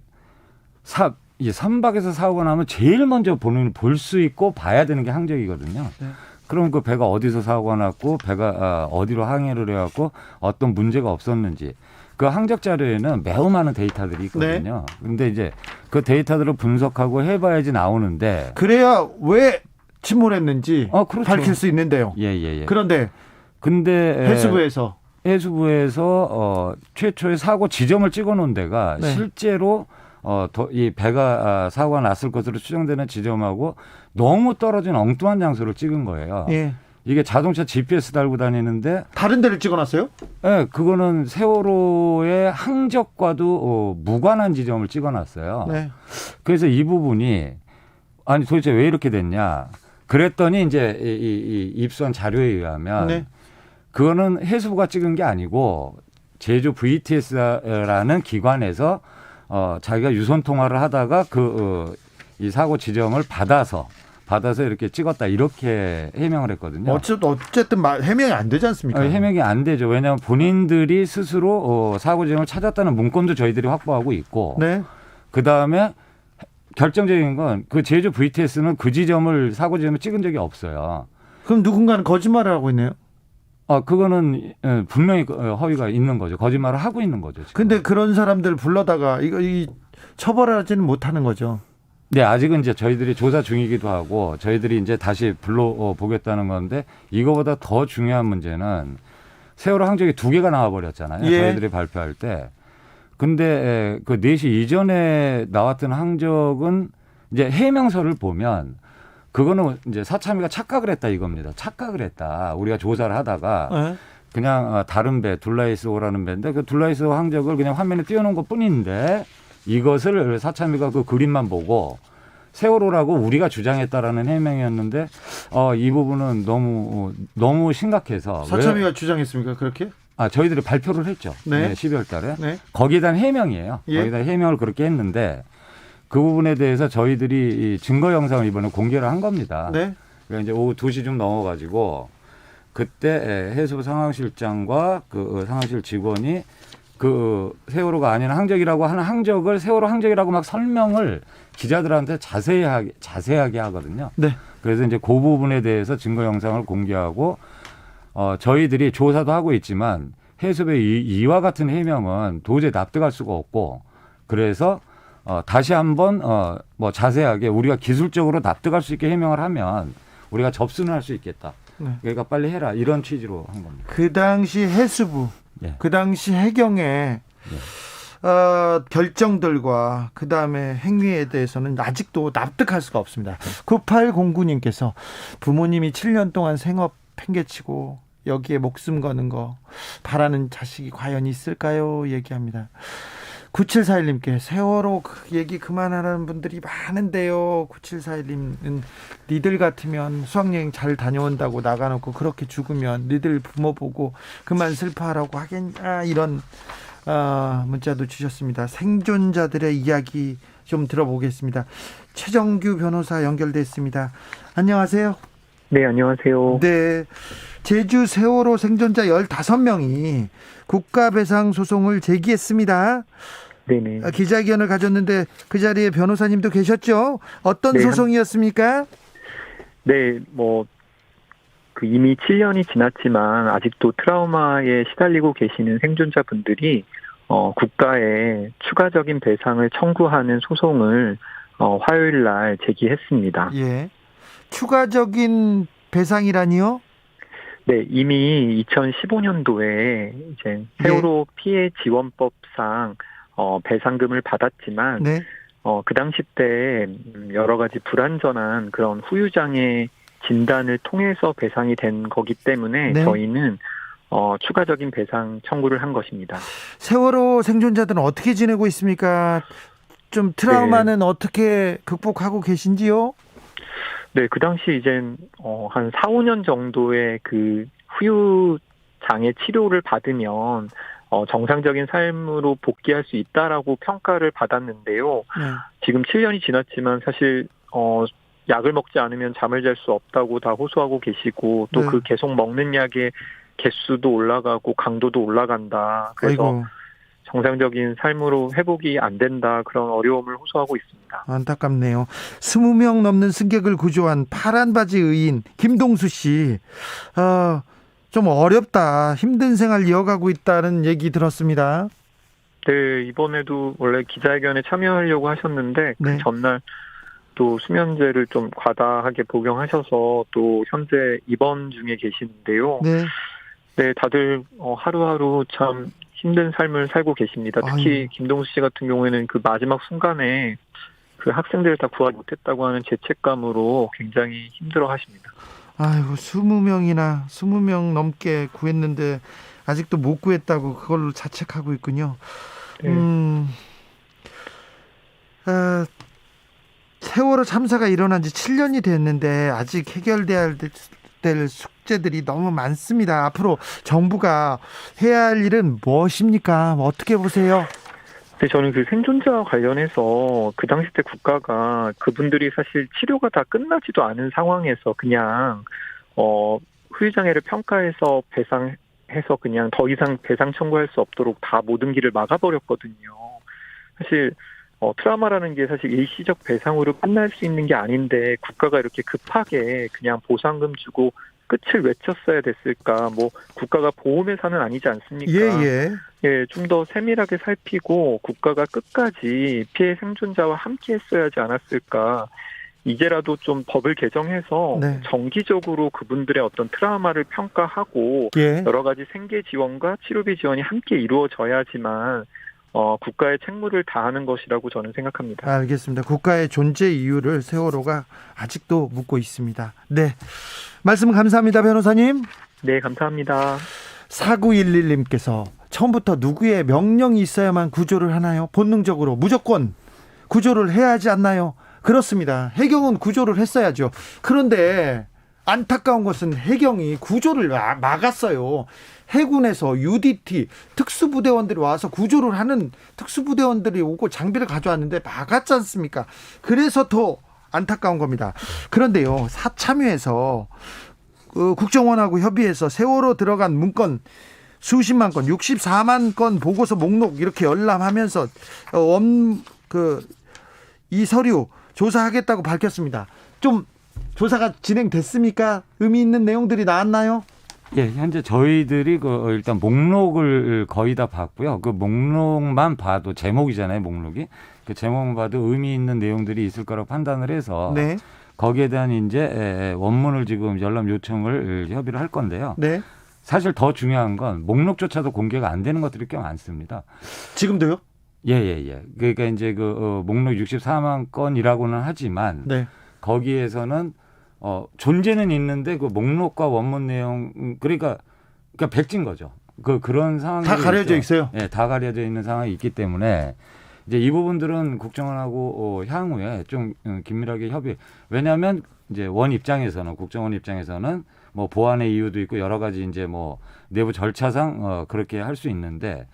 P: 선박에서 사고가 나면 제일 먼저 볼 수 있고 봐야 되는 게 항적이거든요. 네. 그럼 그 배가 어디서 사고가 났고 배가 어디로 항해를 해갖고 어떤 문제가 없었는지 그 항적 자료에는 매우 많은 데이터들이 있거든요. 근데 이제 그 데이터들을 분석하고 해봐야지 나오는데
D: 그래야 왜 침몰했는지
P: 그렇죠.
D: 밝힐 수 있는데요.
P: 예.
D: 근데 해수부에서
P: 최초의 사고 지점을 찍어놓은 데가 실제로 이 배가 사고가 났을 것으로 추정되는 지점하고 너무 떨어진 엉뚱한 장소를 찍은 거예요.
D: 예.
P: 이게 자동차 GPS 달고 다니는데
D: 다른 데를 찍어놨어요?
P: 네, 그거는 세월호의 항적과도 무관한 지점을 찍어놨어요.
D: 네.
P: 그래서 이 부분이 도대체 왜 이렇게 됐냐? 그랬더니 이제 이 입수한 자료에 의하면 그거는 해수부가 찍은 게 아니고 제주 VTS라는 기관에서 자기가 유선 통화를 하다가 이 사고 지점을 받아서 이렇게 찍었다 이렇게 해명을 했거든요.
D: 어쨌든 해명이 안 되지 않습니까?
P: 해명이 안 되죠. 왜냐하면 본인들이 스스로 사고 지점을 찾았다는 문건도 저희들이 확보하고 있고 그다음에 결정적인 건 그 제주 VTS는 그 지점을 사고 지점을 찍은 적이 없어요.
D: 그럼 누군가는 거짓말을 하고 있네요.
P: 그거는 분명히 허위가 있는 거죠. 거짓말을 하고 있는 거죠.
D: 근데 그런 사람들 불러다가 처벌하지는 못하는 거죠.
P: 네, 아직은 이제 저희들이 조사 중이기도 하고 저희들이 이제 다시 불러보겠다는 건데 이거보다 더 중요한 문제는 세월호 항적이 2개가 나와버렸잖아요. 저희들이 발표할 때. 근데 그 4시 이전에 나왔던 항적은 이제 해명서를 보면 그거는 이제 사참위가 착각을 했다 이겁니다. 착각을 했다. 우리가 조사를 하다가 그냥 다른 배, 둘라이스호라는 배인데 그 둘라이스호 항적을 그냥 화면에 띄워놓은 것 뿐인데 이것을 사참위가 그 그림만 보고 세월호라고 우리가 주장했다라는 해명이었는데 이 부분은 너무 심각해서
D: 사참위가 주장했습니까? 그렇게?
P: 저희들이 발표를 했죠.
D: 네.
P: 12월 달에. 거기에 대한 해명이에요. 거기다 해명을 그렇게 했는데 그 부분에 대해서 저희들이 이 증거 영상을 이번에 공개를 한 겁니다. 그러니까 이제 오후 2시쯤 넘어가지고 그때 해수부 상황실장과 그 상황실 직원이 그 세월호가 아닌 항적이라고 하는 항적을 세월호 항적이라고 막 설명을 기자들한테 자세하게 하거든요. 그래서 이제 그 부분에 대해서 증거 영상을 공개하고 저희들이 조사도 하고 있지만 해수부의 이와 같은 해명은 도저히 납득할 수가 없고 그래서 다시 한번 뭐 자세하게 우리가 기술적으로 납득할 수 있게 해명을 하면 우리가 접수는 할 수 있겠다. 그러니까 빨리 해라 이런 취지로 한 겁니다.
D: 그 당시 해수부, 그 당시 해경의 결정들과 그 다음에 행위에 대해서는 아직도 납득할 수가 없습니다. 9809님께서 부모님이 7년 동안 생업 팽개치고 여기에 목숨 거는 거 바라는 자식이 과연 있을까요? 얘기합니다. 9741님께 세월호 얘기 그만하라는 분들이 많은데요. 9741님은 니들 같으면 수학여행 잘 다녀온다고 나가놓고 그렇게 죽으면 니들 부모 보고 그만 슬퍼하라고 하겠냐 이런 문자도 주셨습니다. 생존자들의 이야기 좀 들어보겠습니다. 최정규 변호사 연결됐습니다. 안녕하세요.
Q: 네, 안녕하세요.
D: 네, 제주 세월호 생존자 15명이 국가배상 소송을 제기했습니다.
Q: 네네.
D: 기자회견을 가졌는데 그 자리에 변호사님도 계셨죠? 어떤
Q: 네,
D: 소송이었습니까?
Q: 네, 이미 7년이 지났지만 아직도 트라우마에 시달리고 계시는 생존자분들이 국가에 추가적인 배상을 청구하는 소송을 화요일 날 제기했습니다.
D: 예. 추가적인 배상이라니요?
Q: 네, 이미 2015년도에 이제 세월호 피해 지원법상 배상금을 받았지만
D: 네.
Q: 그 당시 때 여러 가지 불완전한 그런 후유장애 진단을 통해서 배상이 된 거기 때문에
D: 네.
Q: 저희는 추가적인 배상 청구를 한 것입니다.
D: 세월호 생존자들은 어떻게 지내고 있습니까? 좀 트라우마는 어떻게 극복하고 계신지요?
Q: 네, 그 당시 이젠 한 4, 5년 정도의 그 후유 장애 치료를 받으면 정상적인 삶으로 복귀할 수 있다라고 평가를 받았는데요.
D: 네.
Q: 지금 7년이 지났지만 사실 약을 먹지 않으면 잠을 잘 수 없다고 다 호소하고 계시고 또 그 계속 먹는 약의 개수도 올라가고 강도도 올라간다. 그래서
D: 아이고.
Q: 정상적인 삶으로 회복이 안 된다. 그런 어려움을 호소하고 있습니다.
D: 안타깝네요. 20명 넘는 승객을 구조한 파란 바지 의인 김동수 씨. 좀 어렵다. 힘든 생활 이어가고 있다는 얘기 들었습니다.
Q: 네, 이번에도 원래 기자회견에 참여하려고 하셨는데
D: 네.
Q: 그 전날 또 수면제를 좀 과다하게 복용하셔서 또 현재 입원 중에 계시는데요.
D: 네.
Q: 네, 다들 하루하루 참 힘든 삶을 살고 계십니다. 특히 김동수 씨 같은 경우에는 그 마지막 순간에 그 학생들을 다 구하지 못했다고 하는 죄책감으로 굉장히 힘들어 하십니다.
D: 아이고, 20명 넘게 구했는데 아직도 못 구했다고 그걸로 자책하고 있군요.
Q: 네.
D: 세월호 참사가 일어난 지 7년이 됐는데 아직 해결돼야 될 숙제들이 너무 많습니다. 앞으로 정부가 해야 할 일은 무엇입니까? 어떻게 보세요?
Q: 네, 저는 그 생존자와 관련해서 그 당시 때 국가가 그분들이 사실 치료가 다 끝나지도 않은 상황에서 그냥 후유장애를 평가해서 배상해서 그냥 더 이상 배상 청구할 수 없도록 다 모든 길을 막아버렸거든요. 사실 트라우마라는 게 사실 일시적 배상으로 끝날 수 있는 게 아닌데 국가가 이렇게 급하게 그냥 보상금 주고 끝을 외쳤어야 됐을까? 국가가 보험회사는 아니지 않습니까? 예, 좀 더 세밀하게 살피고 국가가 끝까지 피해 생존자와 함께 했어야 하지 않았을까? 이제라도 좀 법을 개정해서 정기적으로 그분들의 어떤 트라우마를 평가하고 여러 가지 생계 지원과 치료비 지원이 함께 이루어져야지만 국가의 책무를 다하는 것이라고 저는 생각합니다.
D: 알겠습니다. 국가의 존재 이유를 세월호가 아직도 묻고 있습니다. 네, 말씀 감사합니다, 변호사님.
Q: 네, 감사합니다.
D: 4911님께서 처음부터 누구의 명령이 있어야만 구조를 하나요? 본능적으로 무조건 구조를 해야 하지 않나요? 그렇습니다. 해경은 구조를 했어야죠. 그런데 안타까운 것은 해경이 구조를 막았어요. 해군에서 UDT 특수부대원들이 와서 구조를 하는 특수부대원들이 오고 장비를 가져왔는데 막았지 않습니까? 그래서 더 안타까운 겁니다. 그런데요, 사참위에서 국정원하고 협의해서 세월호 들어간 문건 수십만 건, 64만 건 보고서 목록 이렇게 열람하면서 이 서류 조사하겠다고 밝혔습니다. 좀 조사가 진행됐습니까? 의미 있는 내용들이 나왔나요?
P: 예, 현재 저희들이 일단 목록을 거의 다 봤고요. 그 목록만 봐도 제목이잖아요, 목록이. 그 제목만 봐도 의미 있는 내용들이 있을 거라고 판단을 해서 거기에 대한 이제 원문을 지금 열람 요청을 협의를 할 건데요.
D: 네.
P: 사실 더 중요한 건 목록조차도 공개가 안 되는 것들이 꽤 많습니다.
D: 지금도요?
P: 예. 그러니까 이제 목록 64만 건이라고는 하지만 거기에서는 존재는 있는데 그 목록과 원문 내용 그러니까 백지인 거죠. 그런 상황이
D: 다 가려져 있어요.
P: 예, 다 가려져 있는 상황이 있기 때문에 이제 이 부분들은 국정원하고 향후에 좀 긴밀하게 협의. 왜냐하면 이제 국정원 입장에서는 뭐 보안의 이유도 있고 여러 가지 이제 뭐 내부 절차상 그렇게 할 수 있는데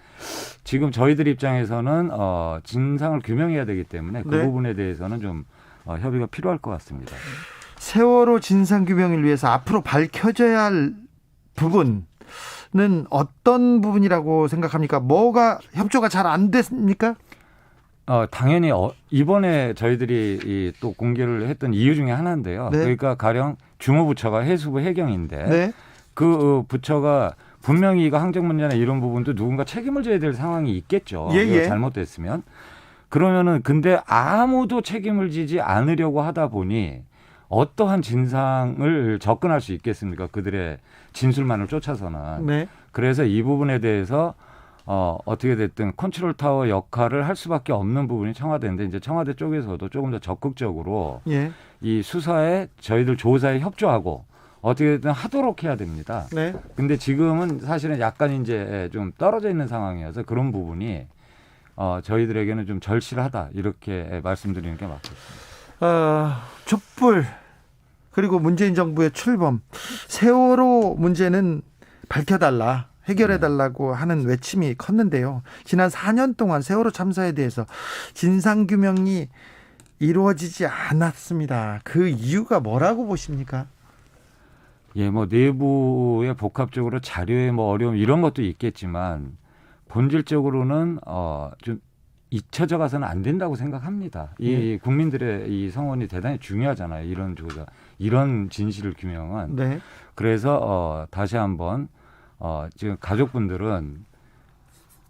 P: 지금 저희들 입장에서는 진상을 규명해야 되기 때문에 그
D: 네.
P: 부분에 대해서는 좀 협의가 필요할 것 같습니다.
D: 세월호 진상규명을 위해서 앞으로 밝혀져야 할 부분은 어떤 부분이라고 생각합니까? 뭐가 협조가 잘 안 됐습니까?
P: 당연히 이번에 저희들이 또 공개를 했던 이유 중에 하나인데요.
D: 네.
P: 그러니까 가령 주무부처가 해수부 해경인데
D: 네.
P: 그 부처가 분명히 이거 항적 문제나 이런 부분도 누군가 책임을 져야 될 상황이 있겠죠.
D: 예,
P: 이거
D: 예.
P: 잘못됐으면. 그러면은 근데 아무도 책임을 지지 않으려고 하다 보니 어떠한 진상을 접근할 수 있겠습니까? 그들의 진술만을 쫓아서는.
D: 네.
P: 그래서 이 부분에 대해서 어떻게 됐든 컨트롤 타워 역할을 할 수밖에 없는 부분이 청와대인데 이제 청와대 쪽에서도 조금 더 적극적으로
D: 예.
P: 이 수사에 저희들 조사에 협조하고 어떻게든 하도록 해야 됩니다.
D: 네.
P: 근데 지금은 사실은 약간 이제 좀 떨어져 있는 상황이어서 그런 부분이 저희들에게는 좀 절실하다 이렇게 말씀드리는 게 맞겠습니다.
D: 촛불 그리고 문재인 정부의 출범, 세월호 문제는 밝혀달라, 해결해달라고 하는 외침이 컸는데요. 지난 4년 동안 세월호 참사에 대해서 진상규명이 이루어지지 않았습니다. 그 이유가 뭐라고 보십니까?
P: 예, 뭐 내부에 복합적으로 자료에 뭐 어려움 이런 것도 있겠지만 본질적으로는 좀 잊혀져 가서는 안 된다고 생각합니다. 이 국민들의 이 성원이 대단히 중요하잖아요. 이런 조사, 이런 진실을 규명은.
D: 네.
P: 그래서 다시 한번 지금 가족분들은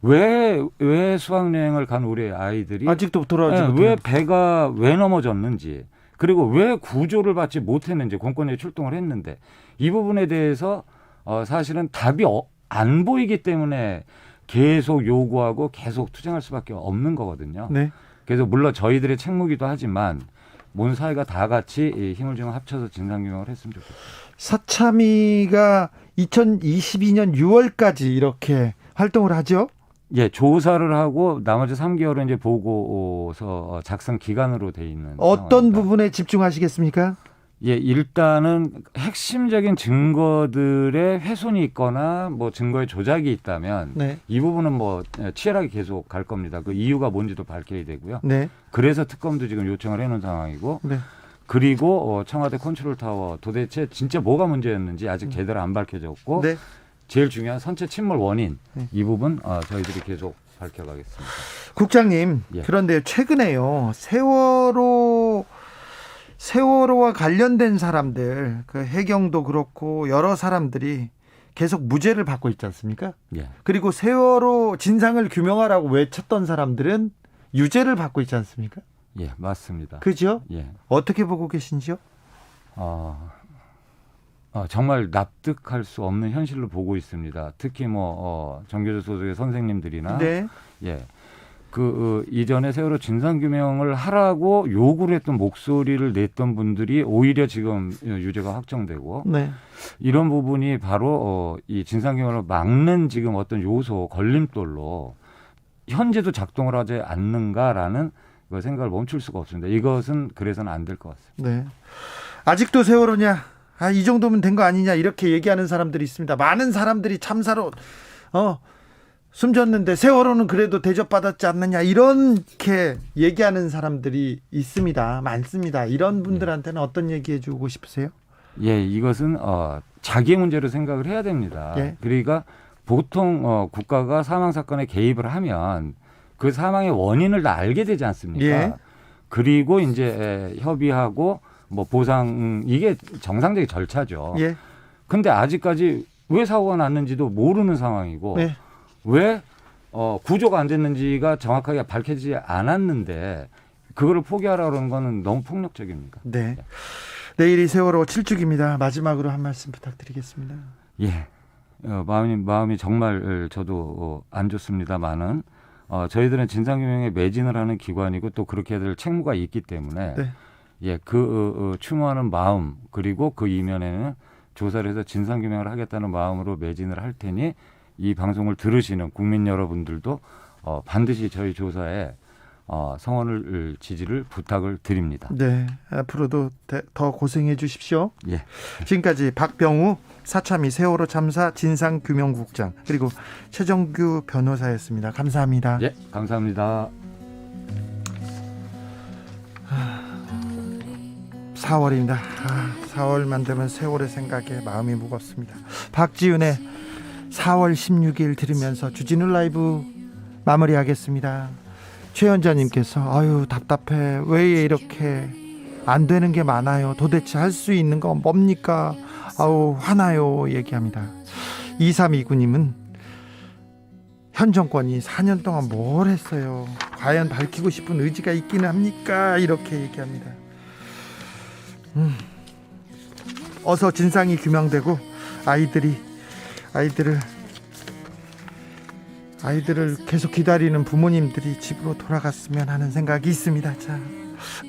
P: 왜 수학여행을 간 우리 아이들이
D: 아직도 돌아오지 못해요.
P: 왜 배가 왜 넘어졌는지 그리고 왜 구조를 받지 못했는지 공권력이 출동을 했는데 이 부분에 대해서 사실은 답이 안 보이기 때문에 계속 요구하고 계속 투쟁할 수밖에 없는 거거든요.
D: 네.
P: 그래서 물론 저희들의 책무기도 하지만 온 사회가 다 같이 힘을 좀 합쳐서 진상규명을 했으면 좋겠습니다.
D: 서참위가 2022년 6월까지 이렇게 활동을 하죠?
P: 예, 조사를 하고 나머지 3개월은 이제 보고서 작성 기간으로 돼 있는.
D: 어떤
P: 상황입니다.
D: 부분에 집중하시겠습니까?
P: 예, 일단은 핵심적인 증거들의 훼손이 있거나 뭐 증거의 조작이 있다면
D: 네.
P: 이 부분은 뭐 치열하게 계속 갈 겁니다. 그 이유가 뭔지도 밝혀야 되고요.
D: 네.
P: 그래서 특검도 지금 요청을 해놓은 상황이고
D: 네.
P: 그리고 청와대 컨트롤 타워 도대체 진짜 뭐가 문제였는지 아직 제대로 안 밝혀졌고
D: 네.
P: 제일 중요한 선체 침몰 원인
D: 네.
P: 이 부분 저희들이 계속 밝혀가겠습니다.
D: 국장님,
P: 예.
D: 그런데 최근에요. 세월호와 관련된 사람들, 그 해경도 그렇고 여러 사람들이 계속 무죄를 받고 있지 않습니까?
P: 예.
D: 그리고 세월호 진상을 규명하라고 외쳤던 사람들은 유죄를 받고 있지 않습니까?
P: 예, 맞습니다.
D: 그죠?
P: 예.
D: 어떻게 보고 계신지요?
P: 정말 납득할 수 없는 현실로 보고 있습니다. 특히 뭐 정교조 소속의 선생님들이나
D: 네.
P: 예. 이전에 세월호 진상규명을 하라고 요구를 했던 목소리를 냈던 분들이 오히려 지금 유죄가 확정되고
D: 네.
P: 이런 부분이 바로 이 진상규명을 막는 지금 어떤 요소 걸림돌로 현재도 작동을 하지 않는가라는 생각을 멈출 수가 없습니다. 이것은 그래서는 안 될 것 같습니다.
D: 네. 아직도 세월호냐? 이 정도면 된 거 아니냐? 이렇게 얘기하는 사람들이 있습니다. 많은 사람들이 참사로 숨졌는데 세월호는 그래도 대접받았지 않느냐 이렇게 얘기하는 사람들이 있습니다. 많습니다. 이런 분들한테는 어떤 얘기해 주고 싶으세요?
P: 예, 이것은 자기 문제로 생각을 해야 됩니다.
D: 예.
P: 그러니까 보통 국가가 사망 사건에 개입을 하면 그 사망의 원인을 다 알게 되지 않습니까?
D: 예.
P: 그리고 이제 협의하고 뭐 보상 이게 정상적인 절차죠.
D: 예.
P: 근데 아직까지 왜 사고가 났는지도 모르는 상황이고
D: 네.
P: 왜 구조가 안 됐는지가 정확하게 밝혀지지 않았는데 그거를 포기하라는 거는 너무 폭력적입니다.
D: 네. 내일이 세월호 7주기입니다. 마지막으로 한 말씀 부탁드리겠습니다.
P: 예. 마음이 정말 저도 안 좋습니다만은 저희들은 진상규명에 매진을 하는 기관이고 또 그렇게 해야 될 책무가 있기 때문에
D: 네.
P: 예, 추모하는 마음 그리고 그 이면에는 조사를 해서 진상규명을 하겠다는 마음으로 매진을 할 테니 이 방송을 들으시는 국민 여러분들도 반드시 저희 조사에 성원을 지지를 부탁을 드립니다.
D: 네, 앞으로도 더 고생해 주십시오.
P: 예.
D: 지금까지 박병우 사참위 세월호 참사 진상규명국장 그리고 최정규 변호사였습니다. 감사합니다.
P: 예, 감사합니다.
D: 4월입니다. 4월만 되면 세월의 생각에 마음이 무겁습니다. 박지윤의 4월 16일 들으면서 주진우 라이브 마무리하겠습니다. 최연자님께서 아유 답답해, 왜 이렇게 안 되는 게 많아요, 도대체 할 수 있는 건 뭡니까, 아우 화나요 얘기합니다. 2329님은 현 정권이 4년 동안 뭘 했어요, 과연 밝히고 싶은 의지가 있기는 합니까, 이렇게 얘기합니다. 어서 진상이 규명되고 아이들을 계속 기다리는 부모님들이 집으로 돌아갔으면 하는 생각이 있습니다. 자,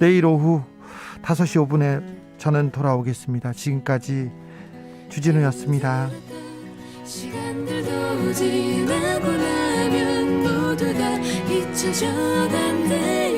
D: 내일 오후 5시 5분에 저는 돌아오겠습니다. 지금까지 주진우였습니다.
C: 시간들도 지나고 나면 모두 다 잊혀져 간대.